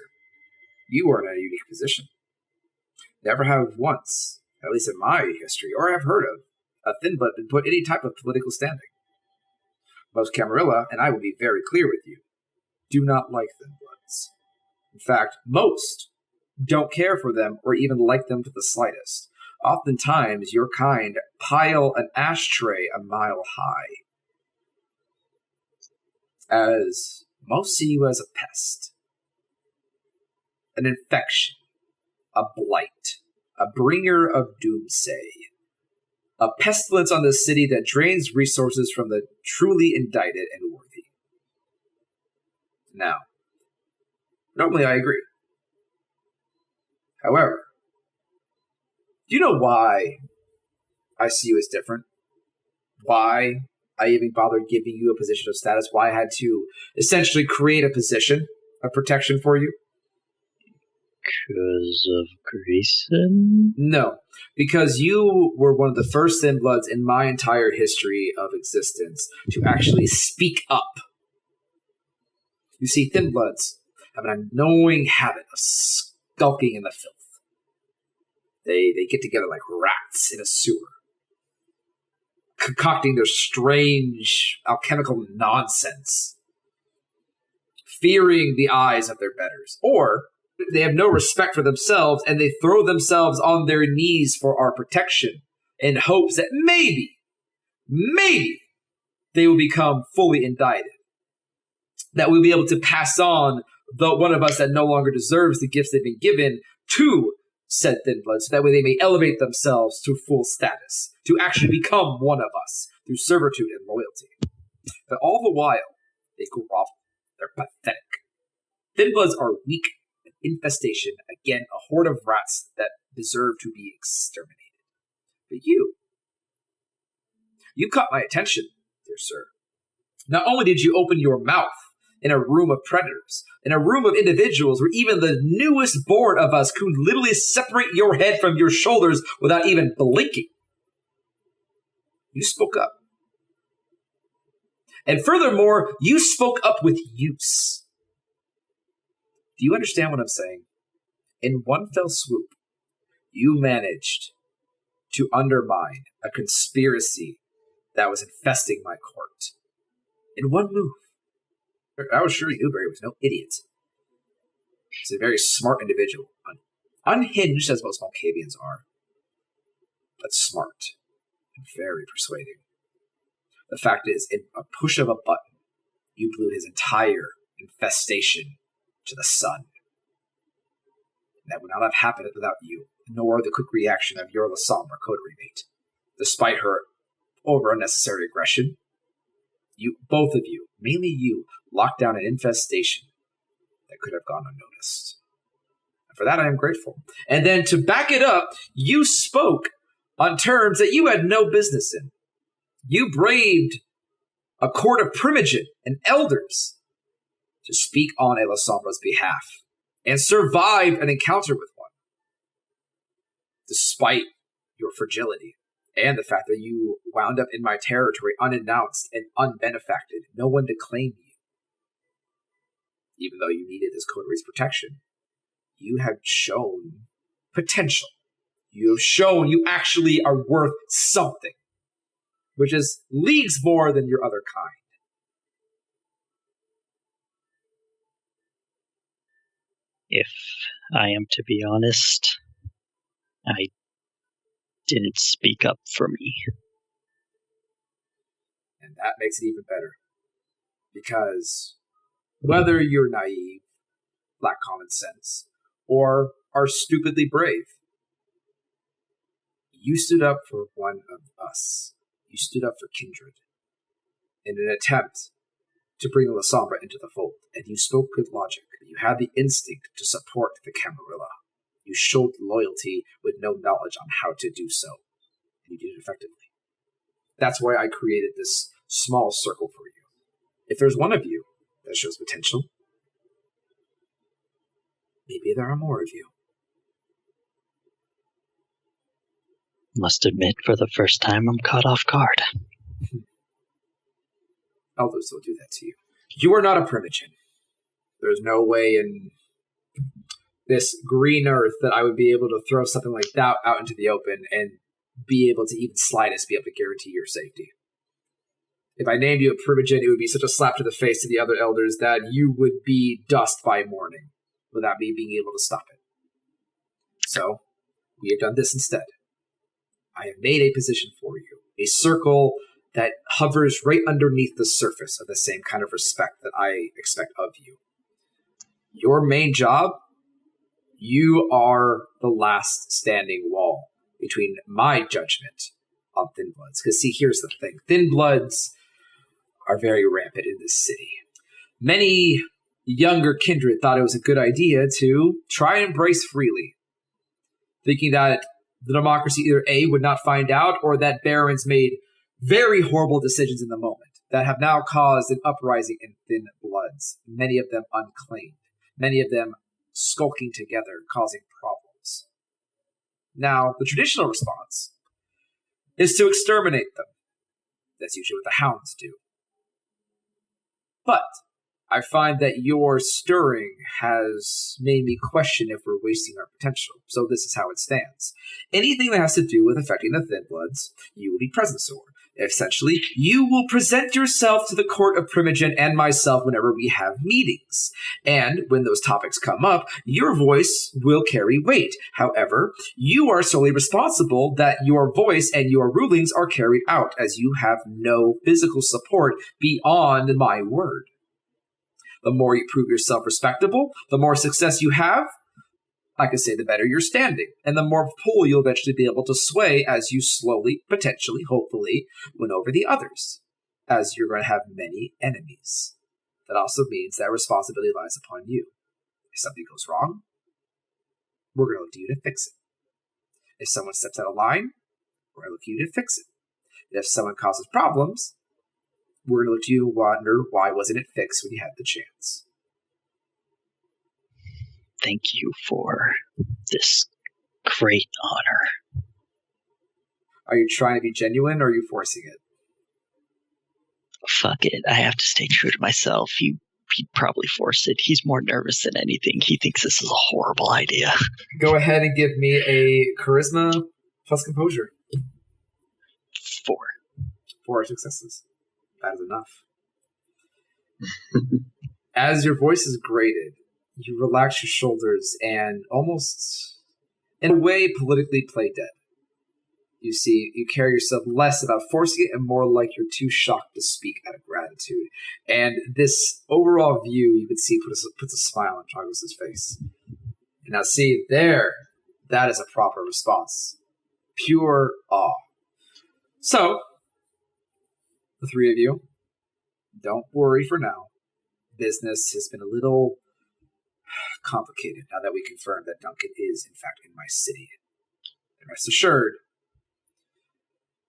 You are in a unique position. Never have once, at least in my history, or I've heard of, a Thinblood been put any type of political standing. Most Camarilla, and I will be very clear with you, do not like Thinbloods. In fact, most don't care for them or even like them to the slightest. Oftentimes, your kind pile an ashtray a mile high, as most see you as a pest, an infection, a blight, a bringer of doomsday, a pestilence on the city that drains resources from the truly indicted and worthy. Now, normally I agree. However, do you know why I see you as different? Why I even bothered giving you a position of status? Why I had to essentially create a position of protection for you? Because of Grayson? No, because you were one of the first Thinbloods in my entire history of existence to actually speak up. You see, Thinbloods have an annoying habit of skulking in the filth. They get together like rats in a sewer, concocting their strange alchemical nonsense, fearing the eyes of their betters. Or they have no respect for themselves, and they throw themselves on their knees for our protection in hopes that maybe they will become fully indicted. That we'll be able to pass on the one of us that no longer deserves the gifts they've been given to said thin blood, so that way they may elevate themselves to full status, to actually become one of us through servitude and loyalty. But all the while, they grovel. They're pathetic. Thin bloods are weak, an infestation, again, a horde of rats that deserve to be exterminated. But you caught my attention, dear sir. Not only did you open your mouth in a room of predators, in a room of individuals where even the newest born of us could literally separate your head from your shoulders without even blinking. You spoke up. And furthermore, you spoke up with use. Do you understand what I'm saying? In one fell swoop, you managed to undermine a conspiracy that was infesting my court. In one move. I was sure Newberry was no idiot. He's a very smart individual. Unhinged, as most Malkavians are. But smart. And very persuading. The fact is, in a push of a button, you blew his entire infestation to the sun. And that would not have happened without you, nor the quick reaction of your La Sombra coterie mate. Despite her over unnecessary aggression, you, both of you, mainly you, locked down an infestation that could have gone unnoticed. And for that I am grateful. And then to back it up, you spoke on terms that you had no business in. You braved a court of primogen and elders to speak on a La Sombra's behalf and survived an encounter with one, despite your fragility and the fact that you wound up in my territory unannounced and unbenefacted, no one to claim you. Even though you needed this coterie's protection, you have shown potential. You have shown you actually are worth something, which is leagues more than your other kind. If I am to be honest, I didn't speak up for me. And that makes it even better. Because whether you're naive, lack common sense, or are stupidly brave, you stood up for one of us. You stood up for kindred in an attempt to bring La Sombra into the fold, and you spoke good logic. You had the instinct to support the Camarilla. You showed loyalty with no knowledge on how to do so, and you did it effectively. That's why I created this small circle for you. If there's one of you that shows potential, maybe there are more of you. Must admit, for the first time, I'm caught off guard. Elders will do that to you. You are not a primogen. There's no way in this green earth that I would be able to throw something like that out into the open and be able to even slightest be able to guarantee your safety. If I named you a primogen, it would be such a slap to the face to the other elders that you would be dust by morning without me being able to stop it. So, we have done this instead. I have made a position for you, a circle that hovers right underneath the surface of the same kind of respect that I expect of you. Your main job, you are the last standing wall between my judgment on Thin Bloods. Because see, here's the thing. Thin Bloods are very rampant in this city. Many younger kindred thought it was a good idea to try and embrace freely, thinking that the democracy either A, would not find out, or that barons made very horrible decisions in the moment that have now caused an uprising in Thin Bloods, many of them unclaimed, many of them skulking together, causing problems. Now, the traditional response is to exterminate them. That's usually what the hounds do. But I find that your stirring has made me question if we're wasting our potential. So this is how it stands. Anything that has to do with affecting the Thin Bloods, you will be present for. Essentially, you will present yourself to the Court of Primogen and myself whenever we have meetings. And when those topics come up, your voice will carry weight. However, you are solely responsible that your voice and your rulings are carried out, as you have no physical support beyond my word. The more you prove yourself respectable, the more success you have, I could say the better you're standing, and the more pull you'll eventually be able to sway as you slowly, potentially, hopefully, win over the others, as you're going to have many enemies. That also means that responsibility lies upon you. If something goes wrong, we're going to look to you to fix it. If someone steps out of line, we're going to look to you to fix it. If someone causes problems, we're going to look to you and wonder why wasn't it fixed when you had the chance. Thank you for this great honor. Are you trying to be genuine, or are you forcing it? Fuck it. I have to stay true to myself. He'd probably force it. He's more nervous than anything. He thinks this is a horrible idea. Go ahead and give me a charisma plus composure. 4. 4 successes. That is enough. As your voice is grated, you relax your shoulders and almost, in a way, politically play dead. You see, you carry yourself less about forcing it and more like you're too shocked to speak out of gratitude. And this overall view, you can see, puts a smile on Tragos' face. And now see, there, that is a proper response. Pure awe. So, the three of you, don't worry for now. Business has been a little complicated now that we confirmed that Duncan is, in fact, in my city. And rest assured,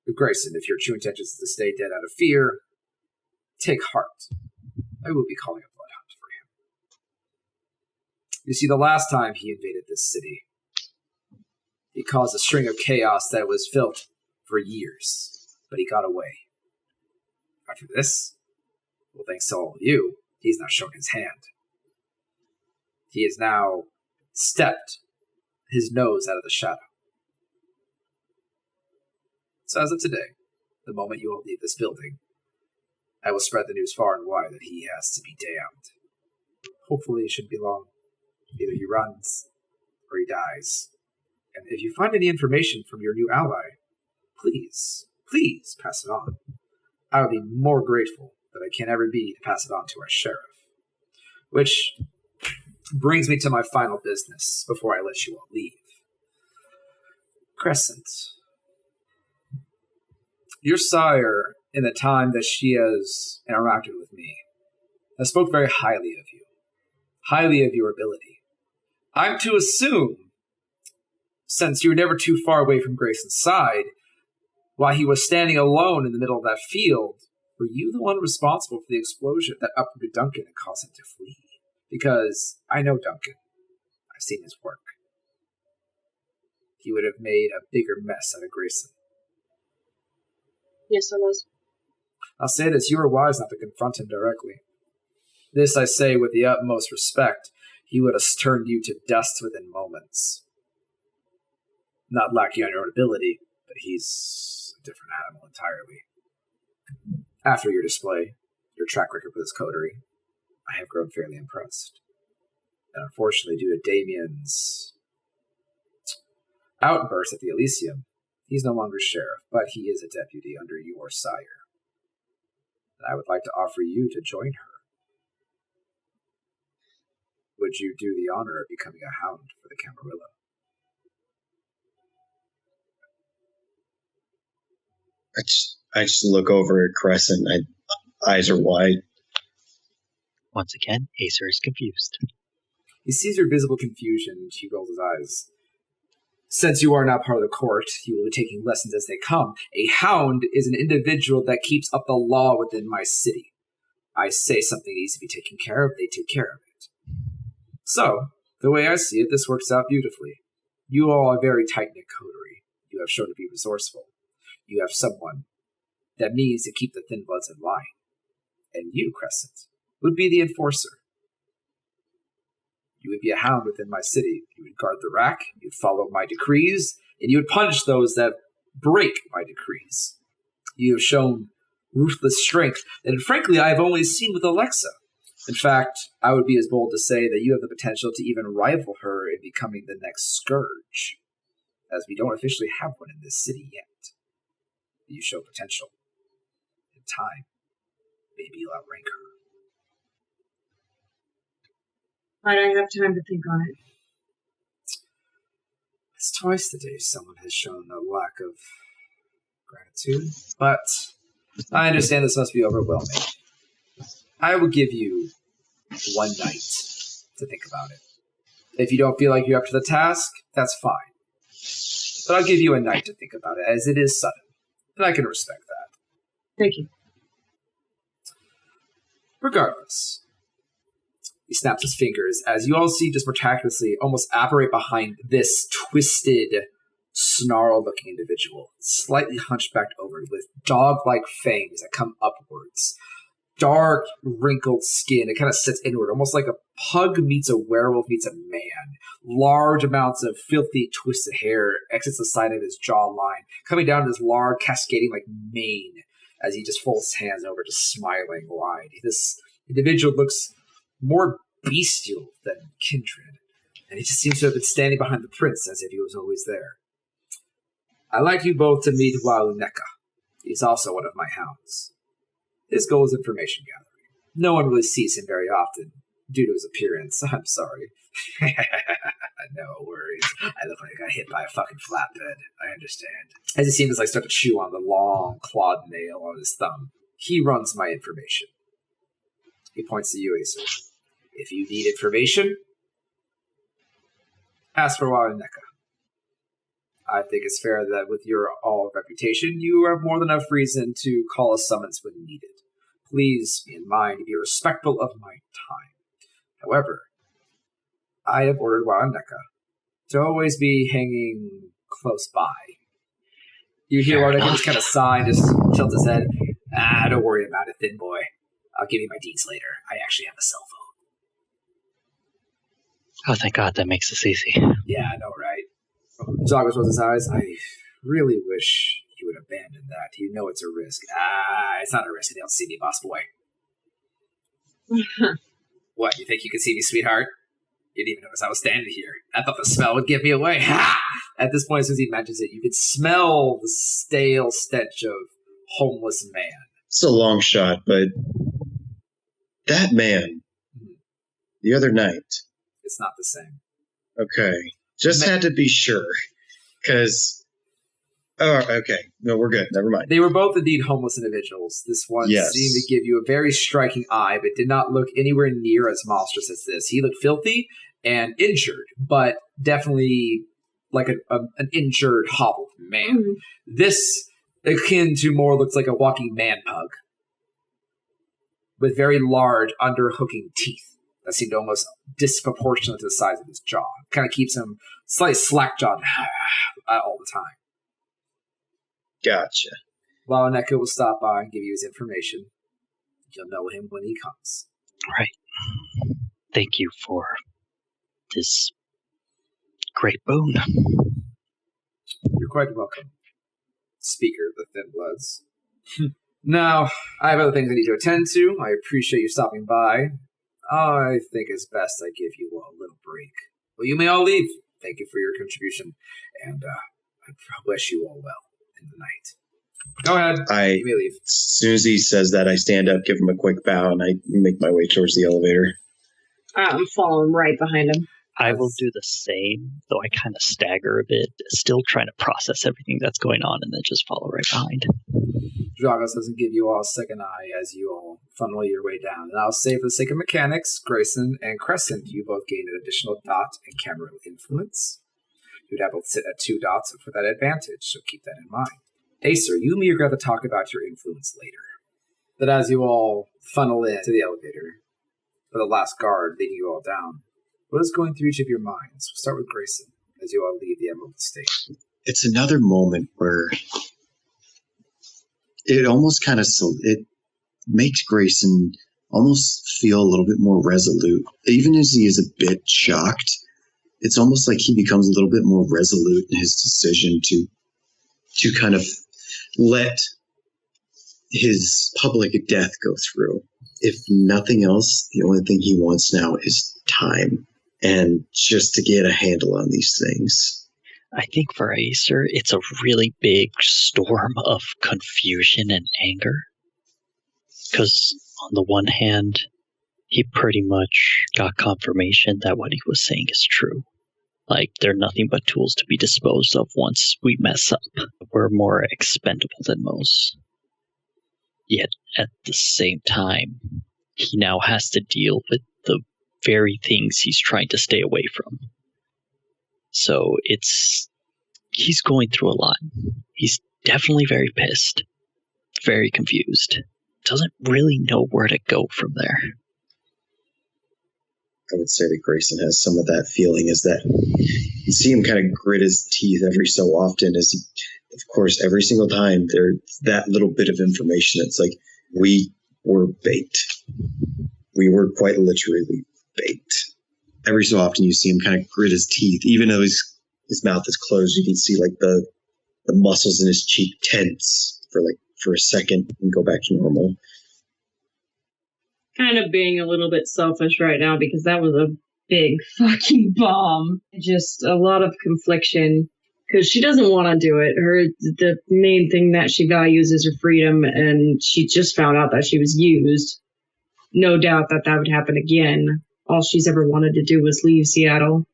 with Grayson, if your true intention is to stay dead out of fear, take heart. I will be calling a bloodhound for him. You see, the last time he invaded this city, he caused a string of chaos that was felt for years, but he got away. After this, well, thanks to all of you, he's now shown his hand. He has now stepped his nose out of the shadow. So as of today, the moment you all leave this building, I will spread the news far and wide that he has to be damned. Hopefully it shouldn't be long. Either he runs, or he dies. And if you find any information from your new ally, please pass it on. I would be more grateful than I can ever be to pass it on to our sheriff. Which brings me to my final business before I let you all leave. Crescent. Your sire, in the time that she has interacted with me, has spoke very highly of you. Highly of your ability. I'm to assume, since you were never too far away from Grayson's side, while he was standing alone in the middle of that field, were you the one responsible for the explosion that uprooted Duncan and caused him to flee? Because I know Duncan. I've seen his work. He would have made a bigger mess out of Grayson. Yes, I was. I'll say this, you were wise not to confront him directly. This I say with the utmost respect. He would have turned you to dust within moments. Not lacking on your own ability, but he's a different animal entirely. After your display, your track record with his coterie, I have grown fairly impressed. And unfortunately, due to Damien's outburst at the Elysium, he's no longer sheriff, but he is a deputy under your sire. And I would like to offer you to join her. Would you do the honor of becoming a hound for the Camarilla? I just look over at Crescent. My eyes are wide. Once again, Acer is confused. He sees your visible confusion, and he rolls his eyes. Since you are now part of the court, you will be taking lessons as they come. A hound is an individual that keeps up the law within my city. I say something needs to be taken care of, they take care of it. So, the way I see it, this works out beautifully. You all are a very tight-knit coterie. You have shown to be resourceful. You have someone that means to keep the Thin Bloods in line. And you, Crescent, would be the enforcer. You would be a hound within my city. You would guard the rack, you'd follow my decrees, and you would punish those that break my decrees. You have shown ruthless strength that, frankly, I have only seen with Alexa. In fact, I would be as bold to say that you have the potential to even rival her in becoming the next Scourge, as we don't officially have one in this city yet. You show potential. In time, maybe you'll outrank her. Might I have time to think on it? It's twice today someone has shown a lack of gratitude, but I understand this must be overwhelming. I will give you one night to think about it. If you don't feel like you're up to the task, that's fine. But I'll give you a night to think about it, as it is sudden, and I can respect that. Thank you. Regardless, he snaps his fingers as you all see just miraculously almost apparate behind this twisted, snarl-looking individual, slightly hunchbacked over with dog-like fangs that come upwards. Dark, wrinkled skin. It kind of sits inward, almost like a pug meets a werewolf meets a man. Large amounts of filthy, twisted hair exits the side of his jawline, coming down to this large, cascading like mane as he just folds his hands over, just smiling wide. This individual looks more bestial than kindred, and he just seems to have been standing behind the prince as if he was always there. I'd like you both to meet Wauneka. He's also one of my hounds. His goal is information gathering. No one really sees him very often, due to his appearance. I'm sorry. No worries. I look like I got hit by a fucking flatbed. I understand. As he seems to start to chew on the long, clawed nail on his thumb. He runs my information. He points to you, Acer. If you need information, ask for Wauneka. I think it's fair that with your all reputation, you have more than enough reason to call a summons when needed. Please be in mind to be respectful of my time. However, I have ordered Wauneka to always be hanging close by. You hear Wauneka just kind of sigh, just tilt his head. Don't worry about it, thin boy. I'll give you my deeds later. I actually have a cell phone. Oh, thank God, that makes this easy. Yeah, I know, right? Zagos rolls his eyes. I really wish you would abandon that. You know it's a risk. It's not a risk if they don't see me, boss boy. What, you think you could see me, sweetheart? You didn't even notice I was standing here. I thought the smell would give me away. Ha! At this point, as soon as he mentions it, you could smell the stale stench of homeless man. It's a long shot, but that man, the other night. It's not the same. Okay. Just had to be sure. Because, okay. No, we're good. Never mind. They were both indeed homeless individuals. This one seemed to give you a very striking eye, but did not look anywhere near as monstrous as this. He looked filthy and injured, but definitely like an injured, hobbled man. Mm-hmm. This, akin to more, looks like a walking man-pug with very large, underhooking teeth that seemed almost disproportionate to the size of his jaw. Kind of keeps him slightly slack-jawed all the time. Gotcha. Wauneka will stop by and give you his information. You'll know him when he comes. Right. Thank you for this great boon. You're quite welcome, Speaker of the Thin Bloods. Now, I have other things I need to attend to. I appreciate you stopping by. I think it's best I give you a little break. Well, you may all leave. Thank you for your contribution, and I wish you all well in the night. Go ahead. You may leave. As soon as he says that, I stand up, give him a quick bow, and I make my way towards the elevator. I'm following right behind him. I will do the same, though I kind of stagger a bit, still trying to process everything that's going on, and then just follow right behind. Dragos doesn't give you all a second eye as you all funnel your way down. And I'll say for the sake of mechanics, Grayson and Crescent, you both gain an additional dot in camera influence. You'd have to sit at 2 dots for that advantage, so keep that in mind. Acer, you and me are going to talk about your influence later. But as you all funnel into the elevator, for the last guard leading you all down, what is going through each of your minds? We'll start with Grayson as you all leave the Emerald Estate. It's another moment where it almost kind of it makes Grayson almost feel a little bit more resolute. Even as he is a bit shocked, it's almost like he becomes a little bit more resolute in his decision to kind of let his public death go through. If nothing else, the only thing he wants now is time and just to get a handle on these things. I think for Acer, it's a really big storm of confusion and anger. Because on the one hand, he pretty much got confirmation that what he was saying is true. Like, they're nothing but tools to be disposed of once we mess up. We're more expendable than most. Yet, at the same time, he now has to deal with the very things he's trying to stay away from. So he's going through a lot. He's definitely very pissed, very confused. Doesn't really know where to go from there. I would say that Grayson has some of that feeling, is that you see him kind of grit his teeth every so often as he, of course, every single time there's that little bit of information. It's like, we were baked. We were quite literally baked. Every so often you see him kind of grit his teeth. Even though his mouth is closed, you can see like the muscles in his cheek tense for a second and go back to normal. Kind of being a little bit selfish right now because that was a big fucking bomb. Just a lot of confliction because she doesn't want to do it. The main thing that she values is her freedom, and she just found out that she was used. No doubt that would happen again. All she's ever wanted to do was leave Seattle.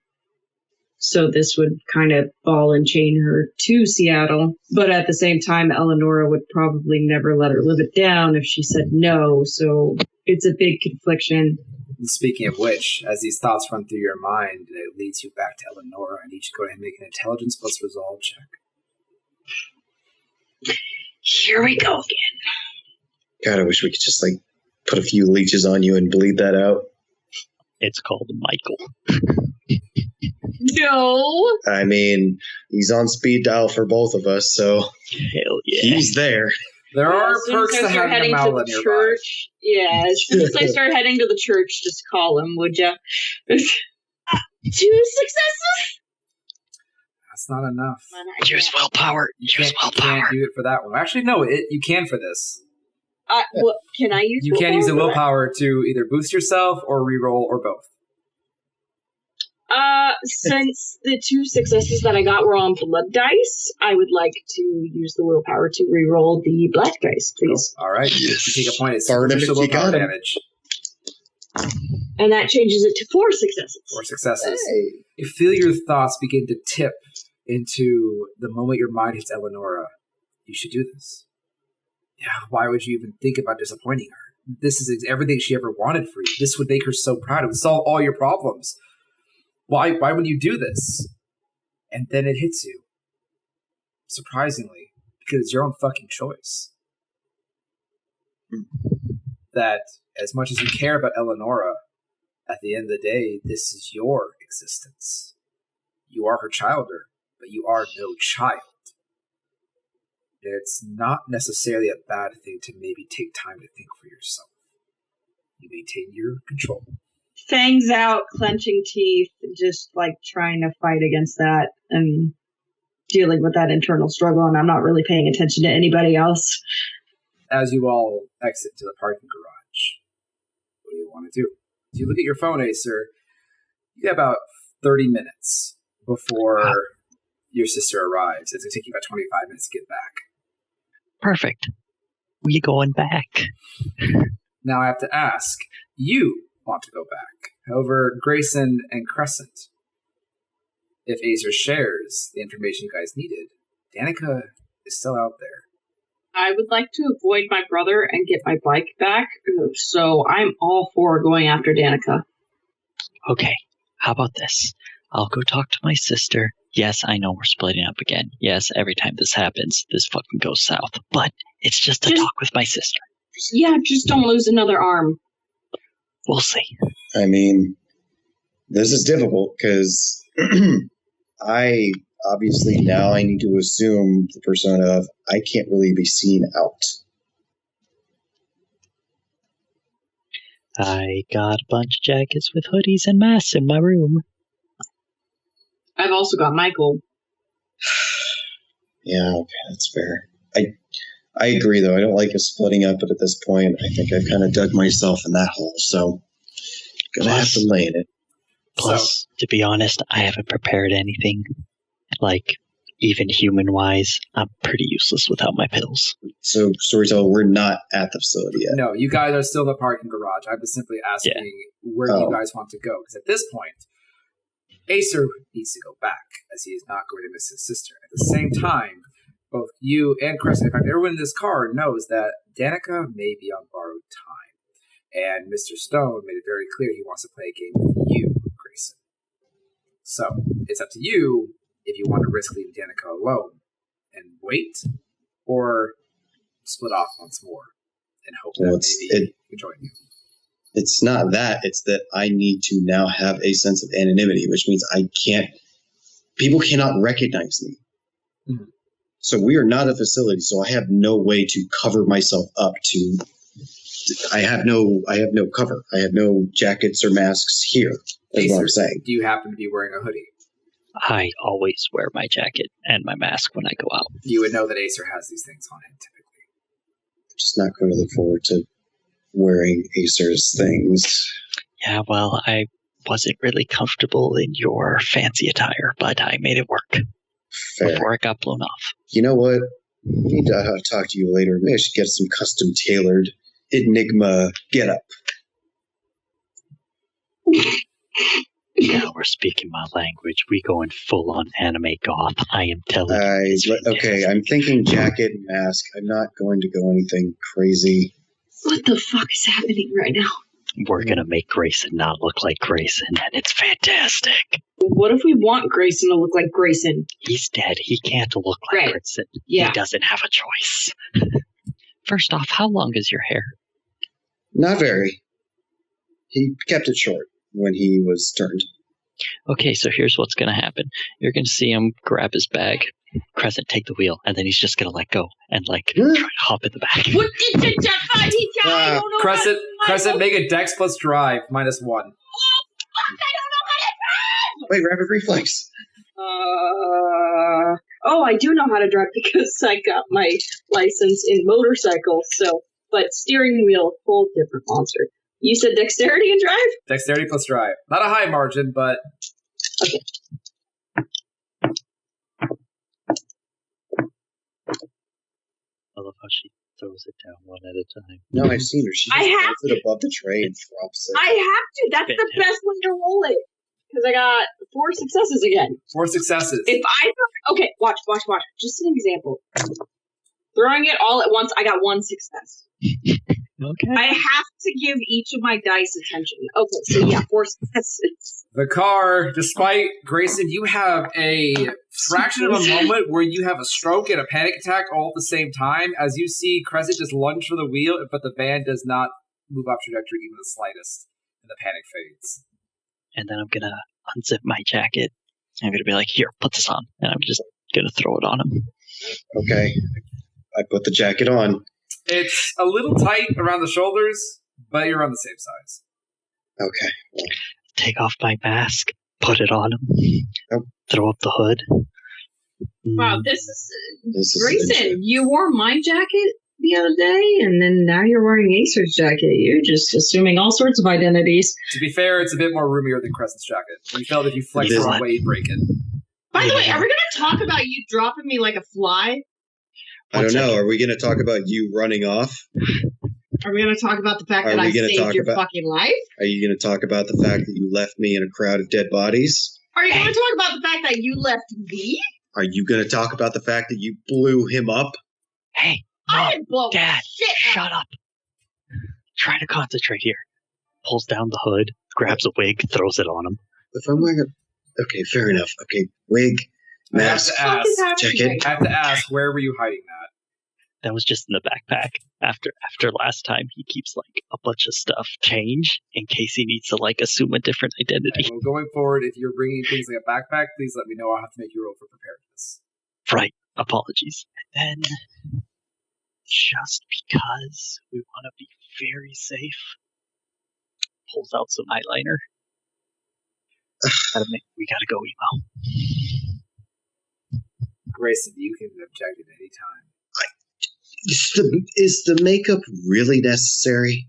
So this would kind of ball and chain her to Seattle. But at the same time, Eleonora would probably never let her live it down if she said no. So it's a big confliction. And speaking of which, as these thoughts run through your mind, it leads you back to Eleonora. I need you to go ahead and make an intelligence plus resolve check. Here we go again. God, I wish we could just put a few leeches on you and bleed that out. It's called Michael. No. I mean, he's on speed dial for both of us, so Hell yeah. he's there. There are As soon perks as I to start having a heading to Mala the nearby. church, as soon as I start heading to the church, just call him, would ya? 2 successes? That's not enough. Use willpower. You can't do it for that one. Actually, no, you can for this. What, can I use You willpower? can use the for that? willpower to either boost yourself or reroll or both. Since the 2 successes that I got were on blood dice, I would like to use the willpower to reroll the black dice, please. Cool. All right. Yes. You take a point of Barnum, superficial you got willpower him. damage. And that changes it to 4 successes. 4 successes. Hey. You feel your thoughts begin to tip into the moment your mind hits Eleonora. You should do this. Yeah, why would you even think about disappointing her? This is everything she ever wanted for you. This would make her so proud. It would solve all your problems. Why would you do this? And then it hits you. Surprisingly, because it's your own fucking choice. That as much as you care about Eleonora, at the end of the day, this is your existence. You are her childer, but you are no child. It's not necessarily a bad thing to maybe take time to think for yourself. You maintain your control. Fangs out, clenching teeth, just trying to fight against that and dealing with that internal struggle, and I'm not really paying attention to anybody else. As you all exit to the parking garage, what do you want to do? As you look at your phone, Acer, you got about 30 minutes before your sister arrives. It's going to take you about 25 minutes to get back. Perfect. We going back. Now I have to ask, you want to go back. However, Grayson and Crescent, if Acer shares the information you guys needed, Danica is still out there. I would like to avoid my brother and get my bike back, so I'm all for going after Danica. Okay, how about this? I'll go talk to my sister. Yes, I know we're splitting up again. Yes, every time this happens, this fucking goes south. But it's just to talk with my sister. Yeah, just don't lose another arm. We'll see. I mean, this is difficult because I obviously now I need to assume the persona of I can't really be seen out. I got a bunch of jackets with hoodies and masks in my room. I've also got Michael. Yeah, okay, that's fair. I agree, though. I don't like us splitting up, but at this point, I think I've kind of dug myself in that hole, so gonna have to lay in it. Plus, to be honest, I haven't prepared anything. Like, even human-wise, I'm pretty useless without my pills. So, Storyteller, we're not at the facility yet. No, you guys are still in the parking garage. I'm just simply asking where you guys want to go. Because at this point, Acer needs to go back, as he is not going to miss his sister. At the same time, both you and Crescent, in fact, everyone in this car knows that Danica may be on borrowed time. And Mr. Stone made it very clear he wants to play a game with you, Grayson. So, it's up to you if you want to risk leaving Danica alone and wait, or split off once more and hope that maybe he can join you. It's not that. It's that I need to now have a sense of anonymity, which means people cannot recognize me. Mm-hmm. So we are not a facility, so I have no way to cover myself up I have no cover. I have no jackets or masks here, is Acer, what I'm saying. Do you happen to be wearing a hoodie? I always wear my jacket and my mask when I go out. You would know that Acer has these things on him, typically. I'm just not going to look forward to wearing Acer's things. Yeah, well, I wasn't really comfortable in your fancy attire, but I made it work. Fair. Before it got blown off. You know what? I need to talk to you later. Maybe I should get some custom tailored Enigma getup. Now we're speaking my language. We going full on anime goth. I am telling you. Okay, I'm thinking jacket and mask. I'm not going to go anything crazy. What the fuck is happening right now? We're going to make Grayson not look like Grayson, and it's fantastic. What if we want Grayson to look like Grayson? He's dead. He can't look like Grayson. Yeah. He doesn't have a choice. First off, how long is your hair? Not very. He kept it short when he was turned. Okay, so here's what's going to happen. You're going to see him grab his bag, Crescent take the wheel, and then he's just going to let go and try to hop in the back. What did you just I don't know. Crescent, make a Dex plus Drive -1. Oh, fuck, I don't know how to drive! Wait, rapid reflex. I do know how to drive because I got my license in motorcycle, but steering wheel, whole different monster. You said dexterity and drive? Dexterity plus Drive. Not a high margin, but... Okay. I love how she throws it down one at a time. No, I've seen her. She just holds it above the tray and drops it. I have to. That's the best way to roll it. Because I got 4 successes again. 4 successes. Okay, watch. Just an example. Throwing it all at once, I got 1 success. Okay. I have to give each of my dice attention. Okay, so yeah, 4 successes. The car, despite Grayson, you have a fraction of a moment where you have a stroke and a panic attack all at the same time as you see Crescent just lunge for the wheel, but the van does not move off trajectory even the slightest, and the panic fades. And then I'm going to unzip my jacket. I'm going to be like, here, put this on. And I'm just going to throw it on him. Okay. I put the jacket on. It's a little tight around the shoulders, but you're on the same size. Okay. Take off my mask, put it on him, throw up the hood. Wow, this is Grayson, you wore my jacket the other day, and then now you're wearing Acer's jacket. You're just assuming all sorts of identities. To be fair, it's a bit more roomier than Crescent's jacket. You felt if you flex the wrong way, you'd break it. By the way, are we going to talk about you dropping me like a fly? I don't know. Are we going to talk about you running off? Are we going to talk about the fact that I saved your fucking life? Are you going to talk about the fact that you left me in a crowd of dead bodies? Are you going to talk about the fact that you left me? Are you going to talk about the fact that you blew him up? Hey, I didn't blow Dad, shut up. Try to concentrate here. Pulls down the hood, grabs a wig, throws it on him. If I'm wearing a... Okay, fair enough. Okay, wig, mask, jacket. I have to ask, where were you hiding that? That was just in the backpack. After last time, he keeps like a bunch of stuff change in case he needs to like assume a different identity. Right, well, going forward, if you're bringing things like a backpack, please let me know. I'll have to make you roll for preparedness. Right. Apologies. And then, just because we want to be very safe, pulls out some eyeliner. We gotta go, Emo. Grayson, you can object at any time. Is the makeup really necessary?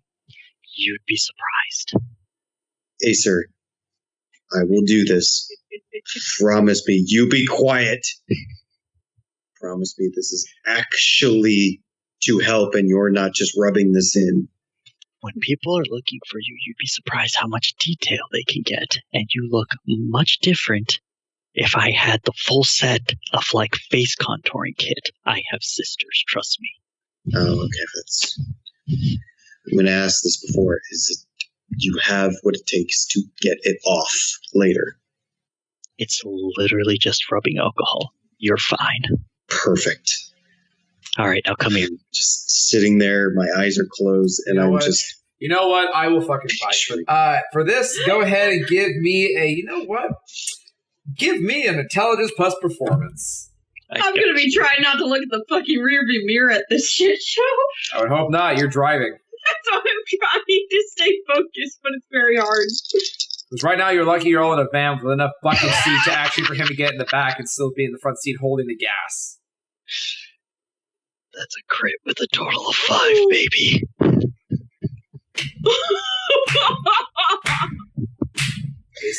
You'd be surprised. Acer, I will do this. Promise me. You be quiet. Promise me this is actually to help and you're not just rubbing this in. When people are looking for you, you'd be surprised how much detail they can get. And you look much different if I had the full set of, like, face contouring kit. I have sisters, trust me. Oh, okay. I'm going to ask this before. Is it you have what it takes to get it off later? It's literally just rubbing alcohol. You're fine. Perfect. All right, now come here. Just sitting there, my eyes are closed, and I'm just... You know what? I will fucking fight. For this, go ahead and give me a... You know what? Give me an intelligence plus performance. I'm going to be trying not to look at the fucking rearview mirror at this shit show. I would hope not. You're driving. That's why I'm trying to stay focused, but it's very hard. Because right now you're lucky you're all in a van with enough bucket seat to actually for him to get in the back and still be in the front seat holding the gas. That's a crit with a total of 5, baby.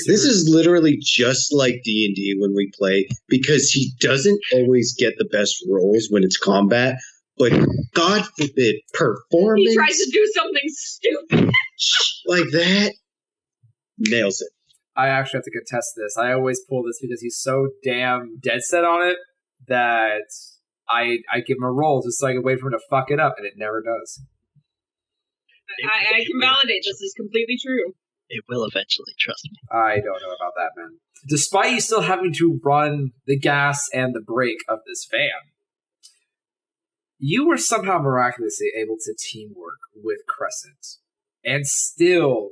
This is literally just like D&D when we play, because he doesn't always get the best rolls when it's combat, but God forbid, performance... He tries to do something stupid. like that, nails it. I actually have to contest this. I always pull this because he's so damn dead set on it that I give him a roll just so I can wait for him to fuck it up, and it never does. I can validate this is completely true. It will eventually, trust me. I don't know about that, man. Despite you still having to run the gas and the brake of this van, you were somehow miraculously able to teamwork with Crescent and still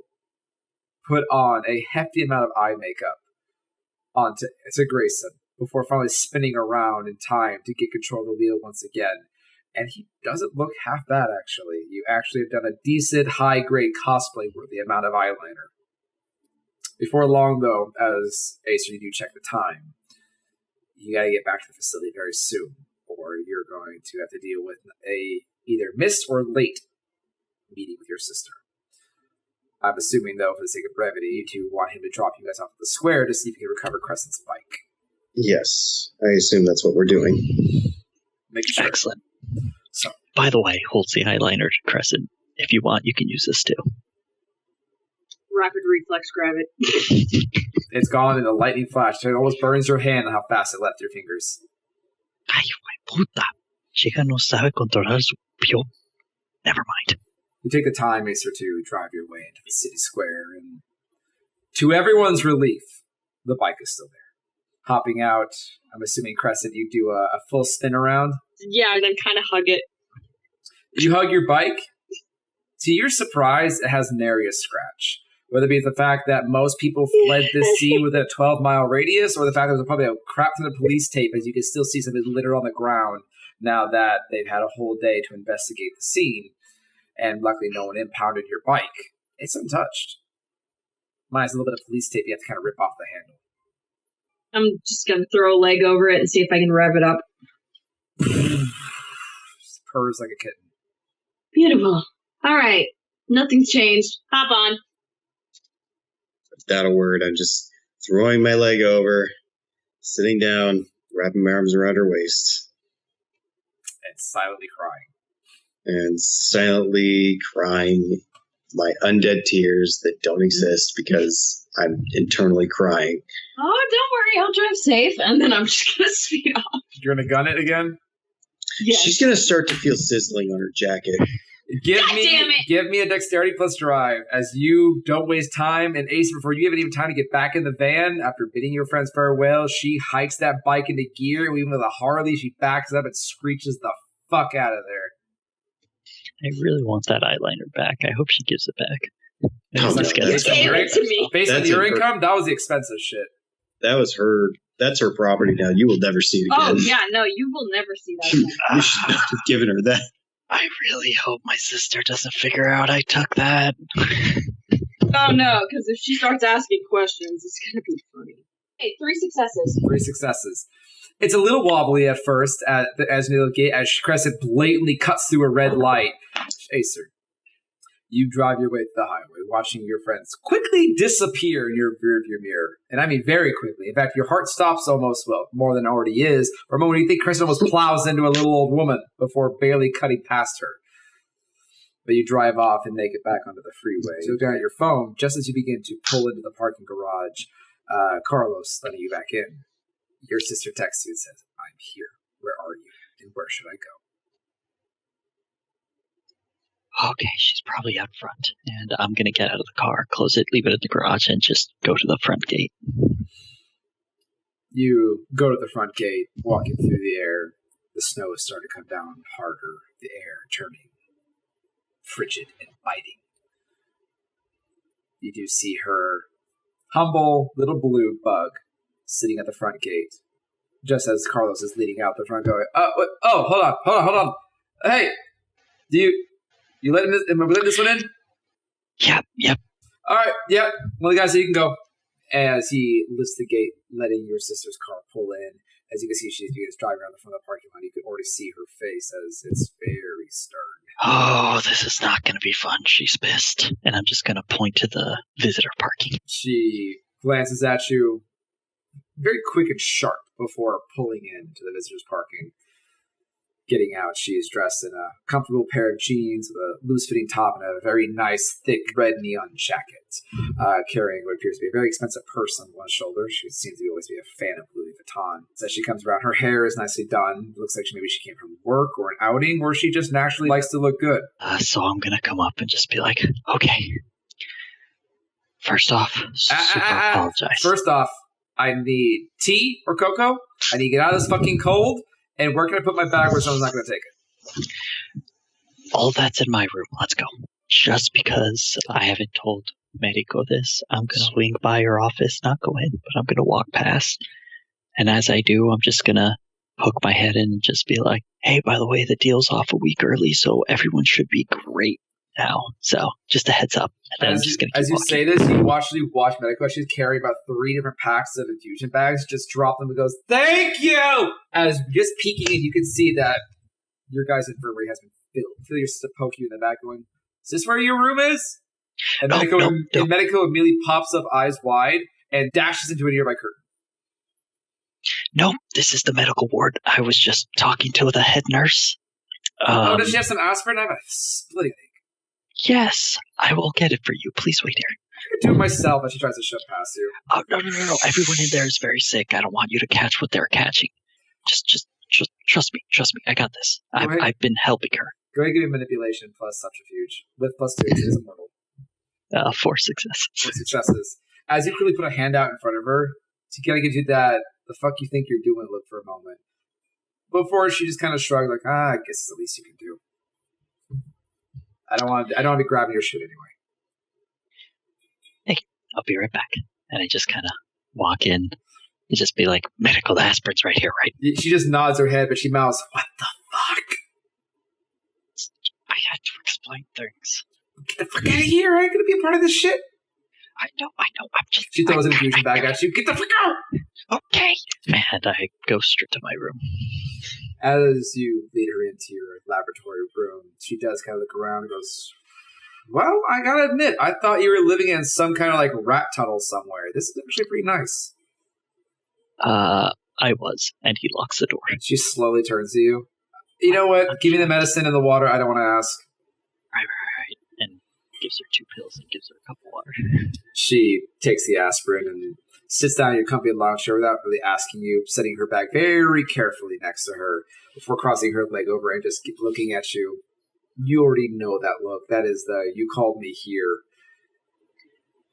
put on a hefty amount of eye makeup onto Grayson before finally spinning around in time to get control of the wheel once again. And he doesn't look half bad, actually. You actually have done a decent, high-grade cosplay worth the amount of eyeliner. Before long, though, as Acer, you do check the time, you gotta get back to the facility very soon, or you're going to have to deal with a either missed or late meeting with your sister. I'm assuming, though, for the sake of brevity, you two want him to drop you guys off at the square to see if he can recover Crescent's bike. Yes, I assume that's what we're doing. Make sure. Excellent. So, by the way, holds the eyeliner to Crescent. If you want, you can use this too. Rapid reflex grab it. It's gone in a lightning flash. So it almost burns your hand on how fast it left your fingers. Ay, puta. Chica no sabe controlar su pio. Never mind. You take the time, Acer, to drive your way into the city square, and to everyone's relief, the bike is still there. Hopping out, I'm assuming, Crescent, you do a full spin around. Yeah, and then kind of hug it. You hug your bike. To your surprise, it has nary a scratch. Whether it be the fact that most people fled this scene within a 12-mile radius, or the fact that there's probably a crap ton of police tape, as you can still see some of it litter on the ground now that they've had a whole day to investigate the scene, and luckily no one impounded your bike. It's untouched. Minus a little bit of police tape you have to kind of rip off the handle. I'm just going to throw a leg over it and see if I can rev it up. Purrs like a kitten. Beautiful. All right. Nothing's changed. Hop on. Without a word, I'm just throwing my leg over, sitting down, wrapping my arms around her waist. And silently crying. And silently crying my undead tears that don't exist because I'm internally crying. Oh, don't worry. I'll drive safe. And then I'm just going to speed off. You're going to gun it again? Yes. She's going to start to feel sizzling on her jacket. Give me a dexterity plus drive as you don't waste time. And Ace, before you have even time to get back in the van, after bidding your friends farewell, she hikes that bike into gear. Even with a Harley, she backs up and screeches the fuck out of there. I really want that eyeliner back. I hope she gives it back. Based on your income, that was the expensive shit. That was her. That's her property now. You will never see it again. Oh, yeah, no, you will never see that again. You should not have given her that. I really hope my sister doesn't figure out I took that. Oh no, because if she starts asking questions, it's gonna be funny. Hey, 3 successes. 3 successes. It's a little wobbly at first as near the gate as Crescent blatantly cuts through a red light. Acer, you drive your way to the highway, watching your friends quickly disappear in your rearview mirror. And I mean very quickly. In fact, your heart stops almost, well, more than it already is. For a moment, you think Crescent almost plows into a little old woman before barely cutting past her. But you drive off and make it back onto the freeway. You look down at your phone just as you begin to pull into the parking garage. Carlos letting you back in. Your sister texts you and says, I'm here. Where are you? And where should I go? Okay, she's probably out front. And I'm going to get out of the car, close it, leave it in the garage, and just go to the front gate. You go to the front gate, walking through the air. The snow is starting to come down harder. The air turning frigid and biting. You do see her humble little blue bug sitting at the front gate, just as Carlos is leading out the front going, hold on. Hey, you letting this, am I letting this one in? Yep. All right, yeah. Well, the guy said you can go. As he lifts the gate, letting your sister's car pull in. As you can see, she's driving around the front of the parking lot. You can already see her face as it's very stern. Oh, this is not going to be fun. She's pissed. And I'm just going to point to the visitor parking. She glances at you very quick and sharp before pulling into the visitor's parking. Getting out, she's dressed in a comfortable pair of jeans with a loose-fitting top and a very nice, thick red neon jacket, carrying what appears to be a very expensive purse on one shoulder. She seems to always be a fan of Louis Vuitton. As she comes around, her hair is nicely done. Looks like maybe she came from work or an outing, or she just naturally likes to look good. So I'm going to come up and just be like, okay. First off, super apologize. First off, I need tea or cocoa. I need to get out of this fucking cold. And where can I put my bag where someone's not going to take it? All that's in my room. Let's go. Just because I haven't told Medico this, I'm going to swing by your office, not go in, but I'm going to walk past. And as I do, I'm just going to poke my head in and just be like, hey, by the way, the deal's off a week early, so everyone should be great now. So just a heads up. And as I'm just going to as you say this, you watch Medico. She's carrying about 3 different packs of infusion bags. Just drop them and goes, thank you! As just peeking in, you can see that your guy's infirmary has been filled. Feel your sister poke you in the back going, is this where your room is? And Medico, and Medico immediately pops up eyes wide and dashes into a nearby curtain. No, this is the medical ward. I was just talking to the head nurse. Does she have some aspirin? I have a splitting ache. Yes, I will get it for you. Please wait here. I could do it myself as she tries to shove past you. Oh, no. Everyone in there is very sick. I don't want you to catch what they're catching. Just trust me. I got this. I've been helping her. Go ahead and give me manipulation plus subterfuge. With plus 2, she is immortal. 4 successes. 4 successes. As you quickly put a hand out in front of her, she kind of gives you that, the fuck you think you're doing look for a moment. Before she just kind of shrugged like, I guess it's the least you can do. I don't want to be grabbing your shit anyway. Hey, I'll be right back. And I just kind of walk in and just be like, medical aspirin's right here, right? She just nods her head, but she mouths, what the fuck? I had to explain things. Get the fuck out of here. I ain't going to be a part of this shit. I know. I'm just... She throws an infusion bag at you. Get the fuck out! Okay. And I go straight to my room. As you lead her into your laboratory room, she does kind of look around and goes, well, I gotta admit, I thought you were living in some kind of like rat tunnel somewhere. This is actually pretty nice. I was, and he locks the door. She slowly turns to you. You know what? Give me the medicine and the water. I don't want to ask. Right. And gives her 2 pills and gives her a cup of water. She takes the aspirin and sits down in your comfy lounge chair without really asking you, setting her bag very carefully next to her before crossing her leg over and just keep looking at you. You already know that look. That is the, you called me here.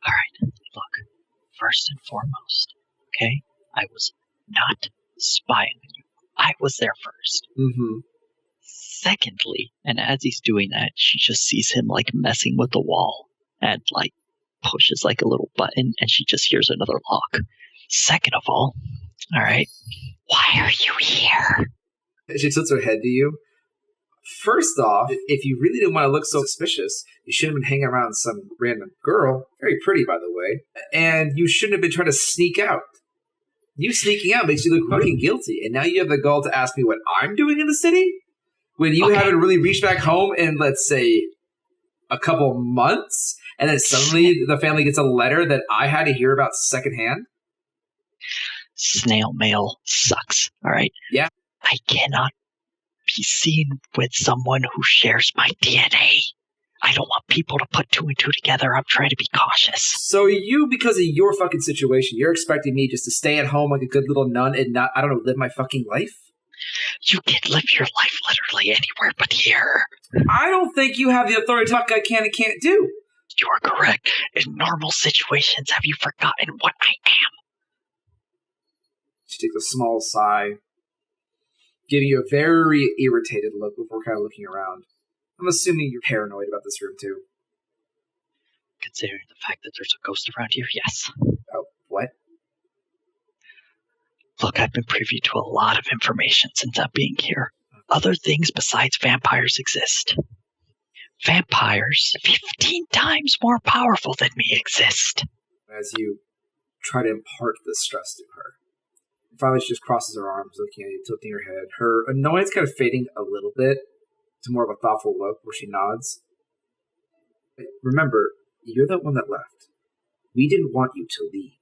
All right, look, first and foremost, okay, I was not spying on you. I was there first. Mm-hmm. Secondly, and as he's doing that, she just sees him like messing with the wall and like pushes like a little button and she just hears another lock. Second of all right, why are you here? She tilts her head to you. First off, if you really didn't want to look so suspicious, you shouldn't have been hanging around some random girl, very pretty by the way, and you shouldn't have been trying to sneak out. You sneaking out makes you look fucking guilty, and now you have the gall to ask me what I'm doing in the city? When you haven't really reached back home in, let's say, a couple months, and then suddenly the family gets a letter that I had to hear about secondhand? Snail mail sucks, all right? Yeah. I cannot be seen with someone who shares my DNA. I don't want people to put two and two together. I'm trying to be cautious. So you, because of your fucking situation, you're expecting me just to stay at home like a good little nun and not, I don't know, live my fucking life? You can live your life literally anywhere but here. I don't think you have the authority to talk I can and can't do. You are correct. In normal situations, have you forgotten what I am? She takes a small sigh, giving you a very irritated look before kind of looking around. I'm assuming you're paranoid about this room, too. Considering the fact that there's a ghost around here, yes. Oh, what? Look, I've been privy to a lot of information since I'm being here. Other things besides vampires exist. Vampires, 15 times more powerful than me, exist. As you try to impart this stress to her, finally she just crosses her arms, looking at you, tilting her head. Her annoyance kind of fading a little bit to more of a thoughtful look where she nods. Remember, you're the one that left. We didn't want you to leave.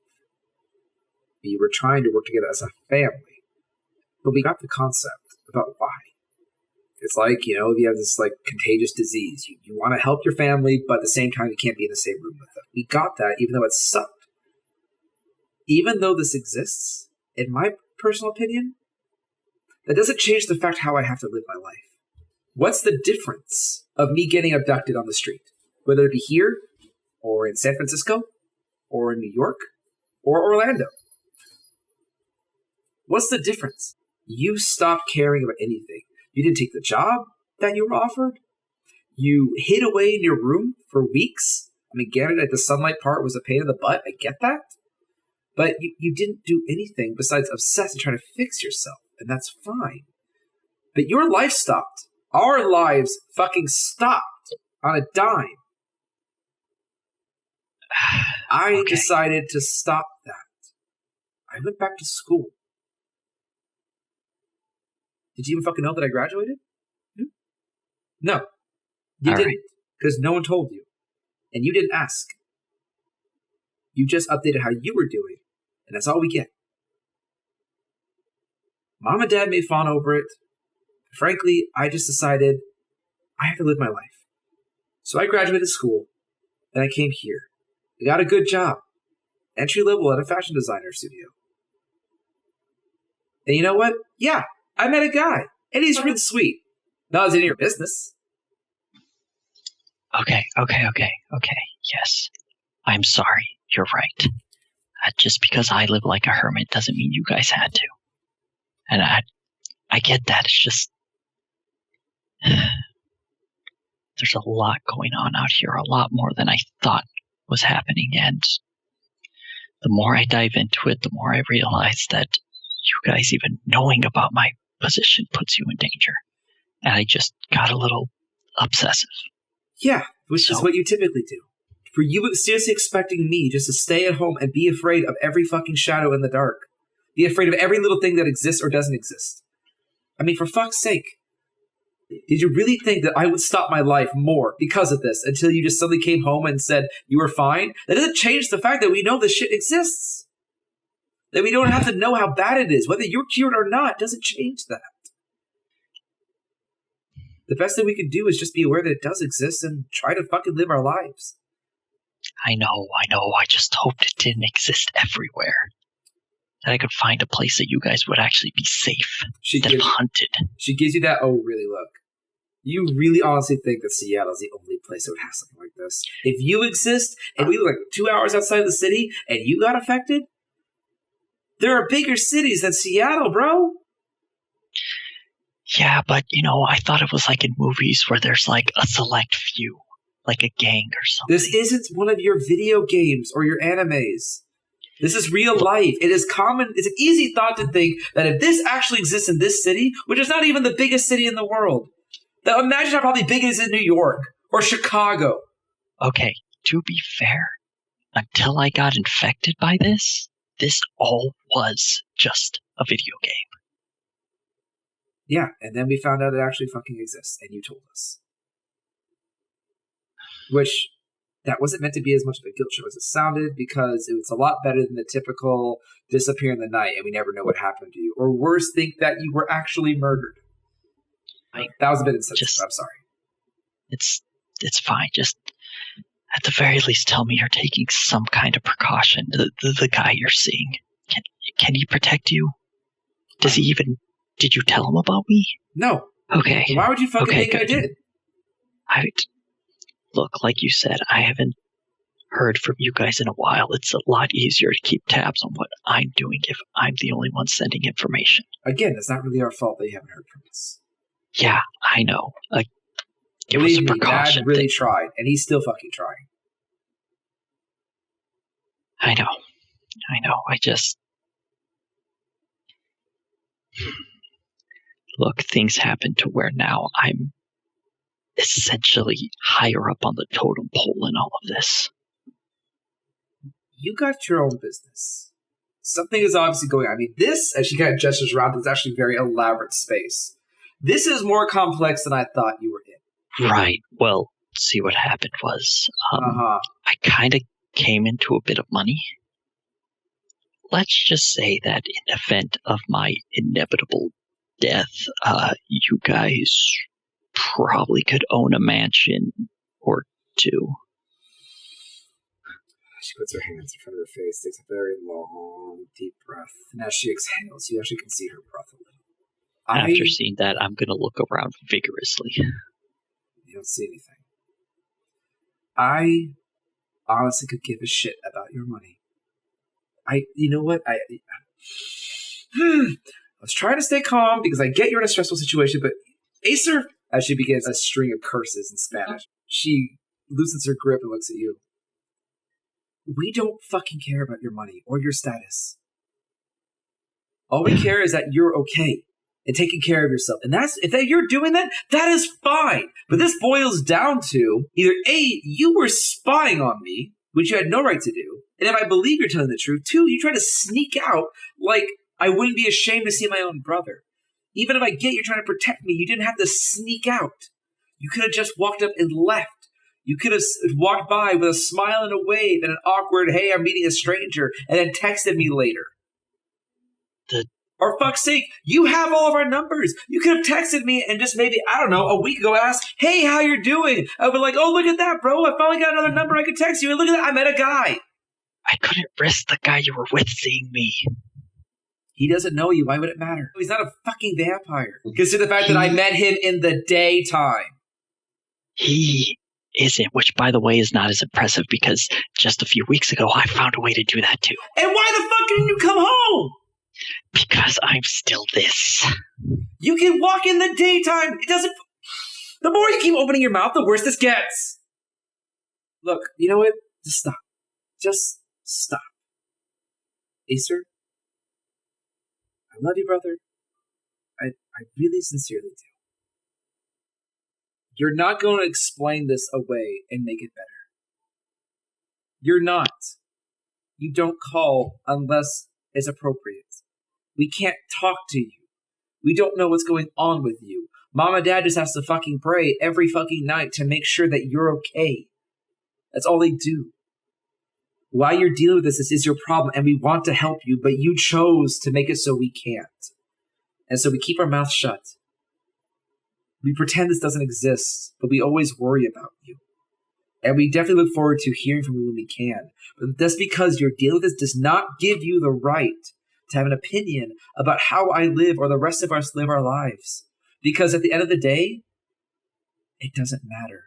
We were trying to work together as a family. But we got the concept about why. It's like, you know, if you have this, like, contagious disease. You want to help your family, but at the same time, you can't be in the same room with them. We got that, even though it sucked. Even though this exists, in my personal opinion, that doesn't change the fact how I have to live my life. What's the difference of me getting abducted on the street? Whether it be here, or in San Francisco, or in New York, or Orlando. What's the difference? You stopped caring about anything. You didn't take the job that you were offered. You hid away in your room for weeks. I mean, granted, the sunlight part was a pain in the butt. I get that. But you didn't do anything besides obsess and try to fix yourself. And that's fine. But your life stopped. Our lives fucking stopped on a dime. I decided to stop that. I went back to school. Did you even fucking know that I graduated? No. You didn't. Because no one told you. And you didn't ask. You just updated how you were doing. And that's all we get. Mom and Dad may fawn over it. Frankly, I just decided I have to live my life. So I graduated school. And I came here. I got a good job. Entry level at a fashion designer studio. And you know what? Yeah. I met a guy, and he's really sweet. Not as in your business. Okay. Yes. I'm sorry. You're right. Just because I live like a hermit doesn't mean you guys had to. And I get that. It's just... there's a lot going on out here. A lot more than I thought was happening. And the more I dive into it, the more I realize that you guys even knowing about my position puts you in danger. And I just got a little obsessive. Yeah, which is what you typically do. For you seriously expecting me just to stay at home and be afraid of every fucking shadow in the dark. Be afraid of every little thing that exists or doesn't exist. I mean, for fuck's sake. Did you really think that I would stop my life more because of this until you just suddenly came home and said you were fine? That doesn't change the fact that we know this shit exists. That we don't have to know how bad it is. Whether you're cured or not doesn't change that. The best thing we can do is just be aware that it does exist and try to fucking live our lives. I know. I just hoped it didn't exist everywhere. That I could find a place that you guys would actually be safe instead of hunted. She gives you that oh really look. You really honestly think that Seattle's the only place that would have something like this? If you exist and we live like 2 hours outside of the city and you got affected, there are bigger cities than Seattle, bro. Yeah, but, I thought it was like in movies where there's like a select few, like a gang or something. This isn't one of your video games or your animes. This is real life. It is common. It's an easy thought to think that if this actually exists in this city, which is not even the biggest city in the world, Now imagine how probably big it is in New York or Chicago. Okay, to be fair, until I got infected by this all was just a video game. Yeah, and then we found out it actually fucking exists, and you told us. Which, that wasn't meant to be as much of a guilt trip as it sounded, because it was a lot better than the typical disappear in the night and we never know what happened to you. Or worse, think that you were actually murdered. That was a bit insensitive, I'm sorry. It's fine, just at the very least tell me you're taking some kind of precaution. The guy you're seeing, can he protect you? Does he even... Did you tell him about me? No. Okay. Why would you fucking think I did? Look, like you said, I haven't heard from you guys in a while. It's a lot easier to keep tabs on what I'm doing if I'm the only one sending information. Again, it's not really our fault that you haven't heard from us. Yeah, I know. It was Believe a me, precaution. Dad really tried, and he's still fucking trying. I know. I just... Look, things happen to where now I'm essentially higher up on the totem pole in all of this. You got your own business. Something is obviously going on. I mean, this, as she kind of gestures around, is actually a very elaborate space. This is more complex than I thought you were in. Right. Well, see, what happened was I kind of came into a bit of money. Let's just say that in the event of my inevitable death, you guys probably could own a mansion or two. She puts her hands in front of her face, takes a very long, deep breath, and as she exhales, you actually can see her breath a little. After seeing that, I'm going to look around vigorously. You don't see anything. I honestly could give a shit about your money. You know what? I was trying to stay calm because I get you're in a stressful situation, but Acer, as she begins a string of curses in Spanish, she loosens her grip and looks at you. We don't fucking care about your money or your status. All we care is that you're okay and taking care of yourself. And if you're doing that, that is fine. But this boils down to either A, you were spying on me, which you had no right to do. And if I believe you're telling the truth, 2, you try to sneak out like I wouldn't be ashamed to see my own brother. Even if I get you're trying to protect me, you didn't have to sneak out. You could have just walked up and left. You could have walked by with a smile and a wave and an awkward, hey, I'm meeting a stranger, and then texted me later. For fuck's sake, you have all of our numbers. You could have texted me and just maybe, I don't know, a week ago asked, hey, how you doing? I would be like, oh, look at that, bro. I finally got another number I could text you. And look at that, I met a guy. I couldn't risk the guy you were with seeing me. He doesn't know you. Why would it matter? He's not a fucking vampire. Consider the fact that I met him in the daytime. He isn't, which, by the way, is not as impressive because just a few weeks ago, I found a way to do that, too. And why the fuck didn't you come home? Because I'm still this. You can walk in the daytime. It doesn't... The more you keep opening your mouth, the worse this gets. Look, you know what? Just stop. Just stop. Acer, I love you, brother. I really sincerely do. You're not going to explain this away and make it better. You're not. You don't call unless it's appropriate. We can't talk to you. We don't know what's going on with you. Mom and Dad just has to fucking pray every fucking night to make sure that you're okay. That's all they do. Why you're dealing with this is your problem, and we want to help you, but you chose to make it so we can't. And so we keep our mouths shut. We pretend this doesn't exist, but we always worry about you. And we definitely look forward to hearing from you when we can. But just because you're dealing with this does not give you the right to have an opinion about how I live or the rest of us live our lives. Because at the end of the day, it doesn't matter.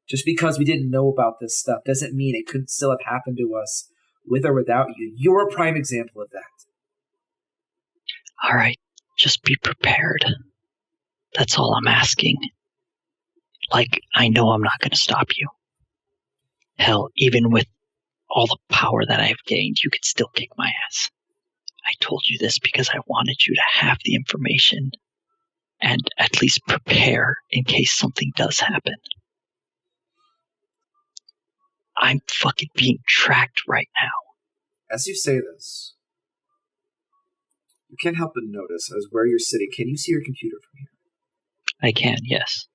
Just because we didn't know about this stuff doesn't mean it couldn't still have happened to us with or without you. You're a prime example of that. All right, just be prepared. That's all I'm asking. Like, I know I'm not going to stop you. Hell, even with all the power that I've gained, you could still kick my ass. I told you this because I wanted you to have the information and at least prepare in case something does happen. I'm fucking being tracked right now. As you say this, you can't help but notice as where you're sitting. Can you see your computer from here? I can, yes.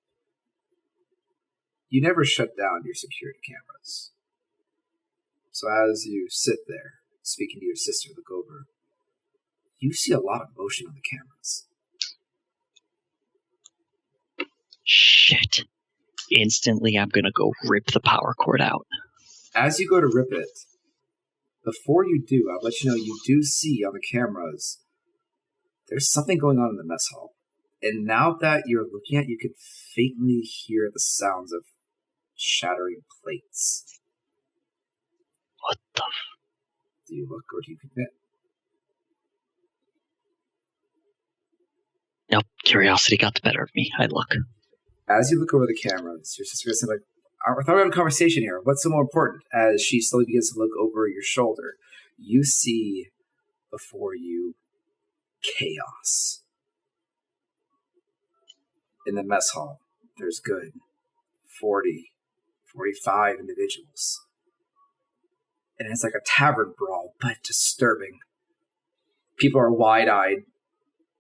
You never shut down your security cameras. So as you sit there, speaking to your sister, look over, you see a lot of motion on the cameras. Shit. Instantly, I'm gonna go rip the power cord out. As you go to rip it, before you do, I'll let you know you do see on the cameras there's something going on in the mess hall. And now that you're looking at it, you can faintly hear the sounds of shattering plates. What the Do you look or do you commit? Nope, curiosity got the better of me. I look. As you look over the cameras, your sister is like, I thought we had a conversation here. What's so more important? As she slowly begins to look over your shoulder, you see before you chaos. In the mess hall, there's good 40, 45 individuals. And it's like a tavern brawl, but disturbing. People are wide-eyed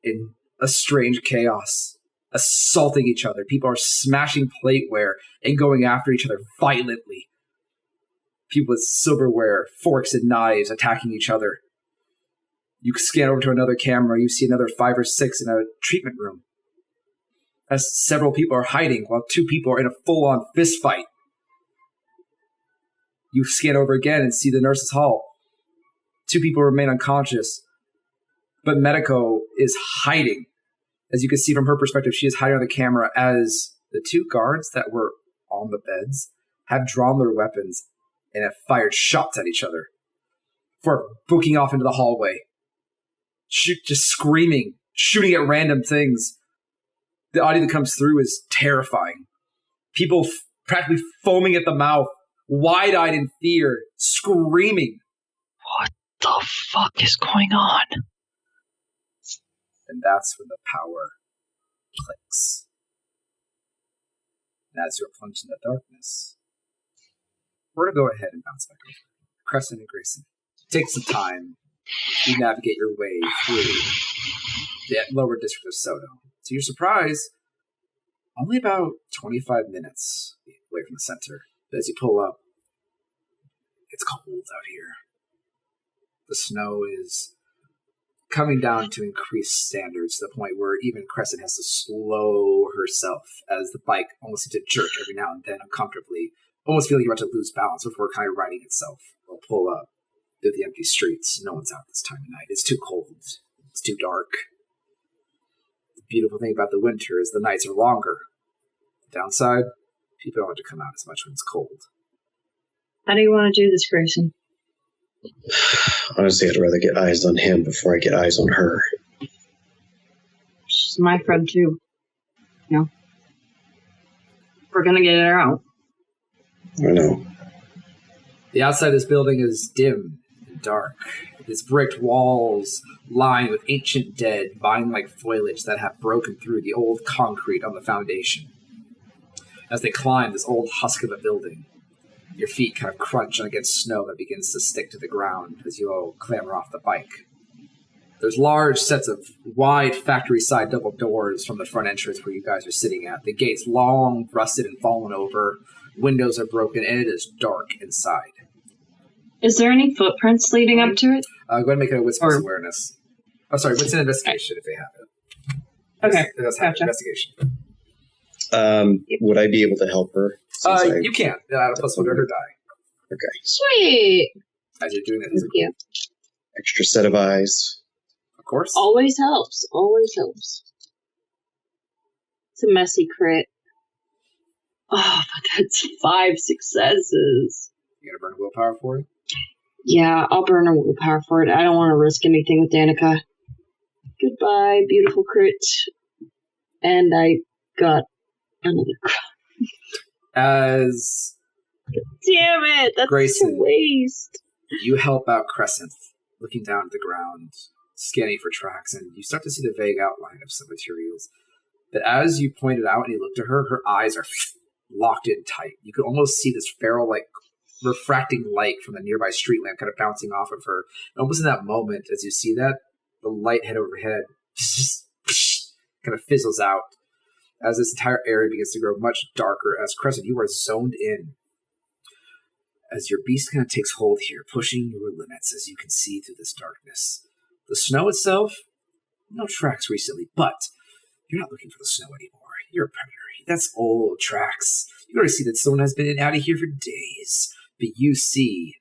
in a strange chaos, assaulting each other. People are smashing plateware and going after each other violently. People with silverware, forks, and knives attacking each other. You scan over to another camera, you see another 5 or 6 in a treatment room. As several people are hiding while 2 people are in a full-on fist fight. You scan over again and see the nurse's hall. 2 people remain unconscious, but Medico is hiding. As you can see from her perspective, she is hiding on the camera as the 2 guards that were on the beds have drawn their weapons and have fired shots at each other for booking off into the hallway. Just screaming, shooting at random things. The audio that comes through is terrifying. People practically foaming at the mouth, wide-eyed in fear, screaming. What the fuck is going on? And that's when the power clicks. And as you're plunged in the darkness, we're going to go ahead and bounce back over. Crescent and Grayson, take some time to navigate your way through the lower district of Soto. To your surprise, only about 25 minutes away from the center. But as you pull up, it's cold out here. The snow is coming down to increased standards to the point where even Crescent has to slow herself as the bike almost seems to jerk every now and then uncomfortably, almost feeling you're about to lose balance before kind of riding itself. It'll pull up through the empty streets. No one's out this time of night. It's too cold. It's too dark. The beautiful thing about the winter is the nights are longer. The downside, people don't have to come out as much when it's cold. How do you want to do this, Grayson? Honestly, I'd rather get eyes on him before I get eyes on her. She's my friend, too. You know? We're going to get her out. I know. The outside of this building is dim and dark. Its bricked walls lined with ancient dead, vine-like foliage that have broken through the old concrete on the foundation. As they climb this old husk of a building, your feet kind of crunch against snow that begins to stick to the ground as you all clamber off the bike. There's large sets of wide factory-side double doors from the front entrance where you guys are sitting at. The gate's long, rusted, and fallen over. Windows are broken, and it is dark inside. Is there any footprints leading up to it? Go ahead and make a wits awareness. Oh, sorry, wits an investigation if they have it. Okay, It does have gotcha. investigation. Would I be able to help her? You can. Plus one to her die. Okay. Sweet! As you're doing it. Thank you. Extra set of eyes. Of course. Always helps. Always helps. It's a messy crit. Oh, but that's 5 successes. You gonna burn a willpower for it? Yeah, I'll burn a willpower for it. I don't want to risk anything with Danica. Goodbye, beautiful crit. And I got another crit. As Damn it, that's Grayson, such a waste. you help out Crescent, looking down at the ground, scanning for tracks, and you start to see the vague outline of some materials. But as you pointed out and you looked at her, her eyes are locked in tight. You could almost see this feral, like, refracting light from the nearby street lamp kind of bouncing off of her. And almost in that moment, as you see that, the light head over head kind of fizzles out as this entire area begins to grow much darker. As Crescent, you are zoned in. As your beast kind of takes hold here, pushing your limits as you can see through this darkness. The snow itself, no tracks recently, but you're not looking for the snow anymore. You're a predator. That's old tracks. You already see that someone has been out of here for days. But you see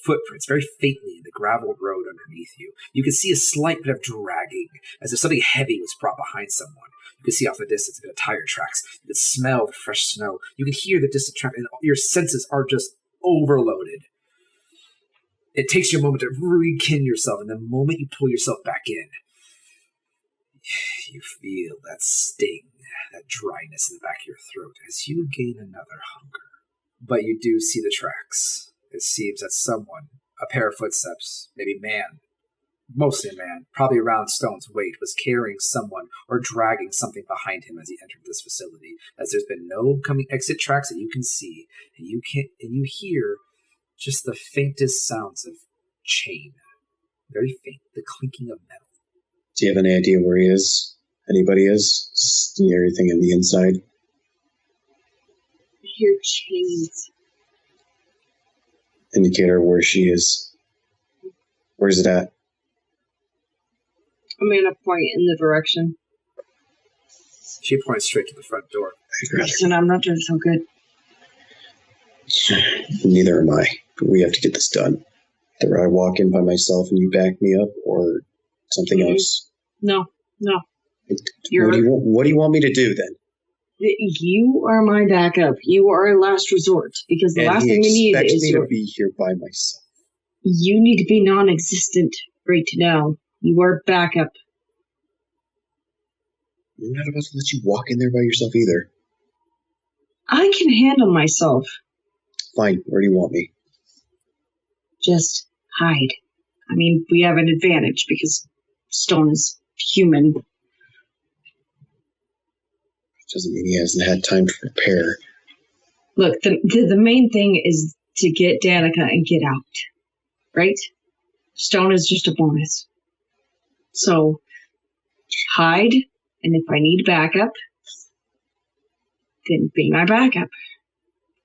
footprints very faintly in the gravel road underneath you. You can see a slight bit of dragging, as if something heavy was brought behind someone. You can see off the distance a bit of tire tracks. You can smell the fresh snow. You can hear the distant track, and your senses are just overloaded. It takes you a moment to rekindle yourself, and the moment you pull yourself back in, you feel that sting, that dryness in the back of your throat as you gain another hunger. But you do see the tracks. It seems that someone, a pair of footsteps, maybe man, mostly a man, probably around Stone's weight, was carrying someone or dragging something behind him as he entered this facility. As there's been no coming exit tracks that you can see, and you hear just the faintest sounds of chain, very faint, the clinking of metal. Do you have any idea where he is? Anybody is? See everything in the inside? I hear chains. Indicator where she is. Where's it at? I'm going to point in the direction. She points straight to the front door. Listen, I'm not doing so good. Neither am I. But we have to get this done. Either I walk in by myself and you back me up, or something else. No. What do you want me to do then? You are my backup. You are our last resort, because the last thing we need is me to be here by myself. You need to be non-existent right now. You are backup. I'm not about to let you walk in there by yourself either. I can handle myself. Fine. Where do you want me? Just hide. I mean, we have an advantage because Stone is human. Doesn't mean he hasn't had time to prepare. Look, the main thing is to get Danica and get out, right? Stone is just a bonus. So, hide, and if I need backup, then be my backup.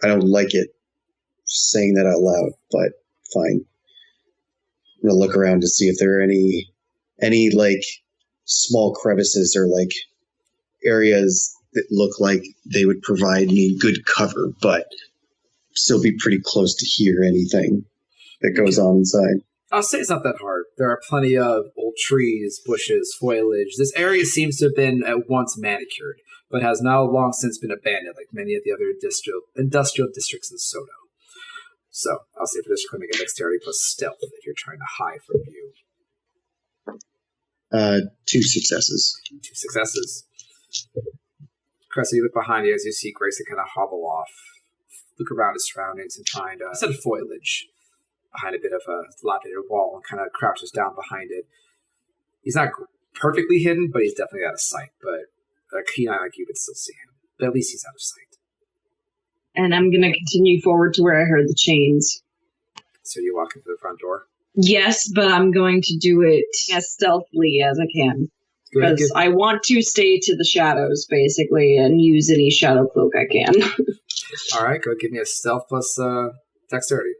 I don't like it saying that out loud, but fine. I'm gonna look around to see if there are any like small crevices or like areas that look like they would provide me good cover, but still be pretty close to hear anything that goes on inside. I'll say it's not that hard. There are plenty of old trees, bushes, foliage. This area seems to have been at once manicured, but has now long since been abandoned, like many of the other industrial districts in Soto. So, I'll say for this, you're going to get dexterity plus stealth if you're trying to hide from view. 2 successes. 2 successes. Cressy, you look behind you as you see Grayson kind of hobble off, look around his surroundings and find a set of foliage behind a bit of a dilapidated wall and kind of crouches down behind it. He's not perfectly hidden, but he's definitely out of sight. But a keen eye like you would still see him. But at least he's out of sight. And I'm going to continue forward to where I heard the chains. So you walk into the front door? Yes, but I'm going to do it as stealthily as I can. Because I want to stay to the shadows, basically, and use any shadow cloak I can. All right, go give me a stealth plus dexterity.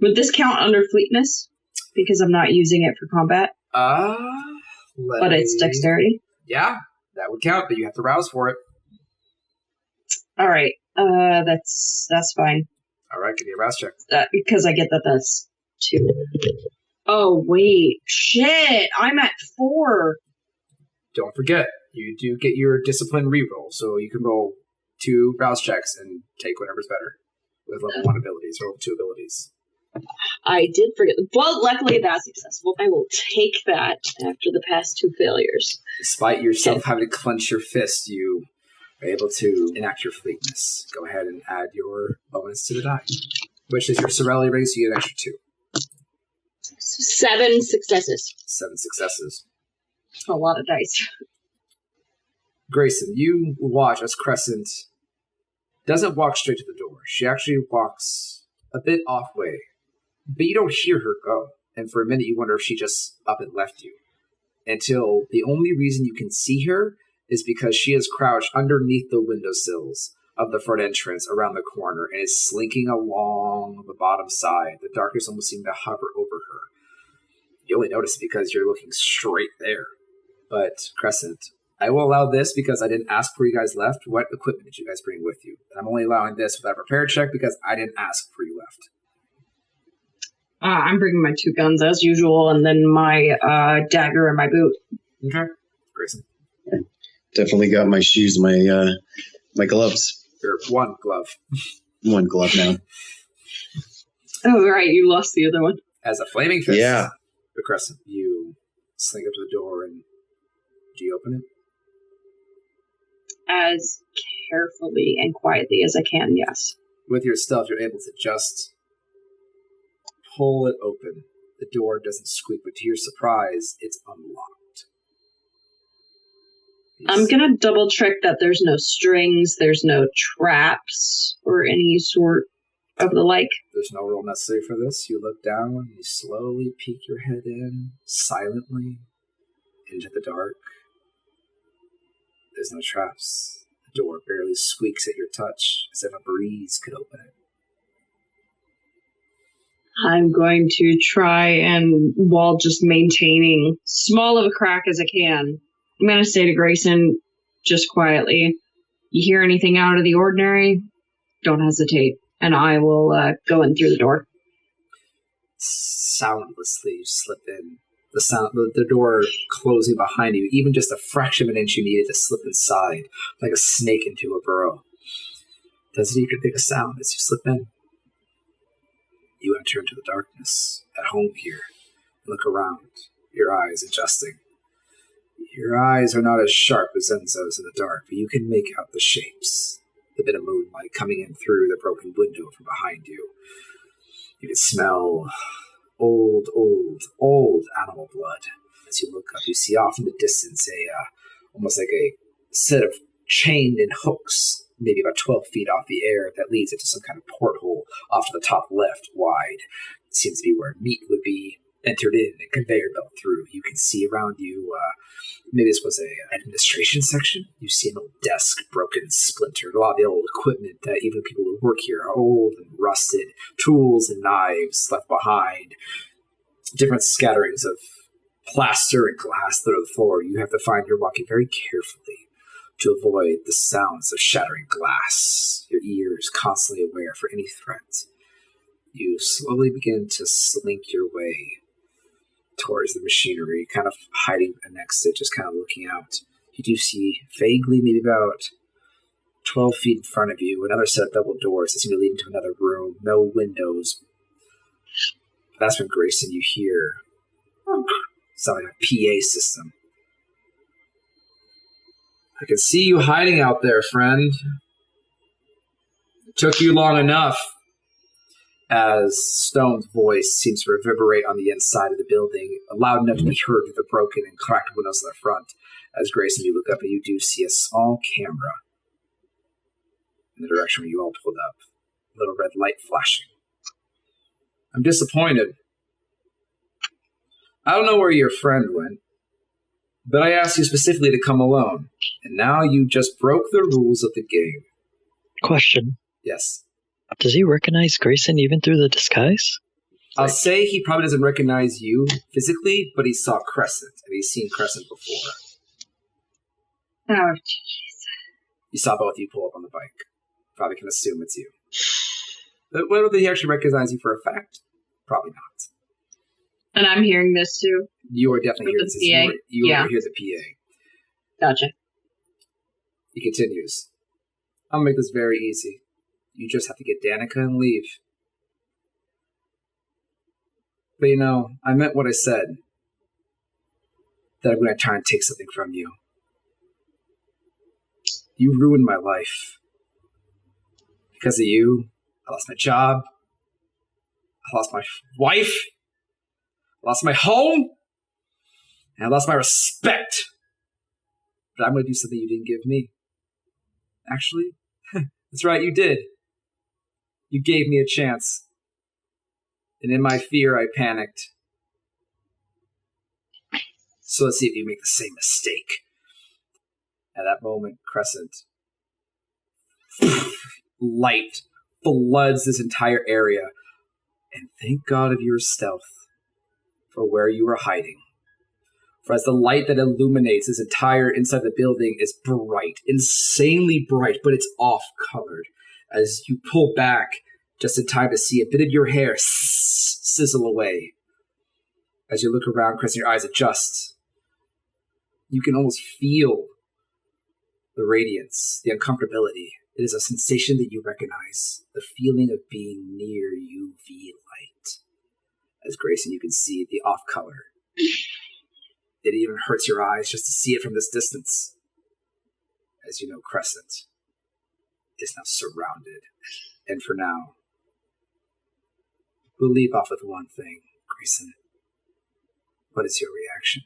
Would this count under fleetness? Because I'm not using it for combat? But it's dexterity? Yeah, that would count, but you have to rouse for it. All right, that's fine. All right, give me a rouse check. Because I get that's 2. Oh, wait. Shit, I'm at 4. Don't forget, you do get your discipline reroll, so you can roll 2 rouse checks and take whatever's better with level 1 abilities or level 2 abilities. I did forget. Well, luckily that's successful. I will take that after the past 2 failures. Despite yourself having to clench your fist, you are able to enact your fleetness. Go ahead and add your bonus to the die, which is your Sorelli ring, so you get an extra 2. 7 successes. 7 successes. A lot of dice. Grayson, you watch as Crescent doesn't walk straight to the door. She actually walks a bit off way, but you don't hear her go. And for a minute, you wonder if she just up and left you. Until the only reason you can see her is because she is crouched underneath the windowsills of the front entrance around the corner and is slinking along the bottom side. The darkness almost seemed to hover over her. You only notice it because you're looking straight there. But, Crescent, I will allow this because I didn't ask before you guys left. What equipment did you guys bring with you? And I'm only allowing this without a prepared check because I didn't ask before you left. I'm bringing my 2 guns as usual, and then my dagger and my boot. Okay. Grayson. Definitely got my shoes, my gloves. Or one glove. One glove now. Oh, right, you lost the other one. As a flaming fist. Yeah. The Crescent, you slink up to the door and do you open it? As carefully and quietly as I can, yes. With your stealth, you're able to just pull it open. The door doesn't squeak, but to your surprise, it's unlocked. I'm going to double check that there's no strings, there's no traps, or any sort of the like. There's no rule necessary for this. You look down, you slowly peek your head in, silently, into the dark. There's no traps. The door barely squeaks at your touch, as if a breeze could open it. I'm going to try and, while just maintaining small of a crack as I can, I'm going to say to Grayson, just quietly, you hear anything out of the ordinary? Don't hesitate, and I will go in through the door. Soundlessly, you slip in. The door closing behind you, even just a fraction of an inch you needed to slip inside, like a snake into a burrow. Doesn't even make a sound as you slip in. You enter into the darkness, at home here. Look around, your eyes adjusting. Your eyes are not as sharp as Enzo's in the dark, but you can make out the shapes. The bit of moonlight coming in through the broken window from behind you. You can smell old animal blood. As you look up, you see off in the distance almost like a set of chained in hooks, maybe about 12 feet off the air, that leads into some kind of porthole off to the top left, wide. It seems to be where meat would be entered in and conveyor belt through. You can see around you, maybe this was an administration section. You see an old desk, broken and splintered. A lot of the old equipment that even people who work here are old and rusted. Tools and knives left behind. Different scatterings of plaster and glass that are on the floor. You have to find you're walking very carefully to avoid the sounds of shattering glass. Your ears constantly aware for any threat. You slowly begin to slink your way towards the machinery, kind of hiding next to it, just kind of looking out. You do see vaguely, maybe about 12 feet in front of you, another set of double doors that seem to lead into another room. No windows. That's when, Grayson, you hear sound like a PA system. I can see you hiding out there, friend. It took you long enough. As Stone's voice seems to reverberate on the inside of the building, loud enough to be heard through the broken and cracked windows in the front. As Grayson, you look up and you do see a small camera in the direction where you all pulled up. A little red light flashing. I'm disappointed. I don't know where your friend went, but I asked you specifically to come alone, and now you just broke the rules of the game. Question. Yes. Does he recognize Grayson even through the disguise? I'll say he probably doesn't recognize you physically, but he saw Crescent, and he's seen Crescent before. Oh, jeez. You saw both of you pull up on the bike. Probably can assume it's you. But whether he actually recognizes you for a fact, probably not. And I'm hearing this too? You are definitely hearing this. You overhear the PA. Gotcha. He continues. I'll make this very easy. You just have to get Danica and leave. But you know, I meant what I said. That I'm going to try and take something from you. You ruined my life. Because of you, I lost my job. I lost my wife. I lost my home. And I lost my respect. but I'm going to do something you didn't give me. Actually, that's right, you did. You gave me a chance. And in my fear, I panicked. So let's see if you make the same mistake. At that moment, Crescent, light floods this entire area. And thank God of your stealth for where you were hiding. For as the light that illuminates this entire inside the building is bright, insanely bright, but it's off-colored. As you pull back just in time to see a bit of your hair sizzle away. As you look around, Chris, your eyes adjust. You can almost feel the radiance, the uncomfortability. It is a sensation that you recognize, the feeling of being near UV light. As Grayson, you can see the off-color. It even hurts your eyes just to see it from this distance. As you know, Crescent is now surrounded. And for now, we'll leave off with one thing, Grayson. What is your reaction?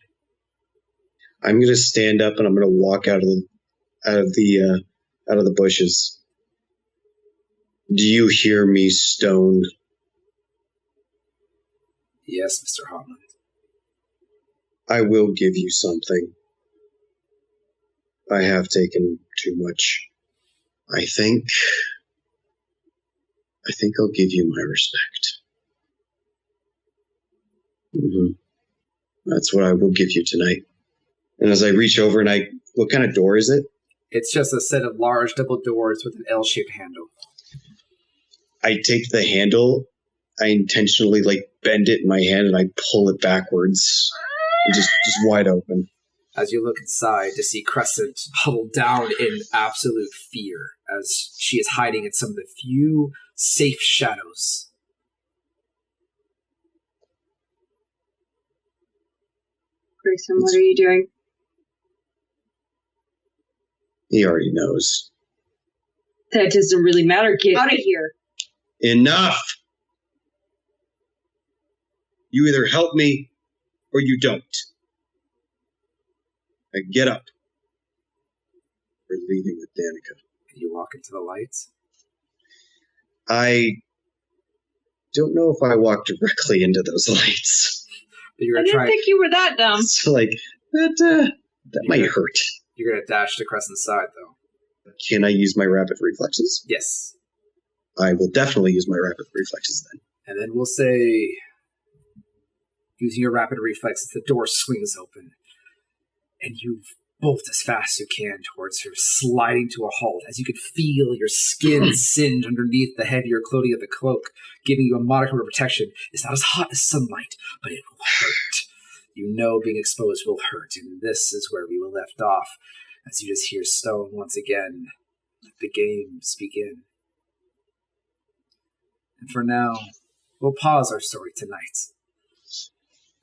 I'm going to stand up and I'm going to walk out of the bushes. Do you hear me, Stone? Yes, Mr. Holland. I will give you something. I have taken too much. I think I'll give you my respect. That's what I will give you tonight. And as I reach over and what kind of door is it? It's just a set of large double doors with an L-shaped handle. I take the handle, I intentionally bend it in my hand and I pull it backwards. And just wide open. As you look inside to see Crescent huddled down in absolute fear as she is hiding in some of the few safe shadows. Grayson, what are you doing? He already knows. That doesn't really matter. Get out of here. Enough! You either help me or you don't. Get up. We're leaving with Danica. You walk into the lights? I don't know if I walk directly into those lights. But you're I didn't think you were that dumb. It's that might hurt. You're going to dash to Crescent's side, though. Can I use my rapid reflexes? Yes. I will definitely use my rapid reflexes then. And then we'll say, using your rapid reflexes, the door swings open. And you bolt as fast as you can towards her, sliding to a halt, as you can feel your skin singe underneath the heavier clothing of the cloak, giving you a modicum of protection. It's not as hot as sunlight, but it will hurt. You know being exposed will hurt, and this is where we were left off, as you just hear Stone once again. Let the games begin. And for now, we'll pause our story tonight,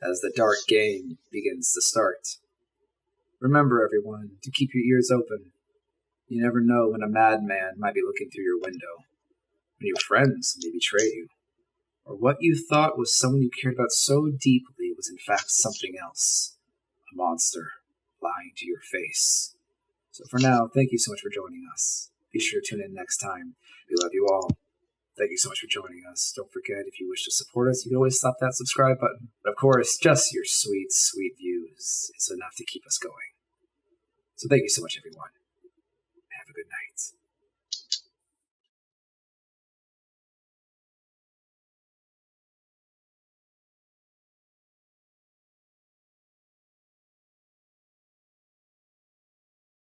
as the dark game begins to start. Remember, everyone, to keep your ears open. You never know when a madman might be looking through your window, when your friends may betray you, or what you thought was someone you cared about so deeply was in fact something else, a monster lying to your face. So for now, thank you so much for joining us. Be sure to tune in next time. We love you all. Thank you so much for joining us. Don't forget, if you wish to support us, you can always slap that subscribe button. But of course, just your sweet, sweet views is enough to keep us going. So thank you so much, everyone.